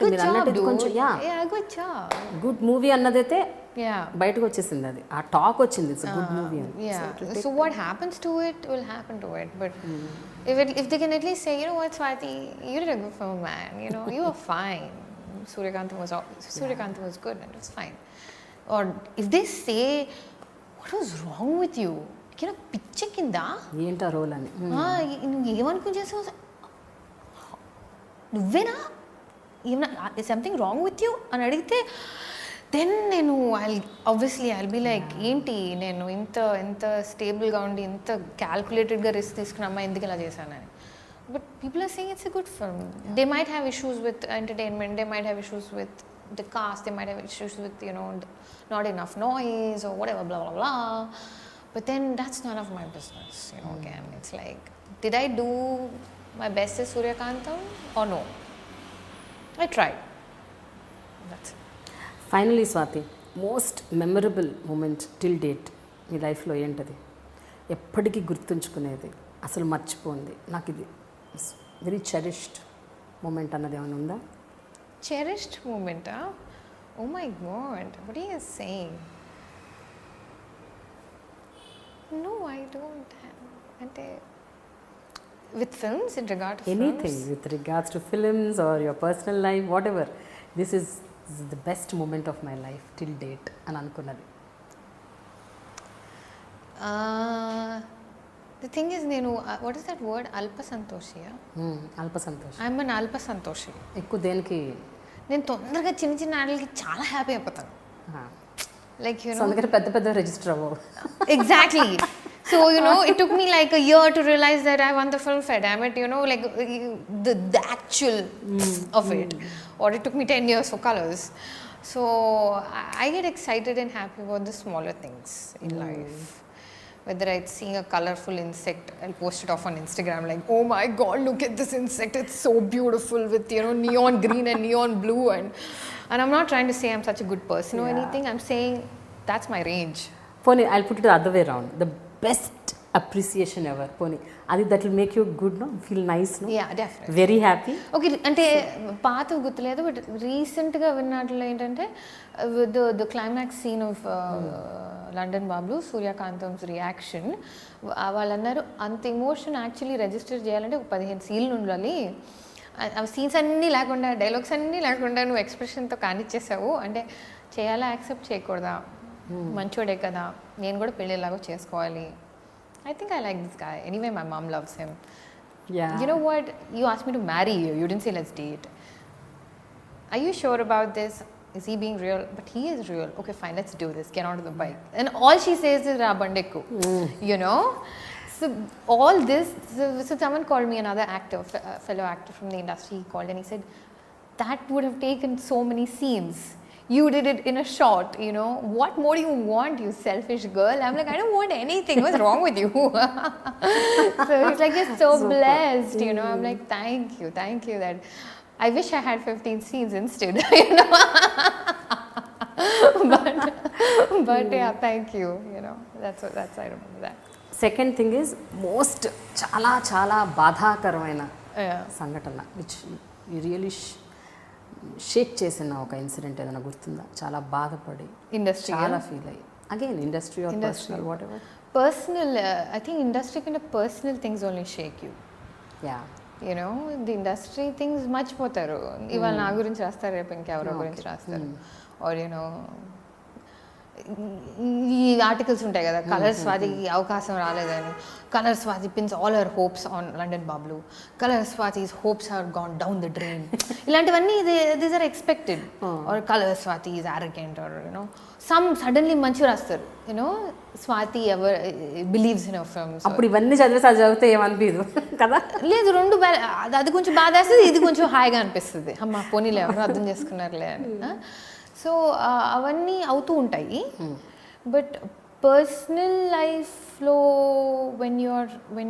S1: good job, dude. Yeah, good job.
S2: Good movie అన్నదైతే
S1: Yeah.
S2: బయటకు వచ్చేసింది, అది ఆ talk వచ్చింది, it's good movie అని.
S1: Yeah. So what happens to it will happen to it. But if they can at least say, you know what, Swathi, you did a good film, man. You know, you were fine. Suryakanth was good, and it was fine. Or if they say, what was wrong with you? You know, పిచ్చి కింద
S2: ఏంటా role అని,
S1: నువ్వు ఏమనుకుని చేసావు, నువ్వేనా, ఏమన్నా something wrong with you అని అడిగితే, దెన్ నేను I'll be like, ఏంటి నేను ఇంత స్టేబుల్గా ఉండి ఇంత క్యాల్కులేటెడ్గా రిస్క్ తీసుకున్న అమ్మాయి ఎందుకు ఇలా చేశానని. But people are saying it's a good film. They might have issues with entertainment, they might have issues with the cast, they might have issues with, you know, not enough noise or whatever, blah blah blah. But then that's none of my business, you know. Again, it's like, did I do my best as Suryakantham or no? I tried. That's it.
S2: Finally Swathi, most memorable moment till date మీ లైఫ్లో ఏంటది? ఎప్పటికీ గుర్తుంచుకునేది, అసలు మర్చిపోయింది, నాకు ఇది very cherished moment అన్నది ఏమైనా ఉందా?
S1: Cherished moment, huh? Oh my God, what are you saying? No, I don't have. Ante, with films, in regard to
S2: anything
S1: films?
S2: With regards to films or your personal life, whatever, this is the best moment of my life till date అని అనుకున్నది.
S1: The thing is, నేను what is that word? Alpa santoshi.
S2: అల్ప సంతోషం.
S1: I'm an alpa santoshi.
S2: ఎక్కువ దేనికి?
S1: నేను తొందరగా చిన్న ఆటలకి చాలా హ్యాపీ అయిపోతాను. Like, you know,
S2: అందుకని పెద్ద పెద్ద రిజిస్టర్ అవ్వవు.
S1: exactly. So, you know, it took me like a year to realize that I won the film fair, damn it, you know, like the actual of it. Or it took me 10 years for colors. So I get excited and happy about the smaller things in life. Whether it's seeing a colorful insect, I'll post it off on Instagram like, oh my God, look at this insect, it's so beautiful with, you know, neon green and neon blue. And I'm not trying to say I'm such a good person or anything. I'm saying that's my range.
S2: పోనీ I put it the other way round, the best appreciation ever, పోనీ అది that will make you good, no, feel nice, no,
S1: Yeah, definitely.
S2: Very happy.
S1: Okay, అంటే పాత గుర్తులేదు, but రీసెంట్గా విన్నట్లు ఏంటంటే the climax scene of London Babulu, Suryakantham's reaction, వాళ్ళు అన్నారు అంత ఎమోషన్ యాక్చువల్లీ రిజిస్టర్ చేయాలంటే ఒక 15 సీన్లు ఉండాలి, ఆ సీన్స్ అన్నీ లేకుండా, డైలాగ్స్ అన్నీ లేకుండా నువ్వు ఎక్స్ప్రెషన్తో కానిచ్చేసావు, అంటే చేయాలా యాక్సెప్ట్ చేయకూడదా, మంచోడే కదా, నేను కూడా పెళ్ళిలాగా చేసుకోవాలి. I think I like this guy. Anyway, my mom loves him.
S2: Yeah.
S1: You know what? You asked me to marry you. You didn't say let's date. Are you sure about this? Is he being real? But he is real. Okay, fine. Let's do this. Get onto the bike. And all she says is Rabandekku. You know? So all this. So someone called me, another actor, fellow actor from the industry. He called and he said, that would have taken so many scenes. You did it in a shot, you know. What more do you want, you selfish girl? I'm like, I don't want anything. What's wrong with you? So he's like, you're so blessed, you know. I'm like, thank you that I wish I had 15 scenes instead, you know. But yeah, thank you. You know, that's I remember that.
S2: Second thing is most చాలా చాలా బాధాకరమైన
S1: Yeah.
S2: సంఘటన which you really Sheikh చేసిన ఒక incident ఏదైనా గుర్తుందా? చాలా బాధపడి
S1: Industry.
S2: చాలా ఫీల్ అయ్యి again industry or personal whatever.
S1: Personal, I think industry kind of personal things only shake you.
S2: Yeah
S1: You know, the industry things మర్చిపోతారు. ఇవాళ నా గురించి రాస్తారు, రేపు ఇంకెవరో గురించి రాస్తారు. Or you know, ఈ ఆర్టికల్స్ ఉంటాయి కదా, కలర్ స్వాతికి అవకాశం రాలేదని, colour Swathi pins all her hopes on London Babulu, colour Swathi's hopes are gone down the drain, ఇలాంటివన్నీ these are expected. Or colour Swathi is arrogant, or you know some suddenly మంచిగా రాస్తారు, you know Swathi ever believes in our films.
S2: అప్పుడు ఇవన్నీ చదివేసి అది చదివితే ఏమనిపించదు కదా?
S1: లేదు, రెండు అది కొంచెం బాధ వేస్తుంది, ఇది కొంచెం హాయిగా అనిపిస్తుంది. అమ్మ పోనీలే ఎవరు అర్థం చేసుకున్నారులే అని. సో అవన్నీ అవుతూ ఉంటాయి. బట్ పర్సనల్ లైఫ్లో when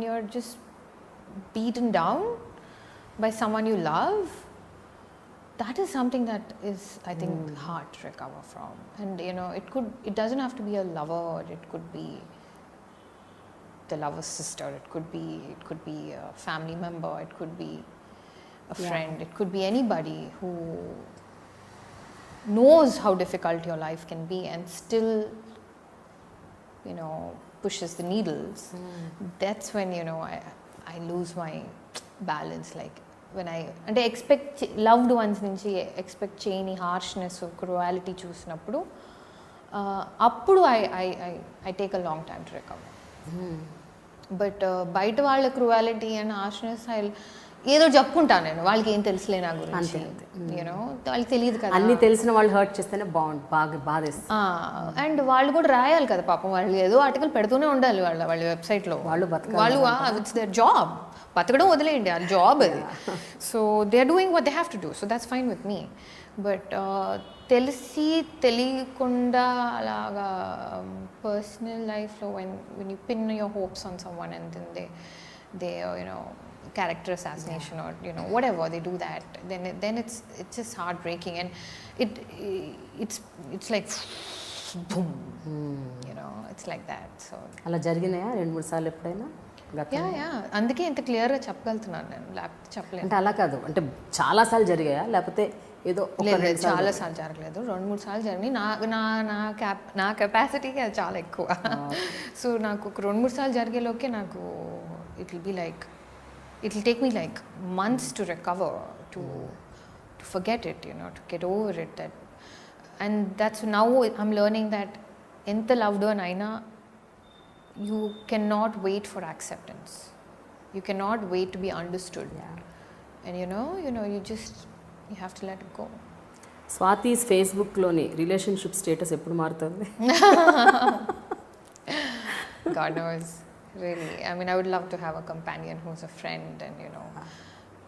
S1: you're just beaten down by someone you love, that is something that is, I think, hard to recover from. And you know, it doesn't have to be a lover, or it could be the lover's sister, it could be a family member, it could be a friend, it could be anybody who knows how difficult your life can be and still, you know, pushes the needles. That's when, you know, I lose my balance. Like when I expect loved ones nunchi expect cheyni harshness or cruelty చూసినప్పుడు అప్పుడు I take a long time to recover. But బయట వాళ్ళ క్రూవాలిటీ and harshness ఏదో చెప్పుకుంటాను నేను, వాళ్ళకి ఏం తెలుసులే నా గురించి, యూనో వాళ్ళకి తెలియదు కదా,
S2: అన్ని తెలిసిన వాళ్ళు హర్ట్ చేస్తేనే బాధేస్తుంది.
S1: అండ్ వాళ్ళు కూడా రాయాలి కదా పాపం, వాళ్ళు ఏదో ఆర్టికల్ పెడుతూనే ఉండాలి వాళ్ళ వెబ్సైట్లో. వాళ్ళు ఇట్స్ దేర్ జాబ్, బతకడం వదిలేయండి, అది జాబ్ అది. So they are doing what they have to do, so that's fine with me. But తెలిసి తెలియకుండా అలాగా పర్సనల్ లైఫ్లో when you pin your hopes on someone and then they you know, character assassination or you know whatever they do that, then it's just heartbreaking, and it's like boom, you know, it's like that. So
S2: అలా జరిగినాయా 2-3 సార్లు ఎప్పుడైనా?
S1: Yeah అందుకే ఇంత క్లియర్గా చెప్పగలుగుతున్నాను నేను, లేకపోతే చెప్పలేదు.
S2: అంటే అలా కాదు, అంటే చాలా సార్లు జరిగాయా లేకపోతే ఏదో
S1: లేదు, చాలా సార్లు జరగలేదు, 2-3 సార్లు జరిగినాయి. నా కెపాసిటీకి అది చాలా ఎక్కువ. సో నాకు ఒక 2-3 సార్లు జరిగేలోకే నాకు it will take me like months to recover, to forget it, you know, to get over it. And that's now I'm learning that enta loved one aina, you cannot wait for acceptance, you cannot wait to be understood. And you know you have to let it go.
S2: Swathi's ఫేస్బుక్లోని relationship status ఎప్పుడు మారుతుంది?
S1: God knows. Really, I mean, I would love to have a companion who's a friend and you know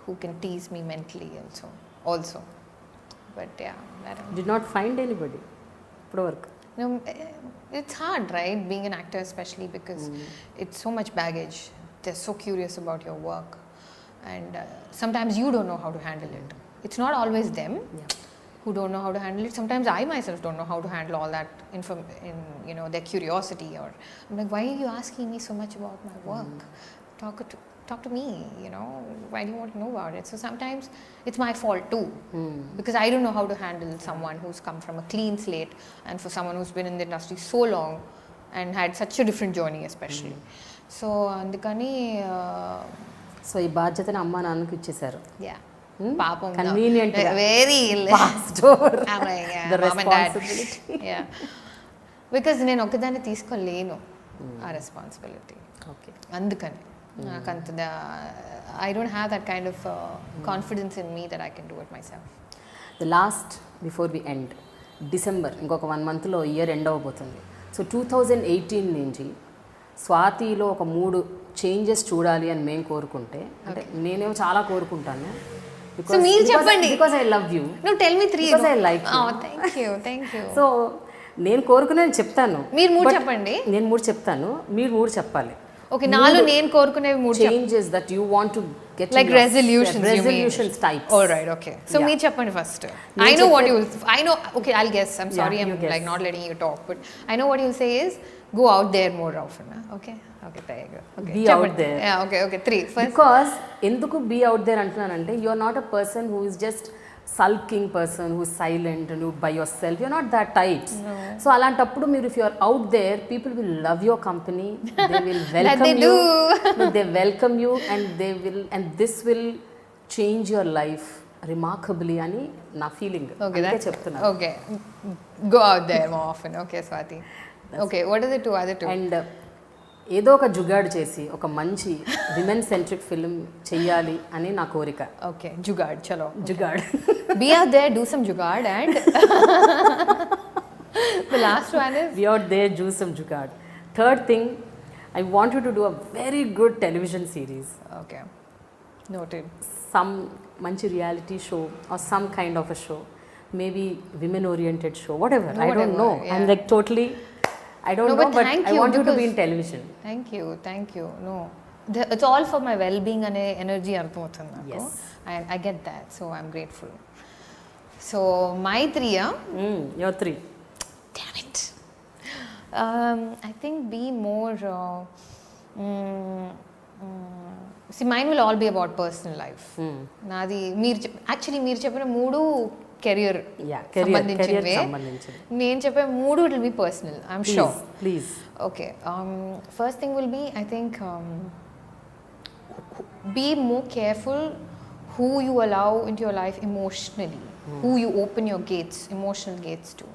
S1: who can tease me mentally also. But yeah, I don't
S2: did not find anybody pro work.
S1: No, it's hard, right, being an actor, especially because it's so much baggage. They're so curious about your work, and sometimes you don't know how to handle it. It's not always them who don't know how to handle it. Sometimes I myself don't know how to handle all that in you know, their curiosity, or I'm like, why are you asking me so much about my work? Talk to me, you know, why do you want to know about it? So sometimes it's my fault too, because I don't know how to handle someone who's come from a clean slate, and for someone who's been in the industry so long and had such a different journey especially. So andukani
S2: so ఈ బాధ్యతను అమ్మా నాన్నకి ఇచ్చేశారు.
S1: yeah, పాపం,
S2: convenient,
S1: very because నేను ఒకదాన్ని తీసుకోలేను ఆ responsibility.
S2: Okay,
S1: అందుకని నాకు అంత I don't have that kind of confidence in me that I can do it myself.
S2: The last before we end, December ఇంకొక 1 monthలో ఇయర్ ఎండ్ అవ్వబోతుంది. సో 2018 నుంచి స్వాతిలో ఒక 3 చేంజెస్ చూడాలి అని మేము కోరుకుంటే, అంటే నేనేమో చాలా కోరుకుంటాను.
S1: So మీరు చెప్పండి,
S2: because I love you.
S1: No, tell me 3.
S2: Because I like you.
S1: Oh, thank you.
S2: So నేను కోరుకునేది చెప్తాను,
S1: మీరు 3 చెప్పండి.
S2: నేను 3 చెప్తాను, మీరు 3 చెప్పాలి.
S1: Okay, నాలో నేను కోరుకునేవి మూడు
S2: changes that you want to get
S1: like
S2: in your
S1: resolutions you mean?
S2: resolutions types.
S1: All right, okay. So
S2: Yeah.
S1: me చెప్పండి first. I know what you will, I know, okay, I'll guess. I'm sorry,
S2: you
S1: I'm
S2: guess.
S1: like not letting you talk, but I know what you'll say is go out there more often. Okay, okay, there you go. Okay,
S2: Be
S1: చెప్పండి.
S2: out there.
S1: Yeah, okay, okay. 3 first.
S2: Because ఎందుకు be out there అంటున్నానంటే you are not a person who is just sulking person who is silent and who by yourself, you're not that types. So అలాంటప్పుడు మీరు if you are out there, people will love your company, they will welcome
S1: they
S2: you.
S1: do.
S2: No, they welcome you and they will, and this will change your life remarkably అని నా feeling.
S1: Okay,
S2: అందుకే
S1: that's
S2: చెప్తున్నాను.
S1: okay. Go out there more often. Okay, Swathi. Okay, what are the two other two?
S2: And ఏదో ఒక జుగాడ్ చేసి ఒక మంచి women centric film చెయ్యాలి అని నా కోరిక.
S1: Okay, jugaad, chalo.
S2: Jugaad.
S1: Be out there, do some jugaad, and the last one is
S2: Be out there, do some jugad. Third thing, I want you to do a very good television series.
S1: okay. Noted.
S2: Some manchi reality show or some kind of a show. Maybe women oriented show, whatever. I don't
S1: Whatever,
S2: know.
S1: yeah.
S2: I'm like totally, I don't
S1: No,
S2: know,
S1: but
S2: but
S1: thank
S2: I
S1: you,
S2: want you to be
S1: because-
S2: in television.
S1: Thank you. No, it's all for my well-being and energy అర్థమవుతుంది నాకు.
S2: Yes.
S1: I get that, so I'm grateful. So my 3,
S2: You're 3.
S1: damn it. I think be more. See, mine will all be about personal life. నాది మీరు చెప్పిన మూడు career
S2: Yeah, career
S1: సంబంధించినవే.
S2: సంబంధించినవి.
S1: నేను చెప్పే మూడు will be personal, I'm sure.
S2: Please.
S1: Okay. First thing will be, I think, be more careful who you allow into your life emotionally, who you open your gates, emotional gates to.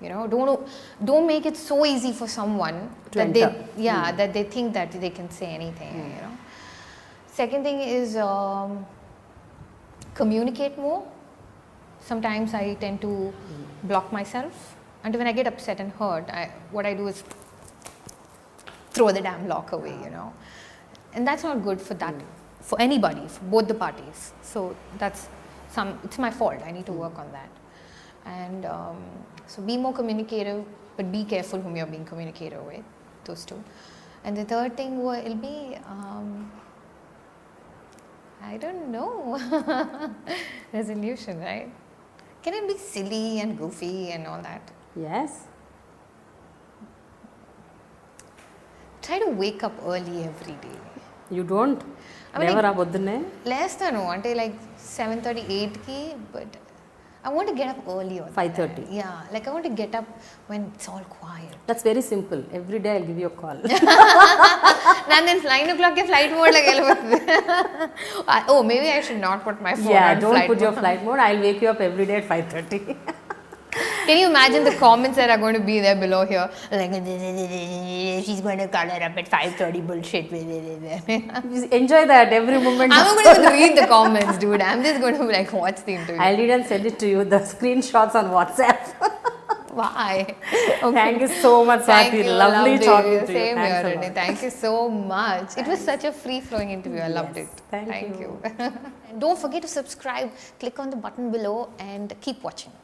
S1: You know, don't make it so easy for someone
S2: To
S1: that
S2: enter.
S1: that they think that they can say anything. You know. Second thing is communicate more. Sometimes I tend to block myself, and when I get upset and hurt, what I do is throw the damn lock away, you know, and that's not good for that, for anybody, for both the parties. So it's my fault. I need to work on that, and so be more communicative, but be careful whom you're being communicative with. Those two, and the third thing will be I don't know. Resolution, right? Can it be silly and goofy and all that?
S2: Yes.
S1: Try to wake up early every day.
S2: You don't?
S1: I mean,
S2: Never పొద్దున్నే?
S1: లేస్తాను అంటే like 7:30, 8కి, but I want to get up early on
S2: 5:30.
S1: Yeah, like I want to get up when it's all quiet.
S2: That's very simple. Every day I'll give you a call.
S1: నేను 9 o'clock flight mode like వెళ్ళిపోతుంది. Oh, maybe I should not put my phone
S2: Yeah,
S1: on
S2: don't
S1: flight
S2: put your
S1: mode.
S2: flight mode. I'll wake you up every day at 5:30.
S1: Can you imagine the comments that are going to be there below here? Like, she's going to color up at 5:30 bullshit.
S2: Just enjoy that every moment.
S1: I'm not going to even read the comments, dude. I'm just going to be like, watch the interview.
S2: I'll read and send it to you, the screenshots on WhatsApp.
S1: Why?
S2: Thank you so much,
S1: Thank
S2: Swathi.
S1: you.
S2: Lovely
S1: Loved
S2: talking
S1: it.
S2: to you.
S1: Same
S2: Thanks
S1: here,
S2: a
S1: Reddy.
S2: lot.
S1: Thank you so much. It was such a free-flowing interview. I loved
S2: Yes.
S1: it.
S2: Thank you.
S1: And don't forget to subscribe. Click on the button below and keep watching.